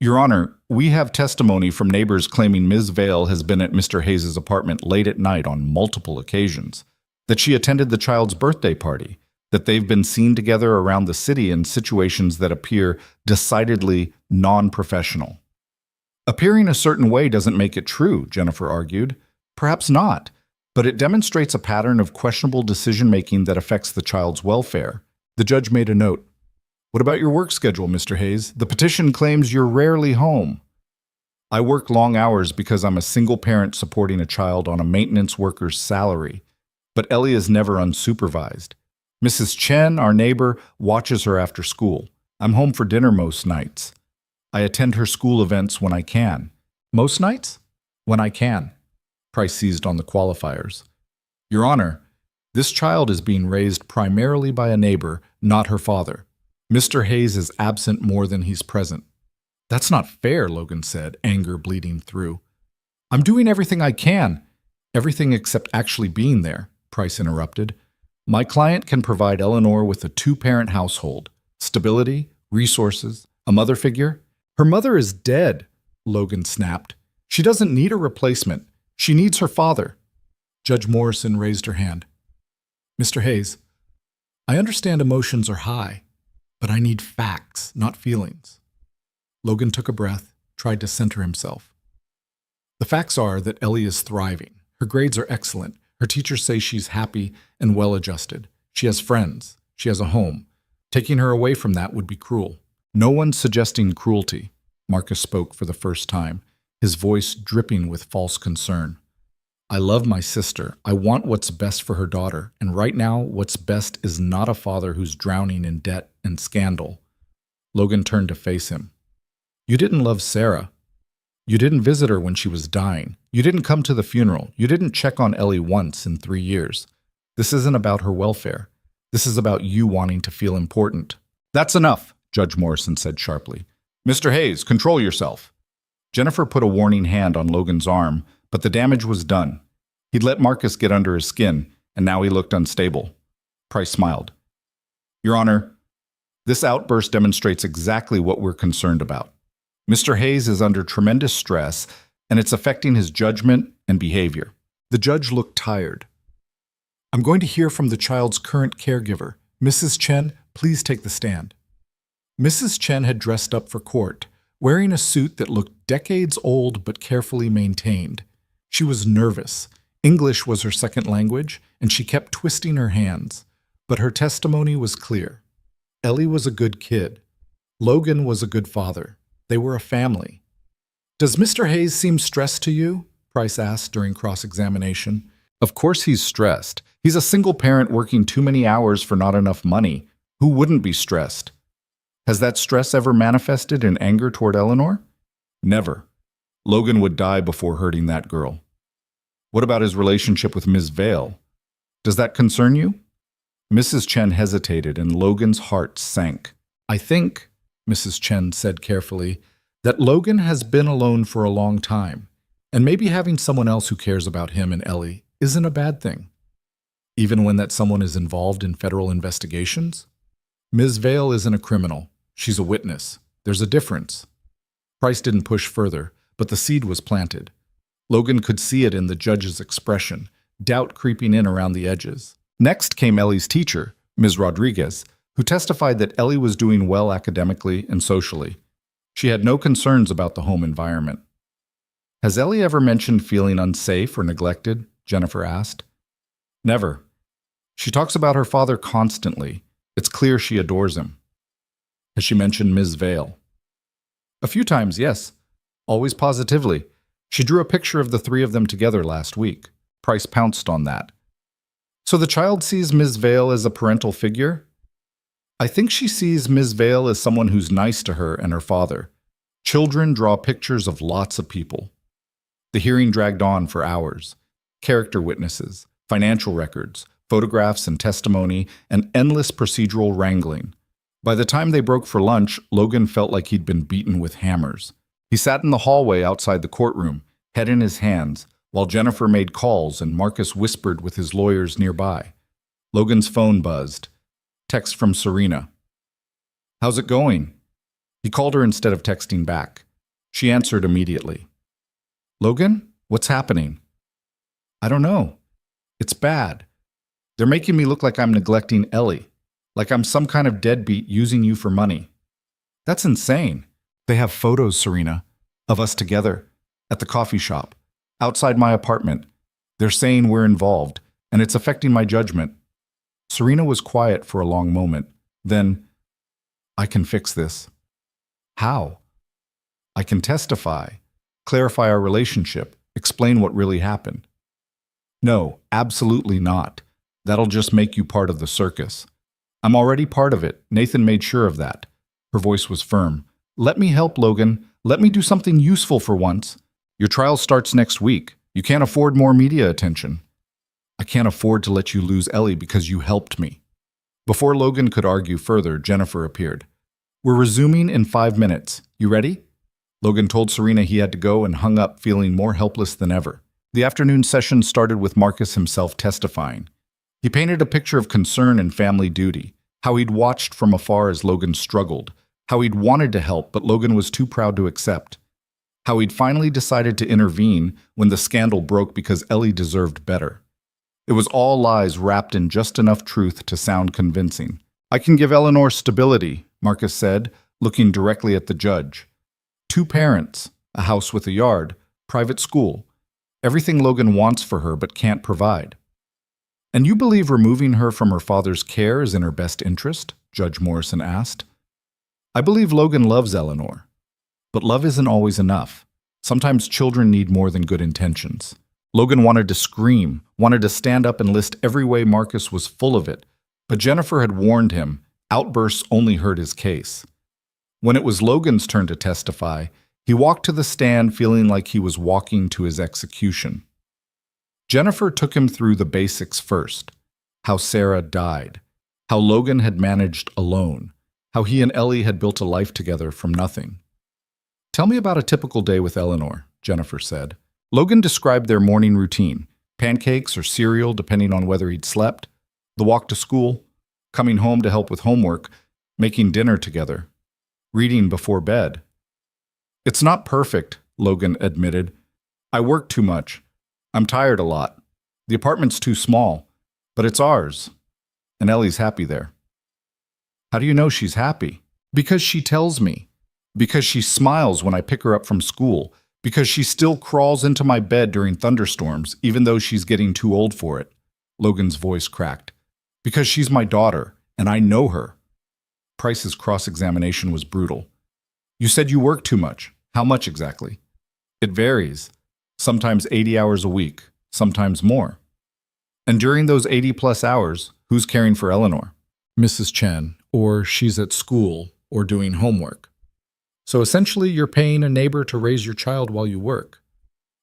Speaker 1: Your Honor, we have testimony from neighbors claiming Ms. Vale has been at Mr. Hayes' apartment late at night on multiple occasions, that she attended the child's birthday party, that they've been seen together around the city in situations that appear decidedly non-professional. Appearing a certain way doesn't make it true, Jennifer argued. Perhaps not, but it demonstrates a pattern of questionable decision-making that affects the child's welfare. The judge made a note. What about your work schedule, Mr. Hayes? The petition claims you're rarely home. I work long hours because I'm a single parent supporting a child on a maintenance worker's salary. But Ellie is never unsupervised. Mrs. Chen, our neighbor, watches her after school. I'm home for dinner most nights. I attend her school events when I can. Most nights? When I can. Price seized on the qualifiers. Your Honor, this child is being raised primarily by a neighbor, not her father. Mr. Hayes is absent more than he's present. That's not fair, Logan said, anger bleeding through. I'm doing everything I can. Everything except actually being there, Price interrupted. My client can provide Eleanor with a 2-parent household, stability, resources, a mother figure. Her mother is dead, Logan snapped. She doesn't need a replacement. She needs her father. Judge Morrison raised her hand. Mr. Hayes, I understand emotions are high, but I need facts, not feelings. Logan took a breath, tried to center himself. The facts are that Ellie is thriving. Her grades are excellent. Her teachers say she's happy and well-adjusted. She has friends. She has a home. Taking her away from that would be cruel. No one's suggesting cruelty, Marcus spoke for the first time, his voice dripping with false concern. I love my sister. I want what's best for her daughter, and right now, what's best is not a father who's drowning in debt and scandal. Logan turned to face him. You didn't love Sarah. You didn't visit her when she was dying. You didn't come to the funeral. You didn't check on Ellie once in 3 years. This isn't about her welfare. This is about you wanting to feel important. That's enough, Judge Morrison said sharply. Mr. Hayes, control yourself. Jennifer put a warning hand on Logan's arm, but the damage was done. He'd let Marcus get under his skin, and now he looked unstable. Price smiled. Your Honor, this outburst demonstrates exactly what we're concerned about. Mr. Hayes is under tremendous stress, and it's affecting his judgment and behavior. The judge looked tired. I'm going to hear from the child's current caregiver. Mrs. Chen, please take the stand. Mrs. Chen had dressed up for court, wearing a suit that looked decades old but carefully maintained. She was nervous. English was her second language, and she kept twisting her hands. But her testimony was clear. Ellie was a good kid. Logan was a good father. They were a family. Does Mr. Hayes seem stressed to you? Price asked during cross-examination. Of course he's stressed. He's a single parent working too many hours for not enough money. Who wouldn't be stressed? Has that stress ever manifested in anger toward Eleanor? Never. Logan would die before hurting that girl. What about his relationship with Ms. Vale? Does that concern you? Mrs. Chen hesitated and Logan's heart sank. I think, Mrs. Chen said carefully, that Logan has been alone for a long time, and maybe having someone else who cares about him and Ellie isn't a bad thing. Even when that someone is involved in federal investigations? Ms. Vale isn't a criminal. She's a witness. There's a difference. Price didn't push further, but the seed was planted. Logan could see it in the judge's expression, doubt creeping in around the edges. Next came Ellie's teacher, Ms. Rodriguez, who testified that Ellie was doing well academically and socially. She had no concerns about the home environment. Has Ellie ever mentioned feeling unsafe or neglected? Jennifer asked. Never. She talks about her father constantly. It's clear she adores him. Has she mentioned Ms. Vale? A few times, yes. Always positively. She drew a picture of the three of them together last week. Price pounced on that. So the child sees Ms. Vale as a parental figure? I think she sees Ms. Vale as someone who's nice to her and her father. Children draw pictures of lots of people. The hearing dragged on for hours. Character witnesses, financial records, photographs and testimony, and endless procedural wrangling. By the time they broke for lunch, Logan felt like he'd been beaten with hammers. He sat in the hallway outside the courtroom, head in his hands, while Jennifer made calls and Marcus whispered with his lawyers nearby. Logan's phone buzzed. Text from Serena. How's it going? He called her instead of texting back. She answered immediately. Logan, what's happening? I don't know. It's bad. They're making me look like I'm neglecting Ellie, like I'm some kind of deadbeat using you for money. That's insane. They have photos, Serena, of us together, at the coffee shop, outside my apartment. They're saying we're involved, and it's affecting my judgment. Serena was quiet for a long moment. Then, I can fix this. How? I can testify, clarify our relationship, explain what really happened. No, absolutely not. That'll just make you part of the circus. I'm already part of it. Nathan made sure of that. Her voice was firm. Let me help, Logan. Let me do something useful for once. Your trial starts next week. You can't afford more media attention. I can't afford to let you lose Ellie because you helped me. Before Logan could argue further, Jennifer appeared. We're resuming in 5 minutes. You ready? Logan told Serena he had to go and hung up, feeling more helpless than ever. The afternoon session started with Marcus himself testifying. He painted a picture of concern and family duty, how he'd watched from afar as Logan struggled, how he'd wanted to help but Logan was too proud to accept, how he'd finally decided to intervene when the scandal broke because Ellie deserved better. It was all lies wrapped in just enough truth to sound convincing. I can give Eleanor stability, Marcus said, looking directly at the judge. 2 parents, a house with a yard, private school, everything Logan wants for her but can't provide. And you believe removing her from her father's care is in her best interest? Judge Morrison asked. I believe Logan loves Eleanor. But love isn't always enough. Sometimes children need more than good intentions. Logan wanted to scream, wanted to stand up and list every way Marcus was full of it, but Jennifer had warned him, outbursts only hurt his case. When it was Logan's turn to testify, he walked to the stand feeling like he was walking to his execution. Jennifer took him through the basics first, how Sarah died, how Logan had managed alone, how he and Ellie had built a life together from nothing. Tell me about a typical day with Eleanor, Jennifer said. Logan described their morning routine, pancakes or cereal depending on whether he'd slept, the walk to school, coming home to help with homework, making dinner together, reading before bed. It's not perfect, Logan admitted. I work too much. I'm tired a lot. The apartment's too small, but it's ours, and Ellie's happy there. How do you know she's happy? Because she tells me. Because she smiles when I pick her up from school. Because she still crawls into my bed during thunderstorms, even though she's getting too old for it. Logan's voice cracked. Because she's my daughter, and I know her. Price's cross-examination was brutal. You said you work too much. How much exactly? It varies. Sometimes 80 hours a week, sometimes more. And during those 80-plus hours, who's caring for Eleanor? Mrs. Chen, or she's at school or doing homework. So essentially, you're paying a neighbor to raise your child while you work.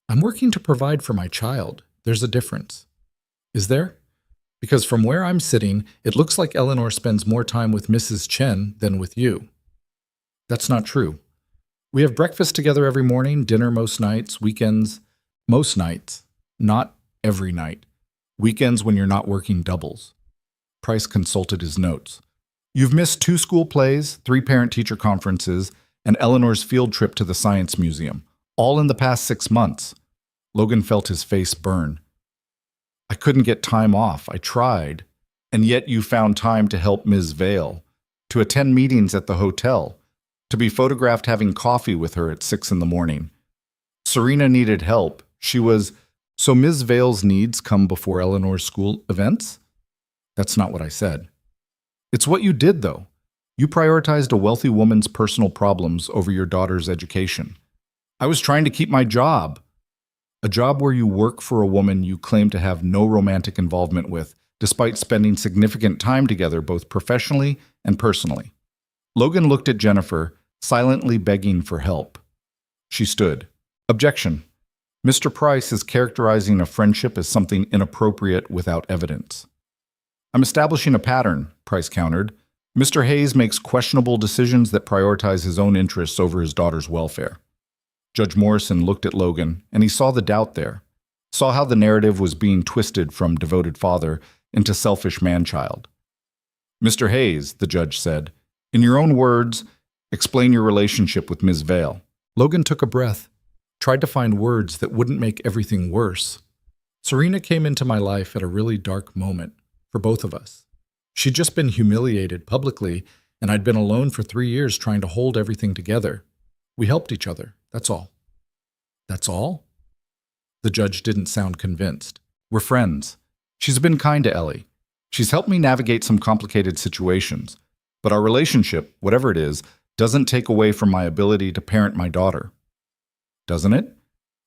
Speaker 1: I'm working to provide for my child. There's a difference. Is there? Because from where I'm sitting, it looks like Eleanor spends more time with Mrs. Chen than with you. That's not true. We have breakfast together every morning, dinner most nights, weekends, most nights, not every night. Weekends when you're not working doubles. Price consulted his notes. You've missed 2 school plays, 3 parent-teacher conferences, and Eleanor's field trip to the Science Museum, all in the past 6 months. Logan felt his face burn. I couldn't get time off. I tried. And yet you found time to help Ms. Vale, to attend meetings at the hotel, to be photographed having coffee with her at 6 in the morning. Serena needed help. So Ms. Vale's needs come before Eleanor's school events? That's not what I said. It's what you did, though. You prioritized a wealthy woman's personal problems over your daughter's education. I was trying to keep my job. A job where you work for a woman you claim to have no romantic involvement with, despite spending significant time together both professionally and personally. Logan looked at Jennifer, silently begging for help. She stood. Objection. Mr. Price is characterizing a friendship as something inappropriate without evidence. I'm establishing a pattern, Price countered. Mr. Hayes makes questionable decisions that prioritize his own interests over his daughter's welfare. Judge Morrison looked at Logan, and he saw the doubt there, saw how the narrative was being twisted from devoted father into selfish man-child. Mr. Hayes, the judge said, in your own words, explain your relationship with Ms. Vale. Logan took a breath, tried to find words that wouldn't make everything worse. Serena came into my life at a really dark moment for both of us. She'd just been humiliated publicly, and I'd been alone for 3 years trying to hold everything together. We helped each other, that's all. That's all? The judge didn't sound convinced. We're friends. She's been kind to Ellie. She's helped me navigate some complicated situations. But our relationship, whatever it is, doesn't take away from my ability to parent my daughter. Doesn't it?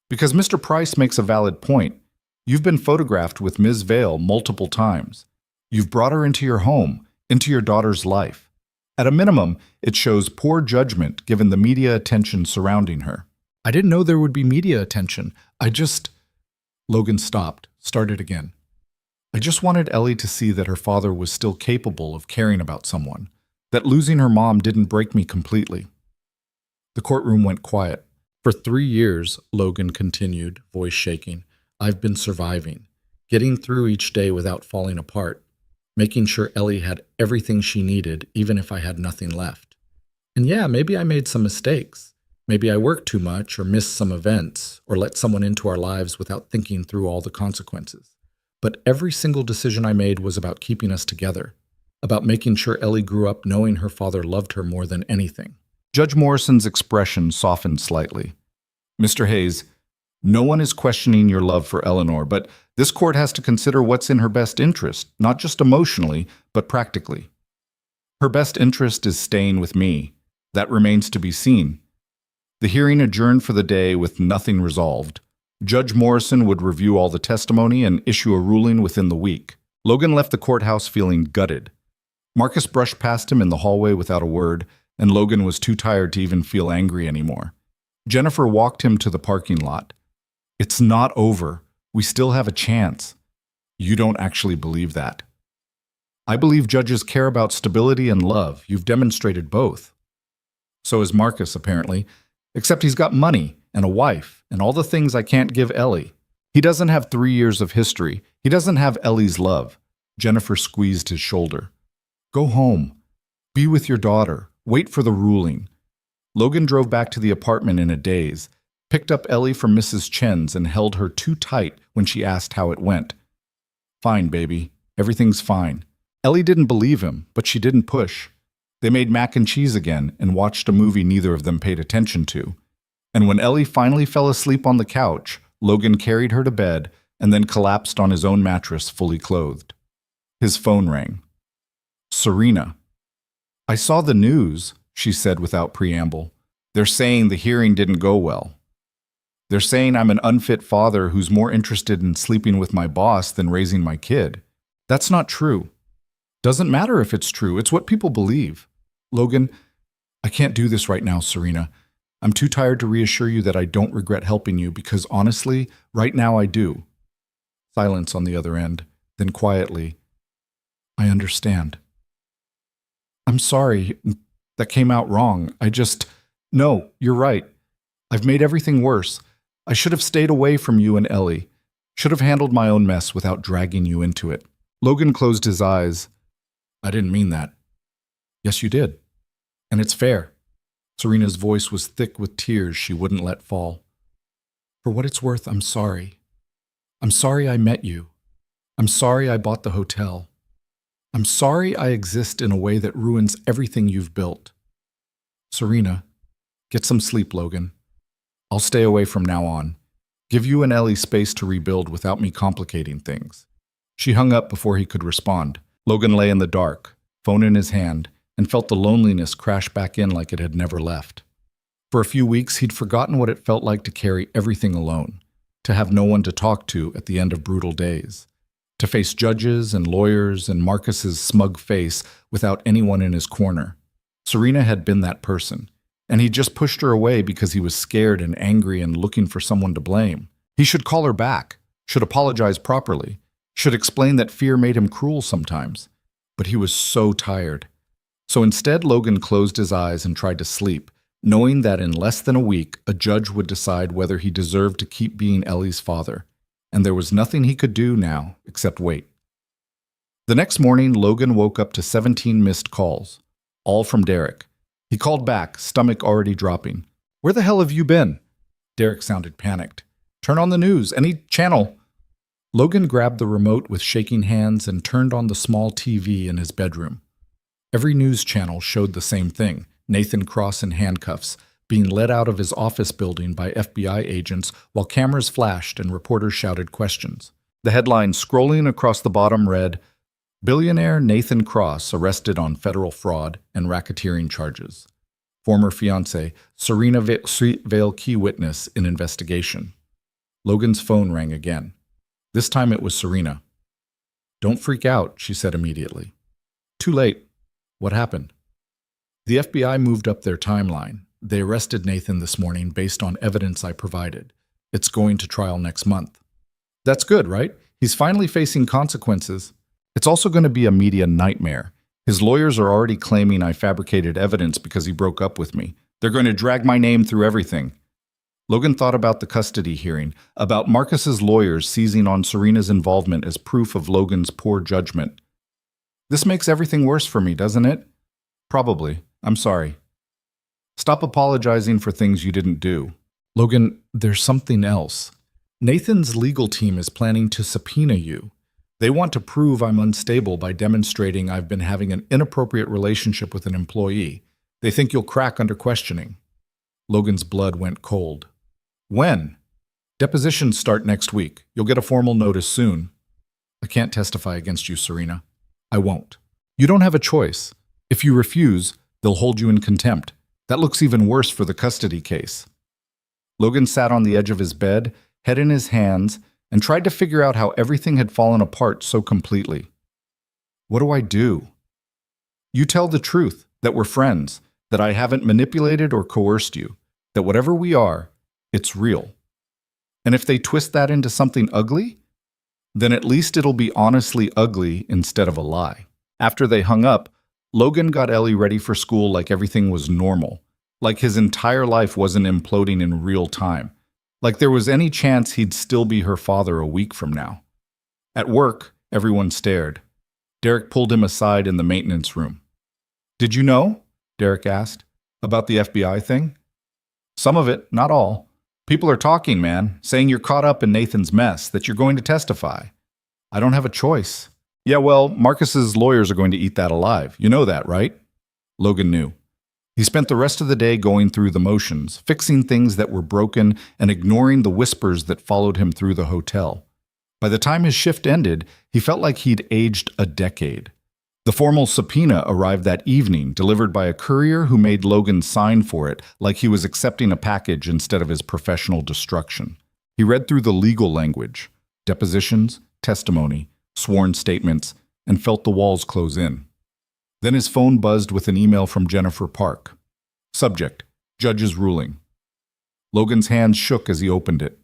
Speaker 1: Because Mr. Price makes a valid point. You've been photographed with Ms. Vale multiple times. You've brought her into your home, into your daughter's life. At a minimum, it shows poor judgment given the media attention surrounding her. I didn't know there would be media attention. Logan stopped, started again. I just wanted Ellie to see that her father was still capable of caring about someone, that losing her mom didn't break me completely. The courtroom went quiet. For 3 years, Logan continued, voice shaking, I've been surviving, getting through each day without falling apart, making sure Ellie had everything she needed, even if I had nothing left. And yeah, maybe I made some mistakes. Maybe I worked too much or missed some events or let someone into our lives without thinking through all the consequences. But every single decision I made was about keeping us together, about making sure Ellie grew up knowing her father loved her more than anything. Judge Morrison's expression softened slightly. Mr. Hayes, no one is questioning your love for Eleanor, but this court has to consider what's in her best interest, not just emotionally, but practically. Her best interest is staying with me. That remains to be seen. The hearing adjourned for the day with nothing resolved. Judge Morrison would review all the testimony and issue a ruling within the week. Logan left the courthouse feeling gutted. Marcus brushed past him in the hallway without a word, and Logan was too tired to even feel angry anymore. Jennifer walked him to the parking lot. It's not over. We still have a chance. You don't actually believe that. I believe judges care about stability and love. You've demonstrated both. So has Marcus, apparently, except he's got money and a wife and all the things I can't give Ellie. He doesn't have 3 years of history. He doesn't have Ellie's love. Jennifer squeezed his shoulder. Go home. Be with your daughter. Wait for the ruling. Logan drove back to the apartment in a daze, picked up Ellie from Mrs. Chen's and held her too tight when she asked how it went. Fine, baby. Everything's fine. Ellie didn't believe him, but she didn't push. They made mac and cheese again and watched a movie neither of them paid attention to. And when Ellie finally fell asleep on the couch, Logan carried her to bed and then collapsed on his own mattress fully clothed. His phone rang. Serena. I saw the news, she said without preamble. They're saying the hearing didn't go well. They're saying I'm an unfit father who's more interested in sleeping with my boss than raising my kid. That's not true. Doesn't matter if it's true, it's what people believe. Logan, I can't do this right now, Serena. I'm too tired to reassure you that I don't regret helping you because honestly, right now I do. Silence on the other end, then quietly, I understand. I'm sorry. That came out wrong. No, you're right. I've made everything worse. I should have stayed away from you and Ellie. Should have handled my own mess without dragging you into it. Logan closed his eyes. I didn't mean that. Yes, you did. And it's fair. Serena's voice was thick with tears she wouldn't let fall. For what it's worth, I'm sorry. I'm sorry I met you. I'm sorry I bought the hotel. I'm sorry I exist in a way that ruins everything you've built. Serena, get some sleep, Logan. I'll stay away from now on. Give you and Ellie space to rebuild without me complicating things. She hung up before he could respond. Logan lay in the dark, phone in his hand, and felt the loneliness crash back in like it had never left. For a few weeks, he'd forgotten what it felt like to carry everything alone, to have no one to talk to at the end of brutal days, to face judges and lawyers and Marcus's smug face without anyone in his corner. Serena had been that person, and he just pushed her away because he was scared and angry and looking for someone to blame. He should call her back, should apologize properly, should explain that fear made him cruel sometimes. But he was so tired. So instead, Logan closed his eyes and tried to sleep, knowing that in less than a week, a judge would decide whether he deserved to keep being Ellie's father. And there was nothing he could do now except wait. The next morning, Logan woke up to 17 missed calls, all from Derek. He called back, stomach already dropping. Where the hell have you been? Derek sounded panicked. Turn on the news, any channel. Logan grabbed the remote with shaking hands and turned on the small TV in his bedroom. Every news channel showed the same thing, Nathan Cross in handcuffs, being led out of his office building by FBI agents while cameras flashed and reporters shouted questions. The headline scrolling across the bottom read, Billionaire Nathan Cross arrested on federal fraud and racketeering charges. Former fiancée Serena Vale key witness in investigation. Logan's phone rang again. This time it was Serena. Don't freak out, she said immediately. Too late. What happened? The FBI moved up their timeline. They arrested Nathan this morning based on evidence I provided. It's going to trial next month. That's good, right? He's finally facing consequences. It's also going to be a media nightmare. His lawyers are already claiming I fabricated evidence because he broke up with me. They're going to drag my name through everything. Logan thought about the custody hearing, about Marcus's lawyers seizing on Serena's involvement as proof of Logan's poor judgment. This makes everything worse for me, doesn't it? Probably. I'm sorry. Stop apologizing for things you didn't do. Logan, there's something else. Nathan's legal team is planning to subpoena you. They want to prove I'm unstable by demonstrating I've been having an inappropriate relationship with an employee. They think you'll crack under questioning. Logan's blood went cold. When? Depositions start next week. You'll get a formal notice soon. I can't testify against you, Serena. I won't. You don't have a choice. If you refuse, they'll hold you in contempt. That looks even worse for the custody case. Logan sat on the edge of his bed, head in his hands, and tried to figure out how everything had fallen apart so completely. What do I do? You tell the truth, that we're friends, that I haven't manipulated or coerced you, that whatever we are, it's real. And if they twist that into something ugly, then at least it'll be honestly ugly instead of a lie. After they hung up, Logan got Ellie ready for school like everything was normal, like his entire life wasn't imploding in real time, like there was any chance he'd still be her father a week from now. At work, everyone stared. Derek pulled him aside in the maintenance room. Did you know? Derek asked. About the FBI thing? Some of it, not all. People are talking, man, saying you're caught up in Nathan's mess, that you're going to testify. I don't have a choice. Yeah, well, Marcus's lawyers are going to eat that alive. You know that, right? Logan knew. He spent the rest of the day going through the motions, fixing things that were broken and ignoring the whispers that followed him through the hotel. By the time his shift ended, he felt like he'd aged a decade. The formal subpoena arrived that evening, delivered by a courier who made Logan sign for it like he was accepting a package instead of his professional destruction. He read through the legal language, depositions, testimony, sworn statements, and felt the walls close in. Then his phone buzzed with an email from Jennifer Park. Subject: Judge's ruling. Logan's hands shook as he opened it.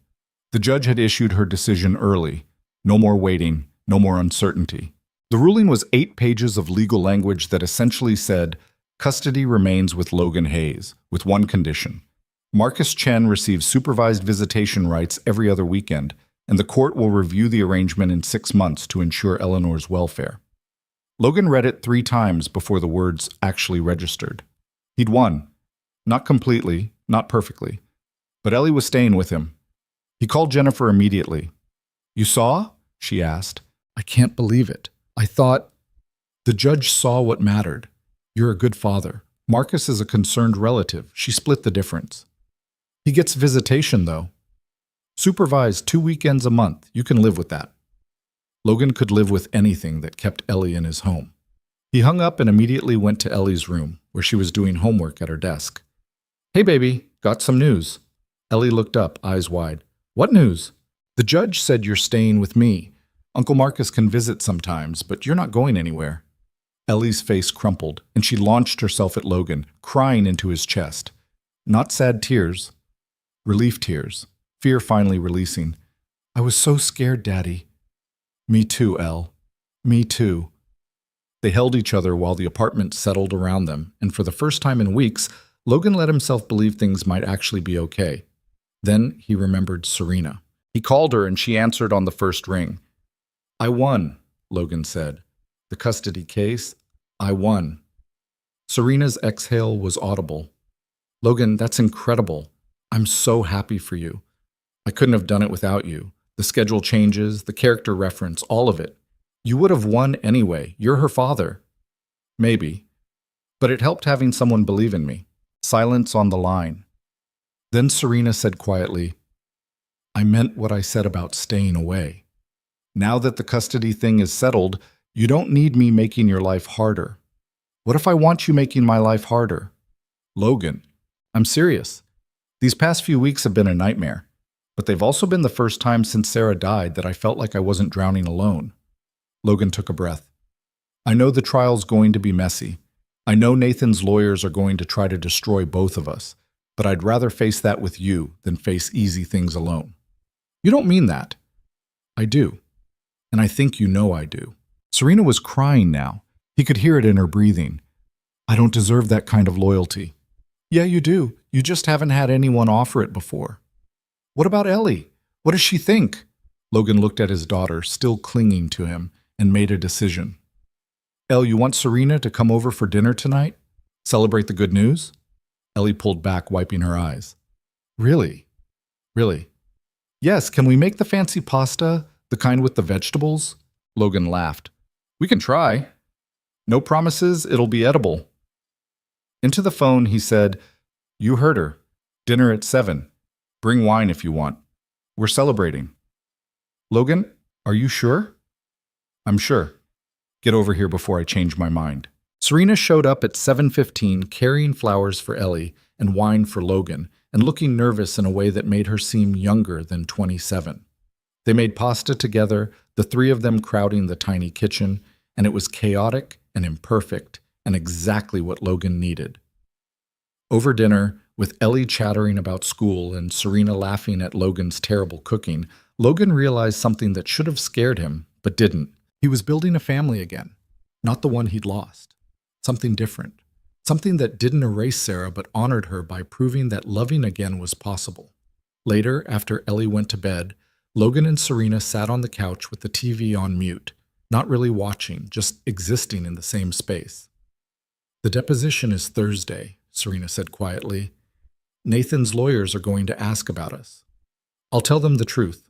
Speaker 1: The judge had issued her decision early. No more waiting, no more uncertainty. The ruling was 8 pages of legal language that essentially said, custody remains with Logan Hayes, with one condition. Marcus Chen receives supervised visitation rights every other weekend, and the court will review the arrangement in 6 months to ensure Eleanor's welfare. Logan read it 3 times before the words actually registered. He'd won. Not completely, not perfectly. But Ellie was staying with him. He called Jennifer immediately. "You saw?" she asked. "I can't believe it. I thought—" The judge saw what mattered. "You're a good father. Marcus is a concerned relative." She split the difference. "He gets visitation, though. Supervised 2 weekends a month. You can live with that." Logan could live with anything that kept Ellie in his home. He hung up and immediately went to Ellie's room, where she was doing homework at her desk. "Hey, baby, got some news." Ellie looked up, eyes wide. "What news?" "The judge said you're staying with me. Uncle Marcus can visit sometimes, but you're not going anywhere." Ellie's face crumpled, and she launched herself at Logan, crying into his chest. Not sad tears. Relief tears. Fear finally releasing. "I was so scared, Daddy." "Me too, Elle. Me too." They held each other while the apartment settled around them, and for the first time in weeks, Logan let himself believe things might actually be okay. Then he remembered Serena. He called her and she answered on the first ring. "I won," Logan said. "The custody case, I won." Serena's exhale was audible. "Logan, that's incredible. I'm so happy for you. I couldn't have done it without you. The schedule changes, the character reference, all of it. You would have won anyway. You're her father." "Maybe. But it helped having someone believe in me." Silence on the line. Then Serena said quietly, "I meant what I said about staying away. Now that the custody thing is settled, you don't need me making your life harder." "What if I want you making my life harder?" "Logan, I'm serious. These past few weeks have been a nightmare, but they've also been the first time since Sarah died that I felt like I wasn't drowning alone." Logan took a breath. "I know the trial's going to be messy. I know Nathan's lawyers are going to try to destroy both of us, but I'd rather face that with you than face easy things alone." "You don't mean that." "I do. And I think you know I do." Serena was crying now. He could hear it in her breathing. "I don't deserve that kind of loyalty." "Yeah, you do. You just haven't had anyone offer it before." "What about Ellie? What does she think?" Logan looked at his daughter, still clinging to him, and made a decision. "Elle, you want Serena to come over for dinner tonight? Celebrate the good news?" Ellie pulled back, wiping her eyes. "Really? Really?" "Yes, can we make the fancy pasta, the kind with the vegetables?" Logan laughed. "We can try. No promises, it'll be edible." Into the phone, he said, "You heard her. Dinner at 7. Bring wine if you want. We're celebrating." "Logan, are you sure?" "I'm sure. Get over here before I change my mind." Serena showed up at 7:15 carrying flowers for Ellie and wine for Logan, and looking nervous in a way that made her seem younger than 27. They made pasta together, the 3 of them crowding the tiny kitchen, and it was chaotic and imperfect and exactly what Logan needed. Over dinner, with Ellie chattering about school and Serena laughing at Logan's terrible cooking, Logan realized something that should have scared him, but didn't. He was building a family again, not the one he'd lost. Something different. Something that didn't erase Sarah but honored her by proving that loving again was possible. Later, after Ellie went to bed, Logan and Serena sat on the couch with the TV on mute, not really watching, just existing in the same space. "The deposition is Thursday," Serena said quietly. "Nathan's lawyers are going to ask about us. I'll tell them the truth."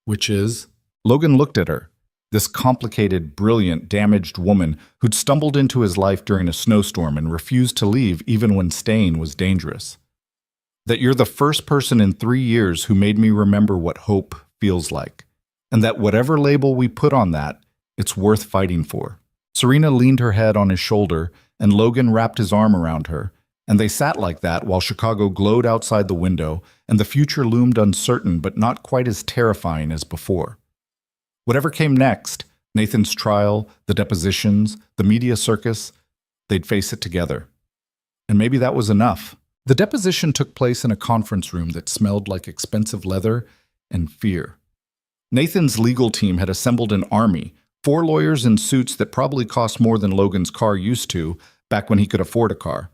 Speaker 1: "Which is?" Logan looked at her. This complicated, brilliant, damaged woman who'd stumbled into his life during a snowstorm and refused to leave even when staying was dangerous. "That you're the first person in 3 years who made me remember what hope feels like, and that whatever label we put on that, it's worth fighting for." Serena leaned her head on his shoulder, and Logan wrapped his arm around her, and they sat like that while Chicago glowed outside the window, and the future loomed uncertain but not quite as terrifying as before. Whatever came next, Nathan's trial, the depositions, the media circus, they'd face it together. And maybe that was enough. The deposition took place in a conference room that smelled like expensive leather and fear. Nathan's legal team had assembled an army, 4 lawyers in suits that probably cost more than Logan's car used to back when he could afford a car.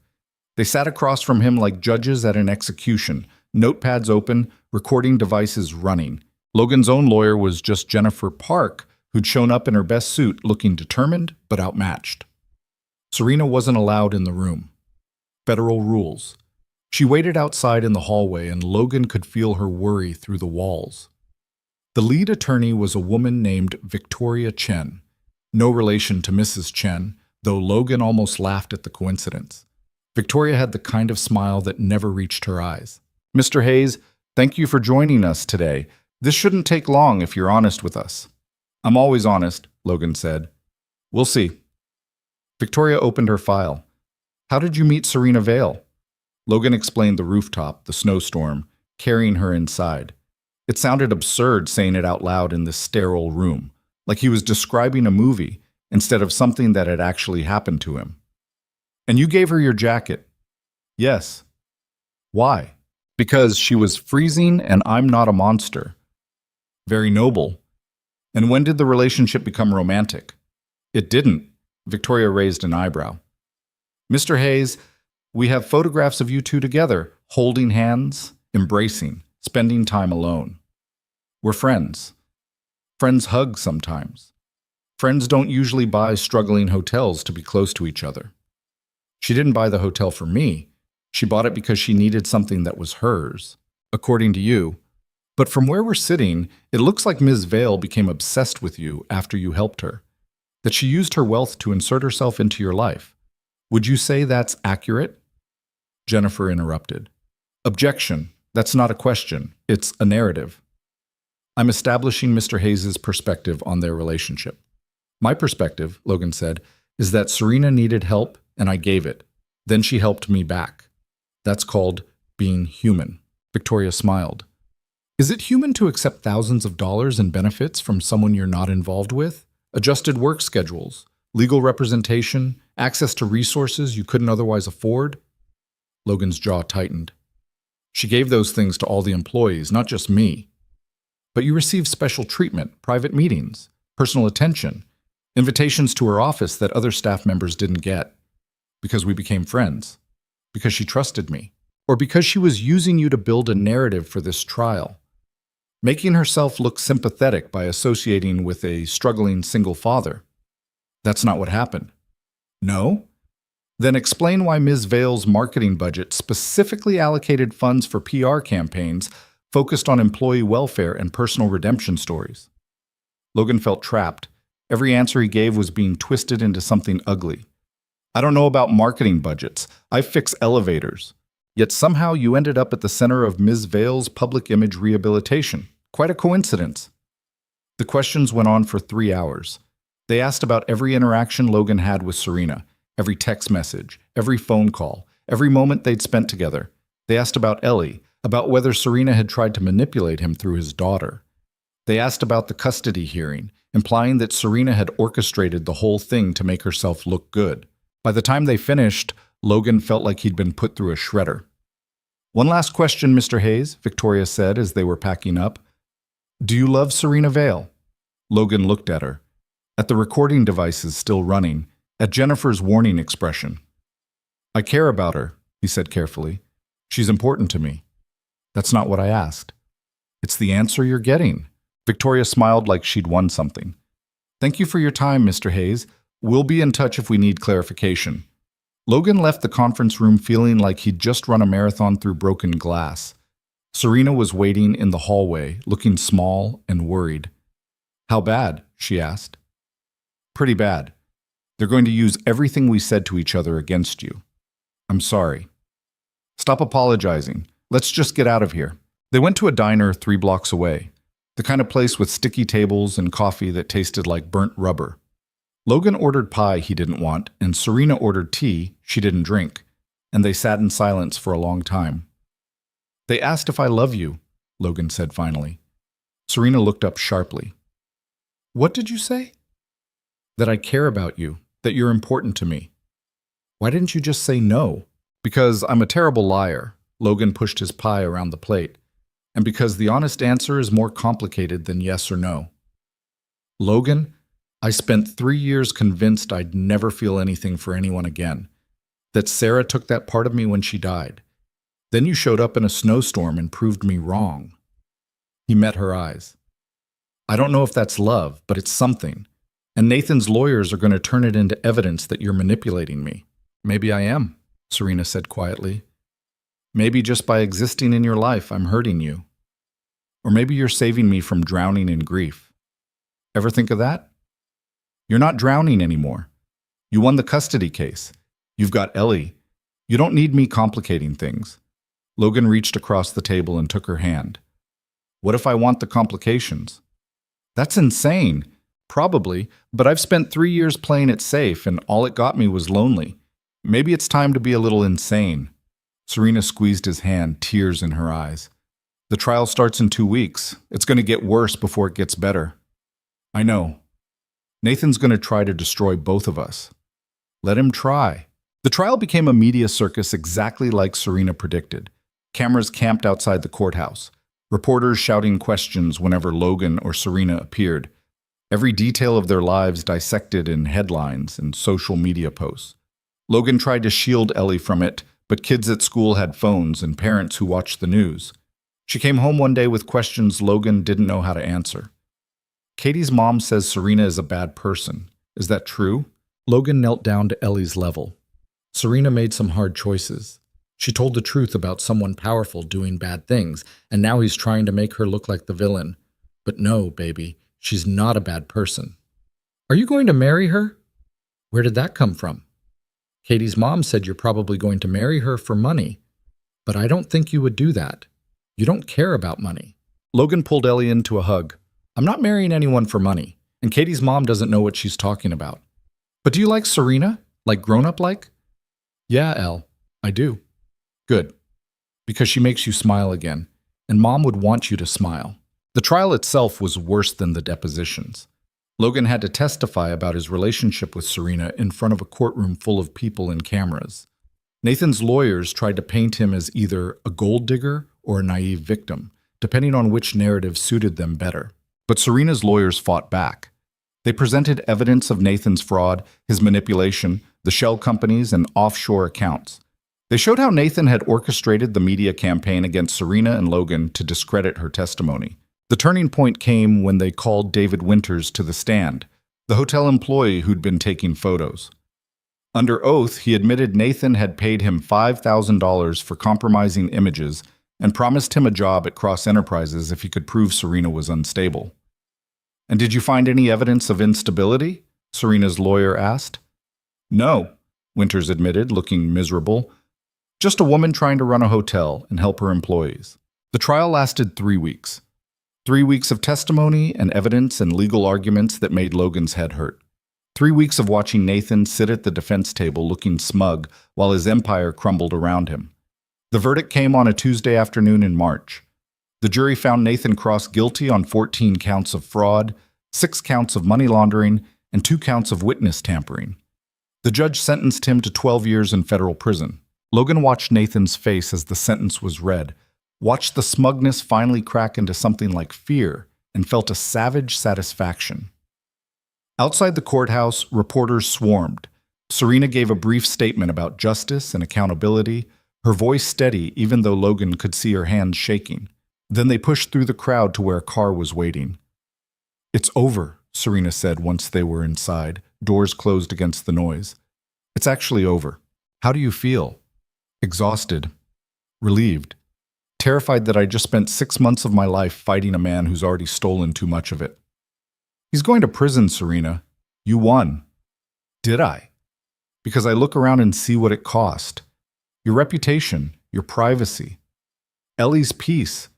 Speaker 1: They sat across from him like judges at an execution, notepads open, recording devices running. Logan's own lawyer was just Jennifer Park, who'd shown up in her best suit looking determined but outmatched. Serena wasn't allowed in the room. Federal rules. She waited outside in the hallway, and Logan could feel her worry through the walls. The lead attorney was a woman named Victoria Chen. No relation to Mrs. Chen, though Logan almost laughed at the coincidence. Victoria had the kind of smile that never reached her eyes. "Mr. Hayes, thank you for joining us today. This shouldn't take long if you're honest with us." "I'm always honest," Logan said. "We'll see." Victoria opened her file. "How did you meet Serena Vale?" Logan explained the rooftop, the snowstorm, carrying her inside. It sounded absurd saying it out loud in this sterile room, like he was describing a movie instead of something that had actually happened to him. "And you gave her your jacket?" "Yes." "Why?" "Because she was freezing and I'm not a monster." "Very noble. And when did the relationship become romantic?" "It didn't." Victoria raised an eyebrow. "Mr. Hayes, we have photographs of you two together, holding hands, embracing, spending time alone. We're friends. Friends hug sometimes. Friends don't usually buy struggling hotels to be close to each other. She didn't buy the hotel for me. She bought it because she needed something that was hers, according to you. But from where we're sitting, it looks like Ms. Vale became obsessed with you after you helped her, that she used her wealth to insert herself into your life. Would you say that's accurate?" Jennifer interrupted. "Objection. That's not a question. It's a narrative. I'm establishing Mr. Hayes' perspective on their relationship. My perspective," Logan said, "is that Serena needed help and I gave it. Then she helped me back. That's called being human." Victoria smiled. "Is it human to accept thousands of dollars in benefits from someone you're not involved with? Adjusted work schedules, legal representation, access to resources you couldn't otherwise afford?" Logan's jaw tightened. "She gave those things to all the employees, not just me. But you received special treatment, private meetings, personal attention, invitations to her office that other staff members didn't get. Because we became friends. Because she trusted me. Or because she was using you to build a narrative for this trial. Making herself look sympathetic by associating with a struggling single father. That's not what happened." "No? Then explain why Ms. Vale's marketing budget specifically allocated funds for PR campaigns focused on employee welfare and personal redemption stories." Logan felt trapped. Every answer he gave was being twisted into something ugly. "I don't know about marketing budgets. I fix elevators. Yet somehow you ended up at the center of Ms. Vale's public image rehabilitation. Quite a coincidence." The questions went on for 3 hours. They asked about every interaction Logan had with Serena, every text message, every phone call, every moment they'd spent together. They asked about Ellie, about whether Serena had tried to manipulate him through his daughter. They asked about the custody hearing, implying that Serena had orchestrated the whole thing to make herself look good. By the time they finished, Logan felt like he'd been put through a shredder. "One last question, Mr. Hayes," Victoria said as they were packing up. "Do you love Serena Vale?" Logan looked at her, at the recording devices still running, at Jennifer's warning expression. "I care about her," he said carefully. "She's important to me." "That's not what I asked." "It's the answer you're getting." Victoria smiled like she'd won something. "Thank you for your time, Mr. Hayes. We'll be in touch if we need clarification." Logan left the conference room feeling like he'd just run a marathon through broken glass. Serena was waiting in the hallway, looking small and worried. "How bad?" she asked. "Pretty bad. They're going to use everything we said to each other against you. I'm sorry." "Stop apologizing. Let's just get out of here." They went to a diner 3 blocks away, the kind of place with sticky tables and coffee that tasted like burnt rubber. Logan ordered pie he didn't want, and Serena ordered tea she didn't drink, and they sat in silence for a long time. "They asked if I love you," Logan said finally. Serena looked up sharply. "What did you say?" "That I care about you, that you're important to me." "Why didn't you just say no?" Because I'm a terrible liar. Logan pushed his pie around the plate. And because the honest answer is more complicated than yes or no. Logan, I spent 3 years convinced I'd never feel anything for anyone again. That Sarah took that part of me when she died. Then you showed up in a snowstorm and proved me wrong. He met her eyes. I don't know if that's love, but it's something. And Nathan's lawyers are going to turn it into evidence that you're manipulating me. Maybe I am, Serena said quietly. Maybe just by existing in your life, I'm hurting you. Or maybe you're saving me from drowning in grief. Ever think of that? You're not drowning anymore. You won the custody case. You've got Ellie. You don't need me complicating things. Logan reached across the table and took her hand. What if I want the complications? That's insane. Probably, but I've spent 3 years playing it safe and all it got me was lonely. Maybe it's time to be a little insane. Serena squeezed his hand, tears in her eyes. The trial starts in 2 weeks. It's going to get worse before it gets better. I know. Nathan's going to try to destroy both of us. Let him try. The trial became a media circus exactly like Serena predicted. Cameras camped outside the courthouse. Reporters shouting questions whenever Logan or Serena appeared. Every detail of their lives dissected in headlines and social media posts. Logan tried to shield Ellie from it, but kids at school had phones and parents who watched the news. She came home one day with questions Logan didn't know how to answer. Katie's mom says Serena is a bad person. Is that true? Logan knelt down to Ellie's level. Serena made some hard choices. She told the truth about someone powerful doing bad things, and now he's trying to make her look like the villain. But no, baby, she's not a bad person. Are you going to marry her? Where did that come from? Katie's mom said you're probably going to marry her for money. But I don't think you would do that. You don't care about money. Logan pulled Ellie into a hug. I'm not marrying anyone for money, and Katie's mom doesn't know what she's talking about. But do you like Serena? Like grown-up like? Yeah, Elle, I do. Good. Because she makes you smile again, and Mom would want you to smile. The trial itself was worse than the depositions. Logan had to testify about his relationship with Serena in front of a courtroom full of people and cameras. Nathan's lawyers tried to paint him as either a gold digger or a naive victim, depending on which narrative suited them better. But Serena's lawyers fought back. They presented evidence of Nathan's fraud, his manipulation, the shell companies, and offshore accounts. They showed how Nathan had orchestrated the media campaign against Serena and Logan to discredit her testimony. The turning point came when they called David Winters to the stand, the hotel employee who'd been taking photos. Under oath, he admitted Nathan had paid him $5,000 for compromising images and promised him a job at Cross Enterprises if he could prove Serena was unstable. And did you find any evidence of instability? Serena's lawyer asked. No, Winters admitted, looking miserable. Just a woman trying to run a hotel and help her employees. The trial lasted 3 weeks. 3 weeks of testimony and evidence and legal arguments that made Logan's head hurt. 3 weeks of watching Nathan sit at the defense table looking smug while his empire crumbled around him. The verdict came on a Tuesday afternoon in March. The jury found Nathan Cross guilty on 14 counts of fraud, 6 counts of money laundering, and 2 counts of witness tampering. The judge sentenced him to 12 years in federal prison. Logan watched Nathan's face as the sentence was read, watched the smugness finally crack into something like fear, and felt a savage satisfaction. Outside the courthouse, reporters swarmed. Serena gave a brief statement about justice and accountability, her voice steady even though Logan could see her hands shaking. Then they pushed through the crowd to where a car was waiting. It's over, Serena said once they were inside, doors closed against the noise. It's actually over. How do you feel? Exhausted. Relieved. Terrified that I just spent 6 months of my life fighting a man who's already stolen too much of it. He's going to prison, Serena. You won. Did I? Because I look around and see what it cost. Your reputation, your privacy. Ellie's peace.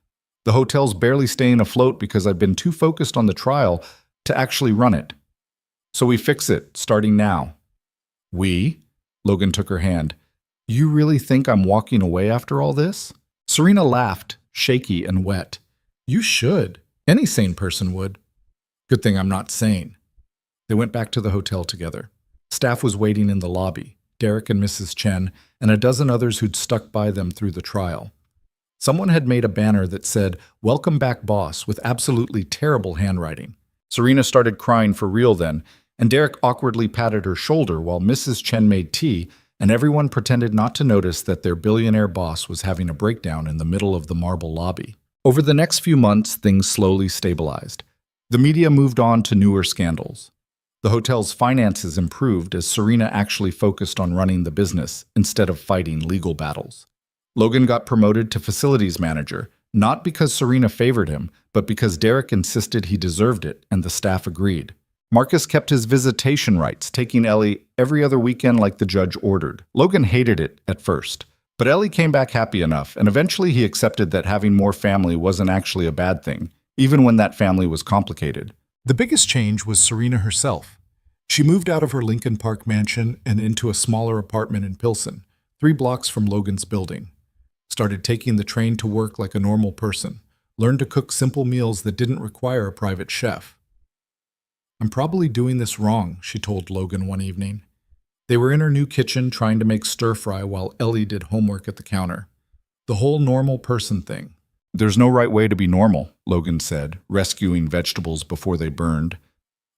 Speaker 1: The hotel's barely staying afloat because I've been too focused on the trial to actually run it. So we fix it, starting now. We? Logan took her hand. You really think I'm walking away after all this? Serena laughed, shaky and wet. You should. Any sane person would. Good thing I'm not sane. They went back to the hotel together. Staff was waiting in the lobby. Derek and Mrs. Chen, and a dozen others who'd stuck by them through the trial. Someone had made a banner that said, "Welcome back, boss," with absolutely terrible handwriting. Serena started crying for real then, and Derek awkwardly patted her shoulder while Mrs. Chen made tea, and everyone pretended not to notice that their billionaire boss was having a breakdown in the middle of the marble lobby. Over the next few months, things slowly stabilized. The media moved on to newer scandals. The hotel's finances improved as Serena actually focused on running the business instead of fighting legal battles. Logan got promoted to facilities manager, not because Serena favored him, but because Derek insisted he deserved it and the staff agreed. Marcus kept his visitation rights, taking Ellie every other weekend like the judge ordered. Logan hated it at first, but Ellie came back happy enough, and eventually he accepted that having more family wasn't actually a bad thing, even when that family was complicated. The biggest change was Serena herself. She moved out of her Lincoln Park mansion and into a smaller apartment in Pilsen, 3 blocks from Logan's building. Started taking the train to work like a normal person. Learned to cook simple meals that didn't require a private chef. "I'm probably doing this wrong," she told Logan one evening. They were in her new kitchen trying to make stir-fry while Ellie did homework at the counter. The whole normal person thing. "There's no right way to be normal," Logan said, rescuing vegetables before they burned.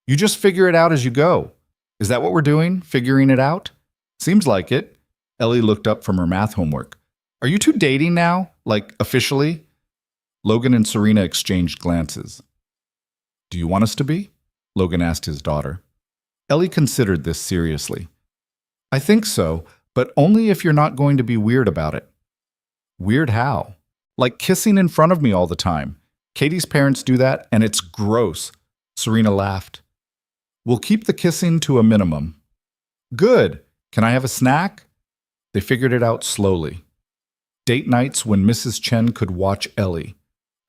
Speaker 1: "You just figure it out as you go. Is that what we're doing? Figuring it out?" "Seems like it." Ellie looked up from her math homework. "Are you two dating now? Like, officially?" Logan and Serena exchanged glances. "Do you want us to be?" Logan asked his daughter. Ellie considered this seriously. "I think so, but only if you're not going to be weird about it." "Weird how?" "Like kissing in front of me all the time. Katie's parents do that, and it's gross." Serena laughed. "We'll keep the kissing to a minimum." "Good. Can I have a snack?" They figured it out slowly. Date nights when Mrs. Chen could watch Ellie.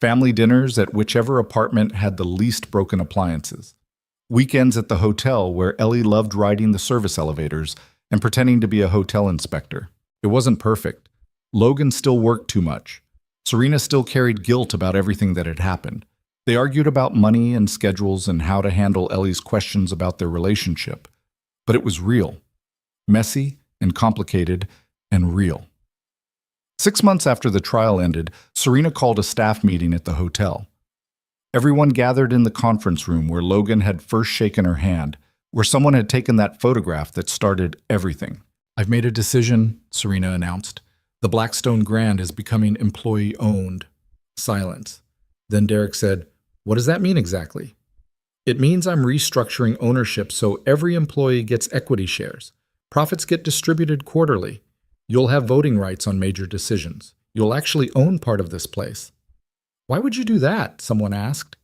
Speaker 1: Family dinners at whichever apartment had the least broken appliances. Weekends at the hotel where Ellie loved riding the service elevators and pretending to be a hotel inspector. It wasn't perfect. Logan still worked too much. Serena still carried guilt about everything that had happened. They argued about money and schedules and how to handle Ellie's questions about their relationship. But it was real. Messy and complicated and real. 6 months after the trial ended, Serena called a staff meeting at the hotel. Everyone gathered in the conference room where Logan had first shaken her hand, where someone had taken that photograph that started everything. "I've made a decision," Serena announced. "The Blackstone Grand is becoming employee-owned." Silence. Then Derek said, "What does that mean exactly?" "It means I'm restructuring ownership so every employee gets equity shares. Profits get distributed quarterly. You'll have voting rights on major decisions. You'll actually own part of this place." "Why would you do that?" someone asked.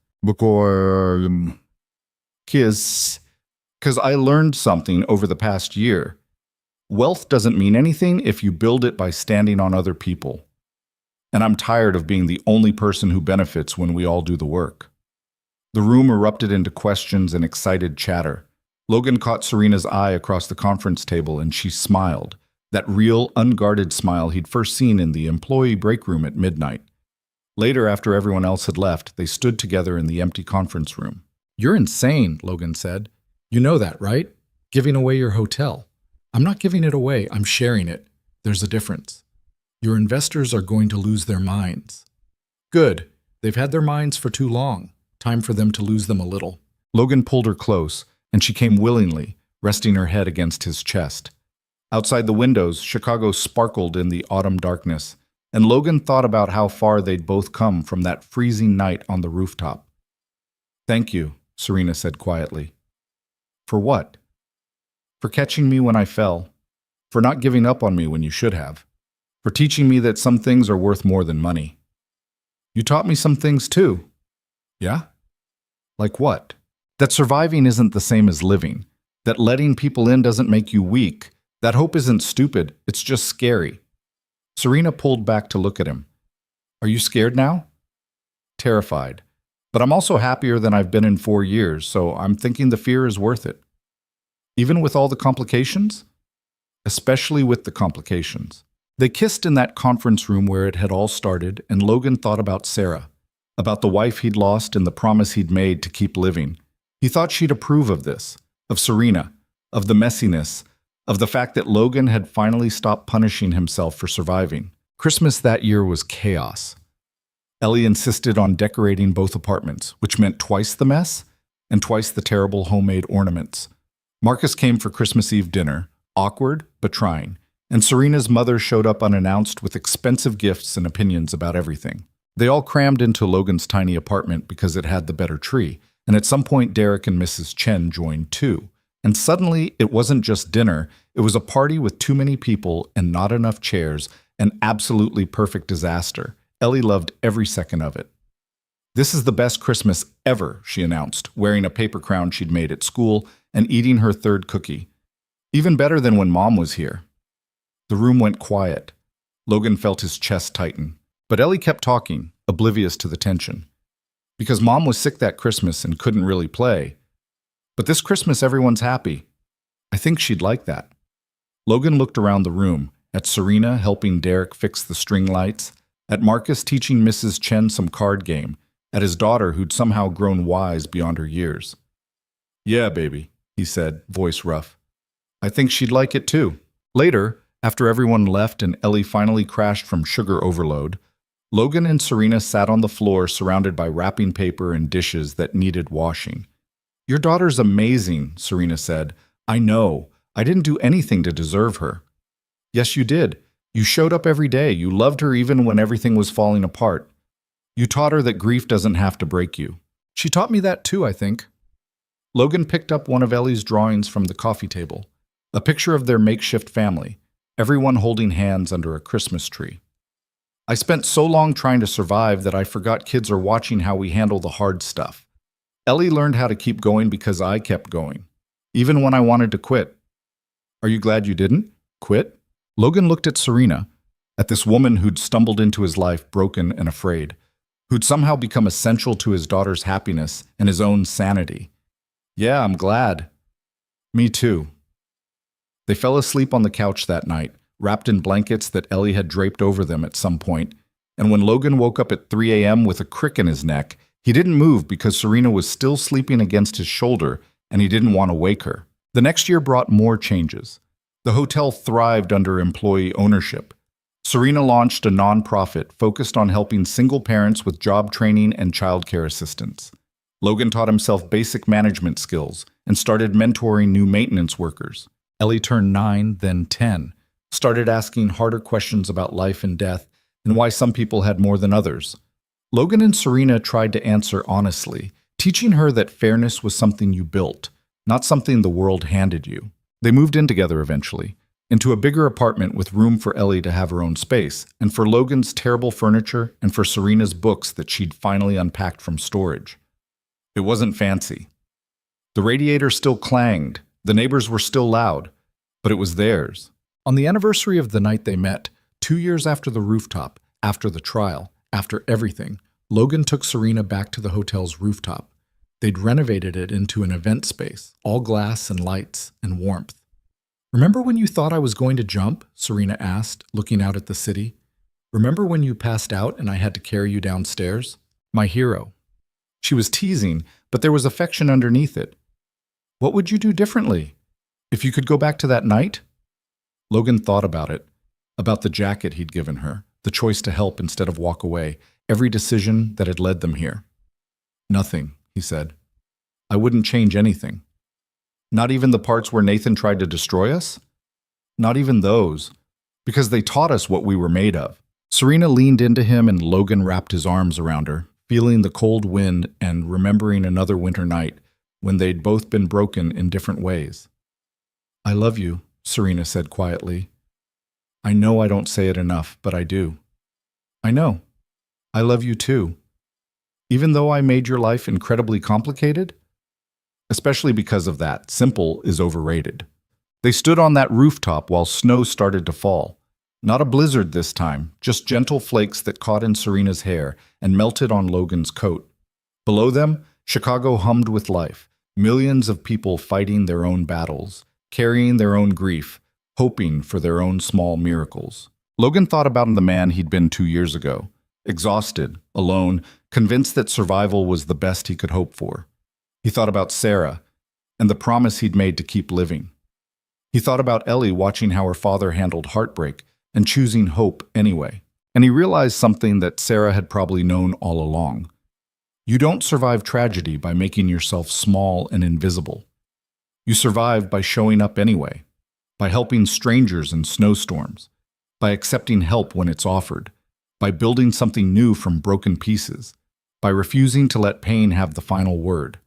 Speaker 1: Because I learned something over the past year. Wealth doesn't mean anything if you build it by standing on other people. And I'm tired of being the only person who benefits when we all do the work. The room erupted into questions and excited chatter. Logan caught Serena's eye across the conference table and she smiled. That real, unguarded smile he'd first seen in the employee break room at midnight. Later, after everyone else had left, they stood together in the empty conference room. "You're insane," Logan said. "You know that, right? Giving away your hotel." "I'm not giving it away, I'm sharing it. There's a difference. Your investors are going to lose their minds." "Good. They've had their minds for too long. Time for them to lose them a little." Logan pulled her close, and she came willingly, resting her head against his chest. Outside the windows, Chicago sparkled in the autumn darkness, and Logan thought about how far they'd both come from that freezing night on the rooftop. "Thank you," Serena said quietly. "For what?" "For catching me when I fell. For not giving up on me when you should have. For teaching me that some things are worth more than money." "You taught me some things too." "Yeah?" "Like what?" "That surviving isn't the same as living. That letting people in doesn't make you weak. That hope isn't stupid, it's just scary." Serena pulled back to look at him. "Are you scared now?" "Terrified. But I'm also happier than I've been in 4 years, so I'm thinking the fear is worth it." "Even with all the complications?" "Especially with the complications." They kissed in that conference room where it had all started, and Logan thought about Sarah, about the wife he'd lost and the promise he'd made to keep living. He thought she'd approve of this, of Serena, of the messiness, of the fact that Logan had finally stopped punishing himself for surviving. Christmas that year was chaos. Ellie insisted on decorating both apartments, which meant twice the mess and twice the terrible homemade ornaments. Marcus came for Christmas Eve dinner, awkward but trying, and Serena's mother showed up unannounced with expensive gifts and opinions about everything. They all crammed into Logan's tiny apartment because it had the better tree, and at some point Derek and Mrs. Chen joined too. And suddenly, it wasn't just dinner, it was a party with too many people and not enough chairs, an absolutely perfect disaster. Ellie loved every second of it. "This is the best Christmas ever," she announced, wearing a paper crown she'd made at school and eating her third cookie. "Even better than when Mom was here." The room went quiet. Logan felt his chest tighten. But Ellie kept talking, oblivious to the tension. "Because Mom was sick that Christmas and couldn't really play. But this Christmas everyone's happy. I think she'd like that." Logan looked around the room, at Serena helping Derek fix the string lights, at Marcus teaching Mrs. Chen some card game, at his daughter who'd somehow grown wise beyond her years. "Yeah, baby," he said, voice rough. "I think she'd like it too." Later, after everyone left and Ellie finally crashed from sugar overload, Logan and Serena sat on the floor surrounded by wrapping paper and dishes that needed washing. "Your daughter's amazing," Serena said. "I know. I didn't do anything to deserve her." "Yes, you did. You showed up every day. You loved her even when everything was falling apart. You taught her that grief doesn't have to break you." "She taught me that too, I think." Logan picked up one of Ellie's drawings from the coffee table, a picture of their makeshift family, everyone holding hands under a Christmas tree. "I spent so long trying to survive that I forgot kids are watching how we handle the hard stuff. Ellie learned how to keep going because I kept going, even when I wanted to quit." "Are you glad you didn't quit?" Logan looked at Serena, at this woman who'd stumbled into his life broken and afraid, who'd somehow become essential to his daughter's happiness and his own sanity. "Yeah, I'm glad." "Me too." They fell asleep on the couch that night, wrapped in blankets that Ellie had draped over them at some point, and when Logan woke up at 3 a.m. with a crick in his neck, he didn't move because Serena was still sleeping against his shoulder and he didn't want to wake her. The next year brought more changes. The hotel thrived under employee ownership. Serena launched a nonprofit focused on helping single parents with job training and childcare assistance. Logan taught himself basic management skills and started mentoring new maintenance workers. Ellie turned 9, then 10, started asking harder questions about life and death and why some people had more than others. Logan and Serena tried to answer honestly, teaching her that fairness was something you built, not something the world handed you. They moved in together eventually, into a bigger apartment with room for Ellie to have her own space, and for Logan's terrible furniture, and for Serena's books that she'd finally unpacked from storage. It wasn't fancy. The radiator still clanged, the neighbors were still loud, but it was theirs. On the anniversary of the night they met, 2 years after the rooftop, after the trial, after everything, Logan took Serena back to the hotel's rooftop. They'd renovated it into an event space, all glass and lights and warmth. "Remember when you thought I was going to jump?" Serena asked, looking out at the city. "Remember when you passed out and I had to carry you downstairs? My hero." She was teasing, but there was affection underneath it. "What would you do differently? If you could go back to that night?" Logan thought about it, about the jacket he'd given her, the choice to help instead of walk away, every decision that had led them here. "Nothing," he said. "I wouldn't change anything." "Not even the parts where Nathan tried to destroy us?" "Not even those, because they taught us what we were made of." Serena leaned into him and Logan wrapped his arms around her, feeling the cold wind and remembering another winter night when they'd both been broken in different ways. "I love you," Serena said quietly. "I know I don't say it enough, but I do." "I know. I love you too. Even though I made your life incredibly complicated?" Especially because of that, simple is overrated. They stood on that rooftop while snow started to fall. Not a blizzard this time, just gentle flakes that caught in Serena's hair and melted on Logan's coat. Below them, Chicago hummed with life, millions of people fighting their own battles, carrying their own grief, hoping for their own small miracles. Logan thought about the man he'd been 2 years ago, exhausted, alone, convinced that survival was the best he could hope for. He thought about Sarah and the promise he'd made to keep living. He thought about Ellie watching how her father handled heartbreak and choosing hope anyway. And he realized something that Sarah had probably known all along. You don't survive tragedy by making yourself small and invisible. You survive by showing up anyway, by helping strangers in snowstorms, by accepting help when it's offered, by building something new from broken pieces, by refusing to let pain have the final word.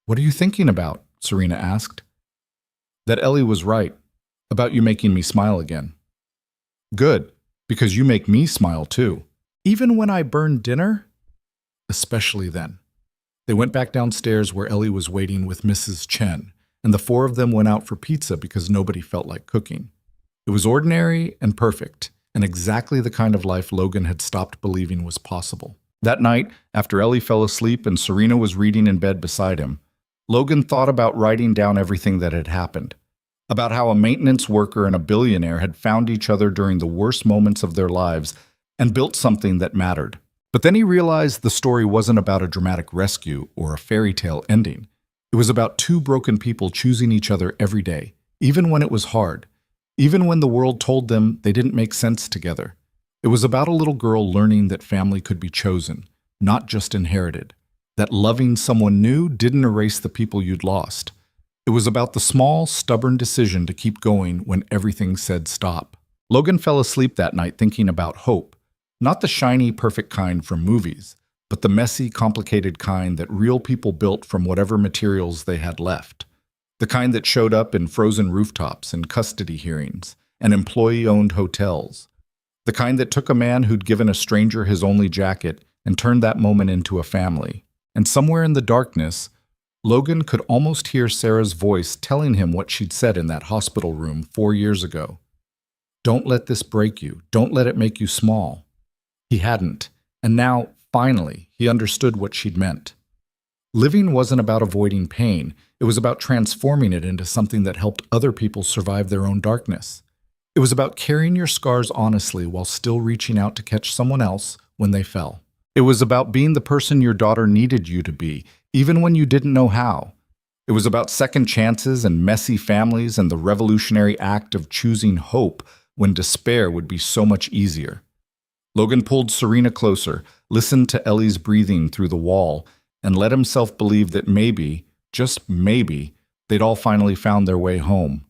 Speaker 1: "What are you thinking about?" Serena asked. "That Ellie was right, about you making me smile again." "Good, because you make me smile too. Even when I burn dinner?" "Especially then." They went back downstairs where Ellie was waiting with Mrs. Chen, and the four of them went out for pizza because nobody felt like cooking. It was ordinary and perfect, and exactly the kind of life Logan had stopped believing was possible. That night, after Ellie fell asleep and Serena was reading in bed beside him, Logan thought about writing down everything that had happened, about how a maintenance worker and a billionaire had found each other during the worst moments of their lives and built something that mattered. But then he realized the story wasn't about a dramatic rescue or a fairy tale ending. It was about two broken people choosing each other every day, even when it was hard, even when the world told them they didn't make sense together. It was about a little girl learning that family could be chosen, not just inherited, that loving someone new didn't erase the people you'd lost. It was about the small, stubborn decision to keep going when everything said stop. Logan fell asleep that night thinking about hope, not the shiny, perfect kind from movies, but the messy, complicated kind that real people built from whatever materials they had left. The kind that showed up in frozen rooftops and custody hearings and employee-owned hotels. The kind that took a man who'd given a stranger his only jacket and turned that moment into a family. And somewhere in the darkness, Logan could almost hear Sarah's voice telling him what she'd said in that hospital room 4 years ago. "Don't let this break you. Don't let it make you small." He hadn't, and now, finally, he understood what she'd meant. Living wasn't about avoiding pain. It was about transforming it into something that helped other people survive their own darkness. It was about carrying your scars honestly while still reaching out to catch someone else when they fell. It was about being the person your daughter needed you to be, even when you didn't know how. It was about second chances and messy families and the revolutionary act of choosing hope when despair would be so much easier. Logan pulled Serena closer, listened to Ellie's breathing through the wall, and let himself believe that maybe, just maybe, they'd all finally found their way home.